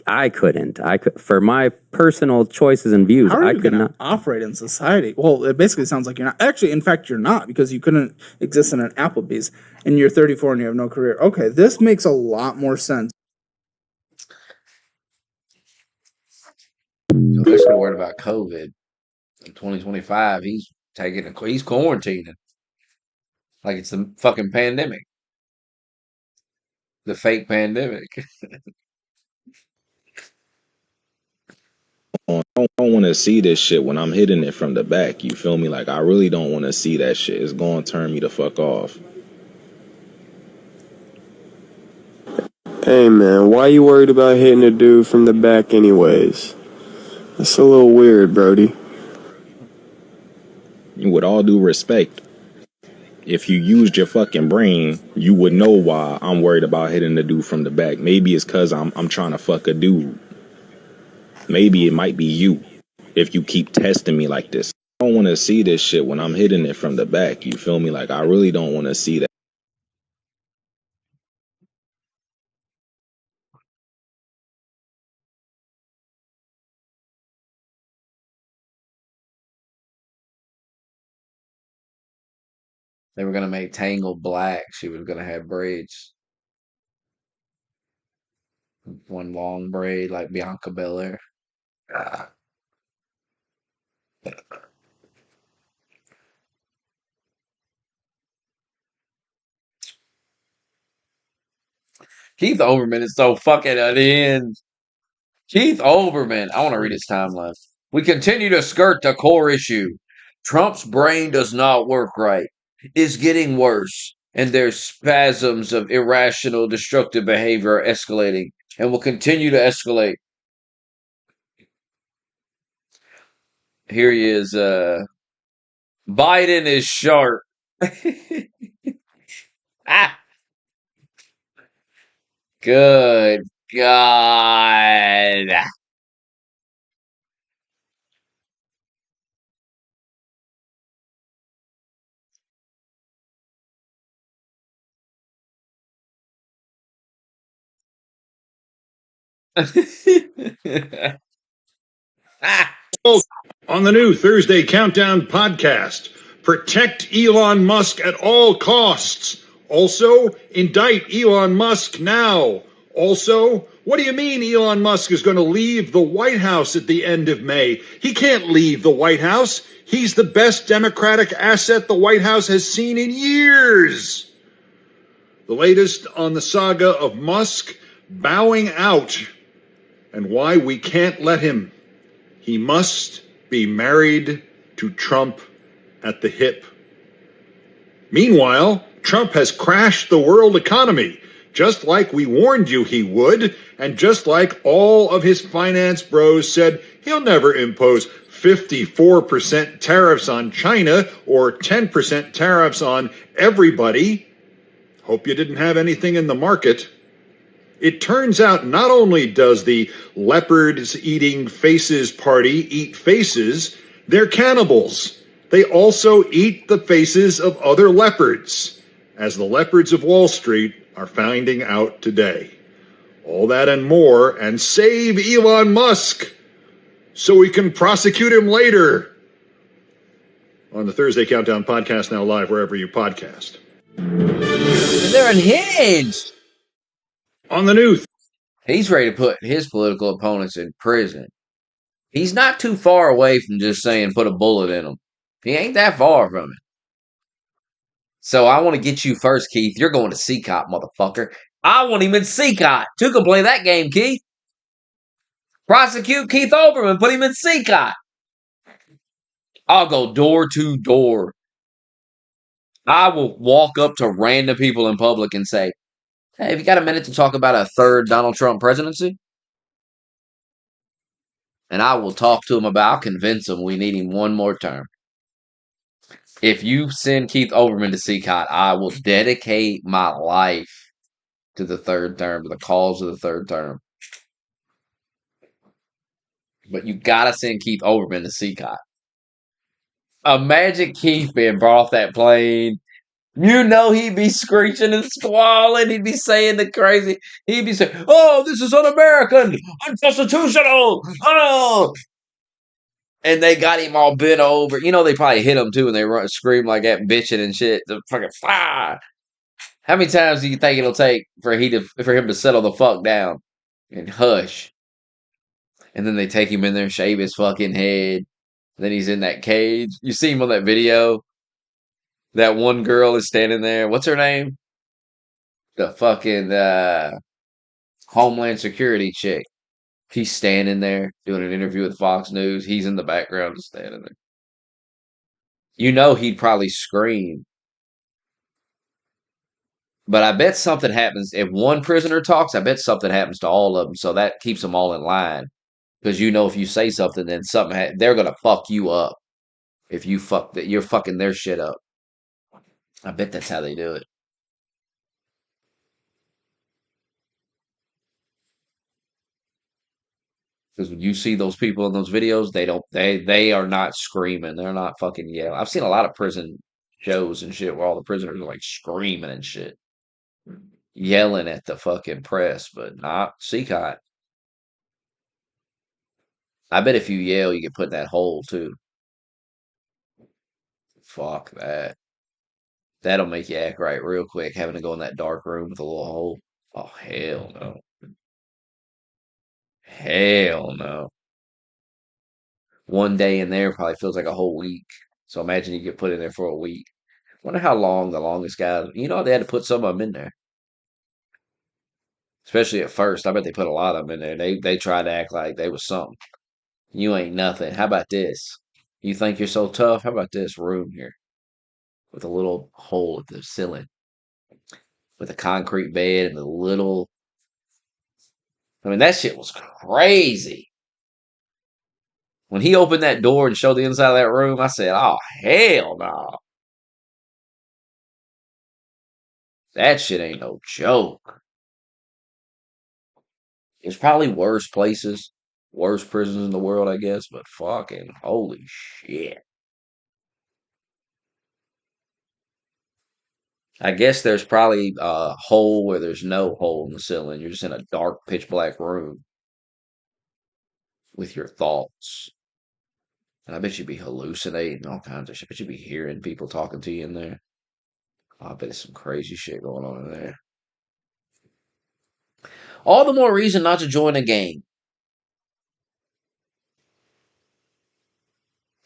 I couldn't. I could, for my personal choices and views. How are I you could going not. to operate in society? Well, it basically sounds like you're not. Actually, in fact, you're not, because you couldn't exist in an Applebee's and you're 34 and you have no career. Okay, this makes a lot more sense. So they're still worried about COVID. In 2025, he's quarantining like it's the fucking pandemic, the fake pandemic. I don't want to see this shit when I'm hitting it from the back. You feel me? Like, I really don't want to see that shit. It's going to turn me the fuck off. Hey man, why you worried about hitting a dude from the back anyways? That's a little weird, Brody. With all due respect, if you used your fucking brain, you would know why I'm worried about hitting the dude from the back. Maybe it's because I'm trying to fuck a dude. Maybe it might be you if you keep testing me like this. I don't want to see this shit when I'm hitting it from the back. You feel me? Like, I really don't want to see that. They were gonna make Tangle black. She was gonna have braids. One long braid like Bianca Belair. Ah. Keith Olbermann is so fucking unhinged. Keith Olbermann. I want to read his timeline. We continue to skirt the core issue. Trump's brain does not work right. It's getting worse. And their spasms of irrational, destructive behavior are escalating and will continue to escalate. Here he is. Biden is sharp. Ah, good God. On the new Thursday Countdown podcast, protect Elon Musk at all costs. Also, indict Elon Musk now. Also, what do you mean Elon Musk is going to leave the White House at the end of May? He can't leave the White House. He's the best Democratic asset the White House has seen in years. The latest on the saga of Musk bowing out and why we can't let him. He must be married to Trump at the hip. Meanwhile, Trump has crashed the world economy, just like we warned you he would, and just like all of his finance bros said he'll never impose 54% tariffs on China or 10% tariffs on everybody. Hope you didn't have anything in the market. It turns out not only does the leopards eating faces party eat faces, they're cannibals. They also eat the faces of other leopards, as the leopards of Wall Street are finding out today. All that and more, and save Elon Musk so we can prosecute him later. On the Thursday Countdown podcast, now live wherever you podcast. They're unhinged. On the news. He's ready to put his political opponents in prison. He's not too far away from just saying put a bullet in them. He ain't that far from it. So I want to get you first, Keith. You're going to CCOT, motherfucker. I want him in CCOT. Two can play that game, Keith. Prosecute Keith Olbermann. Put him in CCOT. I'll go door to door. I will walk up to random people in public and say, hey, have you got a minute to talk about a third Donald Trump presidency? And I will talk to him about, I'll convince him we need him one more term. If you send Keith Olbermann to CCOT, I will dedicate my life to the third term, to the cause of the third term. But you gotta send Keith Olbermann to CCOT. Imagine Keith being brought off that plane. You know he'd be screeching and squalling. He'd be saying the crazy. He'd be saying, "Oh, this is un-American, unconstitutional." Oh, and they got him all bent over. You know they probably hit him too, and they run scream like that, bitching and shit. The fucking fire. How many times do you think it'll take for him to settle the fuck down and hush? And then they take him in there, shave his fucking head. Then he's in that cage. You see him on that video. That one girl is standing there. What's her name? The fucking Homeland Security chick. She's standing there doing an interview with Fox News. He's in the background just standing there. You know he'd probably scream. But I bet something happens. If one prisoner talks, I bet something happens to all of them. So that keeps them all in line. Because you know if you say something, then they're going to fuck you up. If you fuck that, you're fucking their shit up. I bet that's how they do it. Because when you see those people in those videos, they are not screaming. They're not fucking yelling. I've seen a lot of prison shows and shit where all the prisoners are like screaming and shit. Yelling at the fucking press, but not CCOT. I bet if you yell, you get put in that hole too. Fuck that. That'll make you act right real quick, having to go in that dark room with a little hole. Oh, hell no. Hell no. One day in there probably feels like a whole week. So imagine you get put in there for a week. Wonder how long the longest guy. They had to put some of them in there, especially at first. I bet they put a lot of them in there. They tried to act like they was something. You ain't nothing. How about this? You think you're so tough? How about this room here with a little hole at the ceiling, with a concrete bed and a little. I mean, that shit was crazy. When he opened that door and showed the inside of that room, I said, "Oh hell no, that shit ain't no joke." There's probably worse places, worse prisons in the world, I guess, but fucking holy shit. I guess there's probably a hole where there's no hole in the ceiling. You're just in a dark, pitch black room with your thoughts. And I bet you'd be hallucinating all kinds of shit. I bet you'd be hearing people talking to you in there. I bet there's some crazy shit going on in there. All the more reason not to join a gang.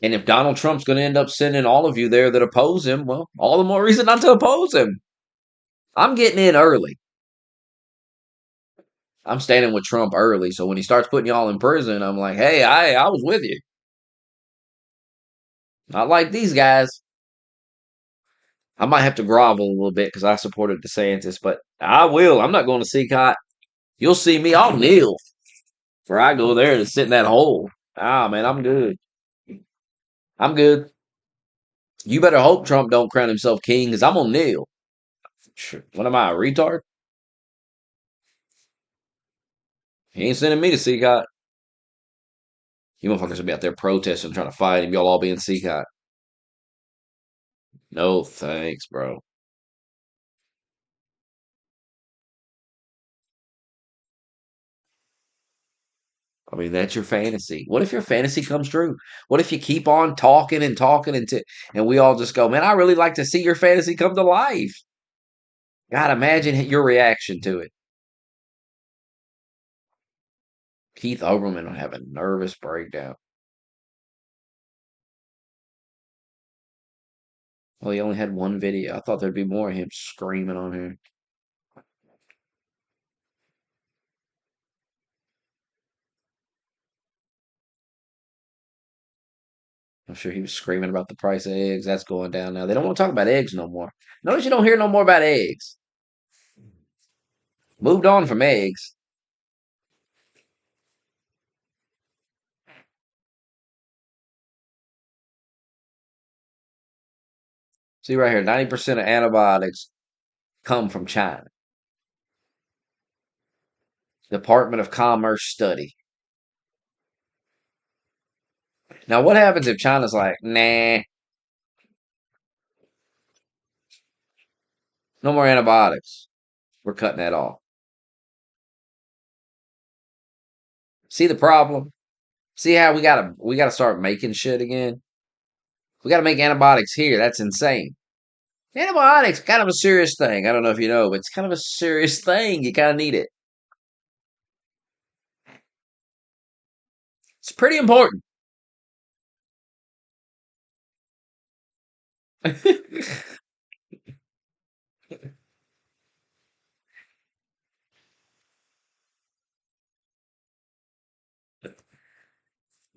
And if Donald Trump's going to end up sending all of you there that oppose him, well, all the more reason not to oppose him. I'm getting in early. I'm standing with Trump early, so when he starts putting y'all in prison, I'm like, hey, I was with you. Not like these guys. I might have to grovel a little bit because I supported DeSantis, but I will. I'm not going to CCOT. You'll see me. I'll kneel before I go there to sit in that hole. Ah, man, I'm good. I'm good. You better hope Trump don't crown himself king because I'm going to kneel. What am I, a retard? He ain't sending me to CCOT. You motherfuckers will be out there protesting, trying to fight him. Y'all all be in CCOT. No thanks, bro. I mean, that's your fantasy. What if your fantasy comes true? What if you keep on talking and talking and we all just go, man, I really like to see your fantasy come to life. God, imagine your reaction to it. Keith Olbermann would have a nervous breakdown. Well, he only had one video. I thought there'd be more of him screaming on here. I'm sure he was screaming about the price of eggs. That's going down now. They don't want to talk about eggs no more. Notice you don't hear no more about eggs. Moved on from eggs. See right here, 90% of antibiotics come from China. Department of Commerce study. Now, what happens if China's like, nah, no more antibiotics. We're cutting that off. See the problem? See how we gotta start making shit again? We gotta make antibiotics here. That's insane. Antibiotics, kind of a serious thing. I don't know if you know, but it's kind of a serious thing. You kind of need it. It's pretty important.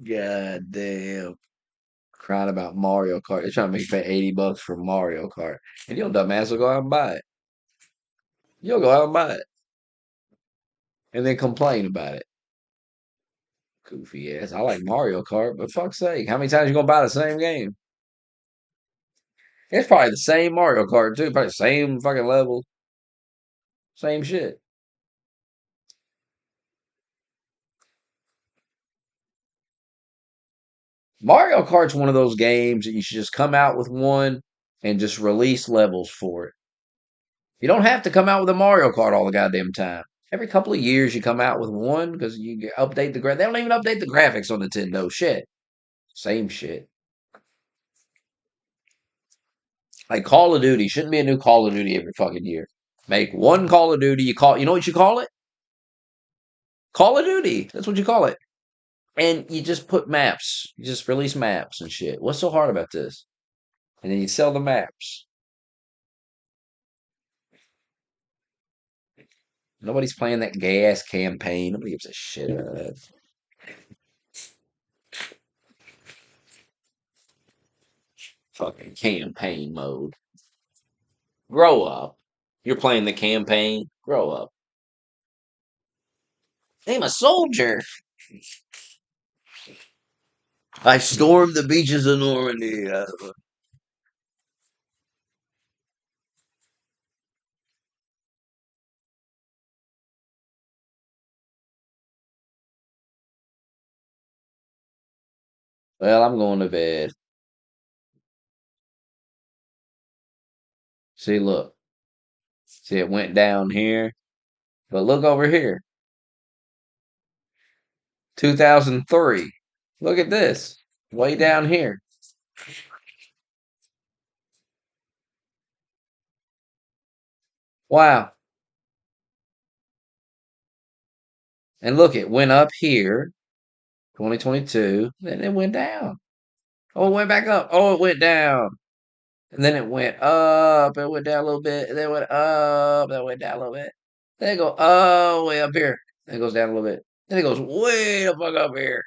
God damn. Crying about Mario Kart. They're trying to make you pay $80 for Mario Kart. And your dumbass will go out and buy it. You'll go out and buy it. And then complain about it. Goofy ass. I like Mario Kart, but fuck's sake, how many times you gonna buy the same game? It's probably the same Mario Kart too, probably the same fucking level, same shit. Mario Kart's one of those games that you should just come out with one and just release levels for it. You don't have to come out with a Mario Kart all the goddamn time. Every couple of years you come out with one because you update the They don't even update the graphics on Nintendo. Shit, same shit. Like Call of Duty shouldn't be a new Call of Duty every fucking year. Make one Call of Duty. You know what you call it? Call of Duty. That's what you call it. And you just put maps. You just release maps and shit. What's so hard about this? And then you sell the maps. Nobody's playing that gas campaign. Nobody gives a shit about that. Fucking campaign mode. Grow up. You're playing the campaign. Grow up. I'm a soldier. I stormed the beaches of Normandy. Well, I'm going to bed. See, look. See, it went down here. But look over here. 2003. Look at this. Way down here. Wow. And look, it went up here. 2022. Then it went down. Oh, it went back up. Oh, it went down. And then it went up. It went down a little bit. And then it went up. Then it went down a little bit. Then it go way up here. Then it goes down a little bit. Then it goes way the fuck up here.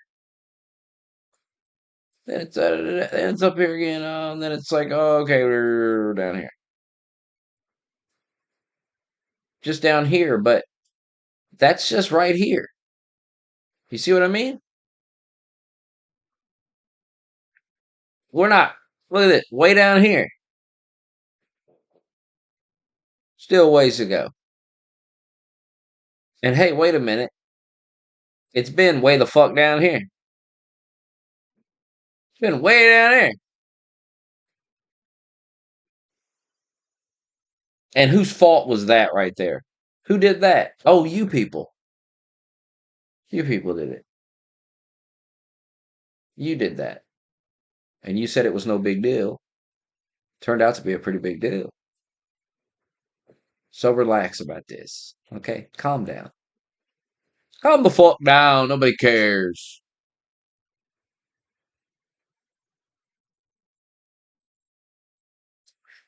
Then it's up here again. And then it's like, oh, okay, we're down here. Just down here, but that's just right here. You see what I mean? We're not. Look at this. Way down here. Still ways to go. And hey, wait a minute. It's been way the fuck down here. It's been way down here. And whose fault was that right there? Who did that? Oh, you people. You people did it. You did that. And you said it was no big deal. Turned out to be a pretty big deal. So relax about this. Okay? Calm down. Calm the fuck down. Nobody cares.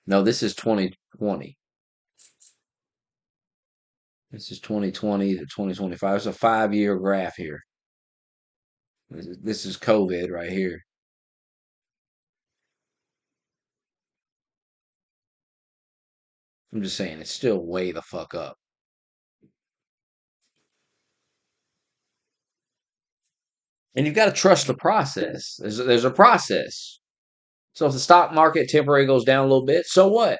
No, this is 2020. This is 2020 to 2025. It's a 5-year graph here. This is COVID right here. I'm just saying, it's still way the fuck up. And you've got to trust the process. There's a process. So if the stock market temporarily goes down a little bit, so what?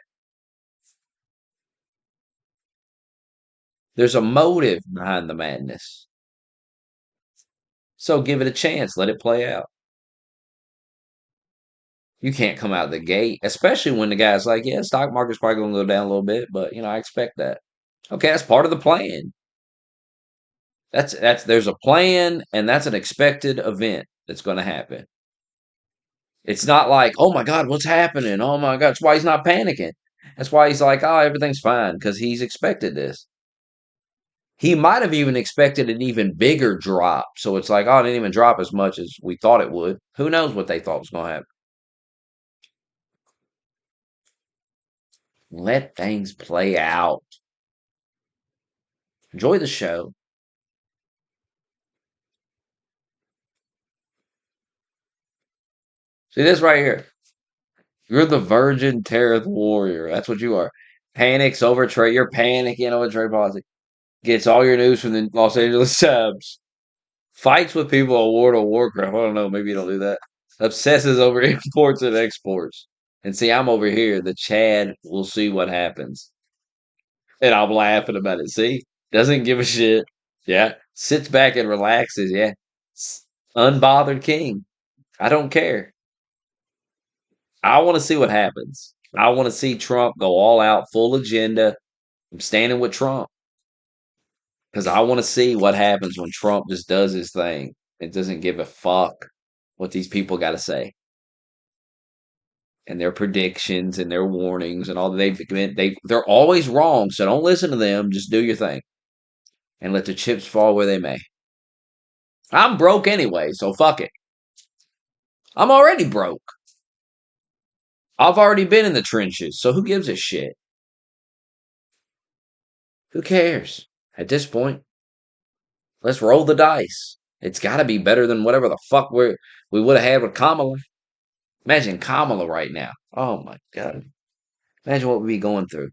There's a motive behind the madness. So give it a chance. Let it play out. You can't come out of the gate, especially when the guy's like, yeah, stock market's probably going to go down a little bit, but, I expect that. Okay, that's part of the plan. There's a plan, and that's an expected event that's going to happen. It's not like, oh my God, what's happening? Oh my God. That's why he's not panicking. That's why he's like, oh, everything's fine, because he's expected this. He might have even expected an even bigger drop. So it's like, oh, it didn't even drop as much as we thought it would. Who knows what they thought was going to happen? Let things play out. Enjoy the show. See this right here. You're the virgin tariff warrior. That's what you are. Panics over trade. You're panicking over trade policy. Gets all your news from the Los Angeles Times. Fights with people on World of Warcraft. I don't know. Maybe you don't do that. Obsesses over imports and exports. And see, I'm over here. The Chad will see what happens. And I'm laughing about it. See? Doesn't give a shit. Yeah. Sits back and relaxes. Yeah. Unbothered king. I don't care. I want to see what happens. I want to see Trump go all out, full agenda. I'm standing with Trump. Because I want to see what happens when Trump just does his thing. It doesn't give a fuck what these people got to say. And their predictions and their warnings and all they're always wrong. So don't listen to them. Just do your thing. And let the chips fall where they may. I'm broke anyway, so fuck it. I'm already broke. I've already been in the trenches, so who gives a shit? Who cares? At this point, let's roll the dice. It's got to be better than whatever the fuck we would have had with Kamala. Imagine Kamala right now. Oh my god. Imagine what we'd be going through.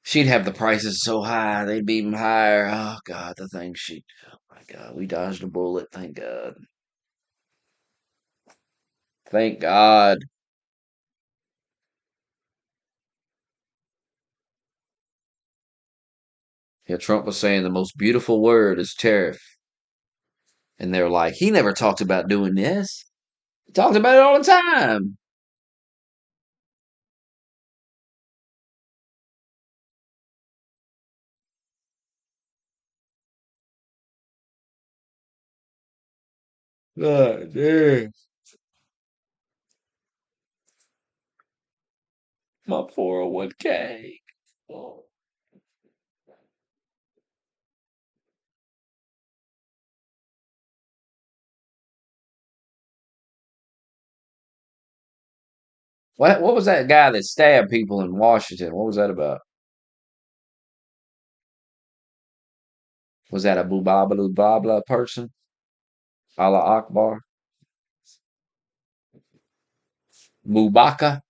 She'd have the prices so high, they'd be even higher. Oh god, the things she. Oh my god, we dodged a bullet. Thank God. Thank God. Yeah, Trump was saying the most beautiful word is tariff. And they're like, he never talked about doing this. He talks about it all the time. God damn. My 401k. Oh. What was that guy that stabbed people in Washington? What was that about? Was that a Bubablu Babla person? Allah Akbar? Mubaka?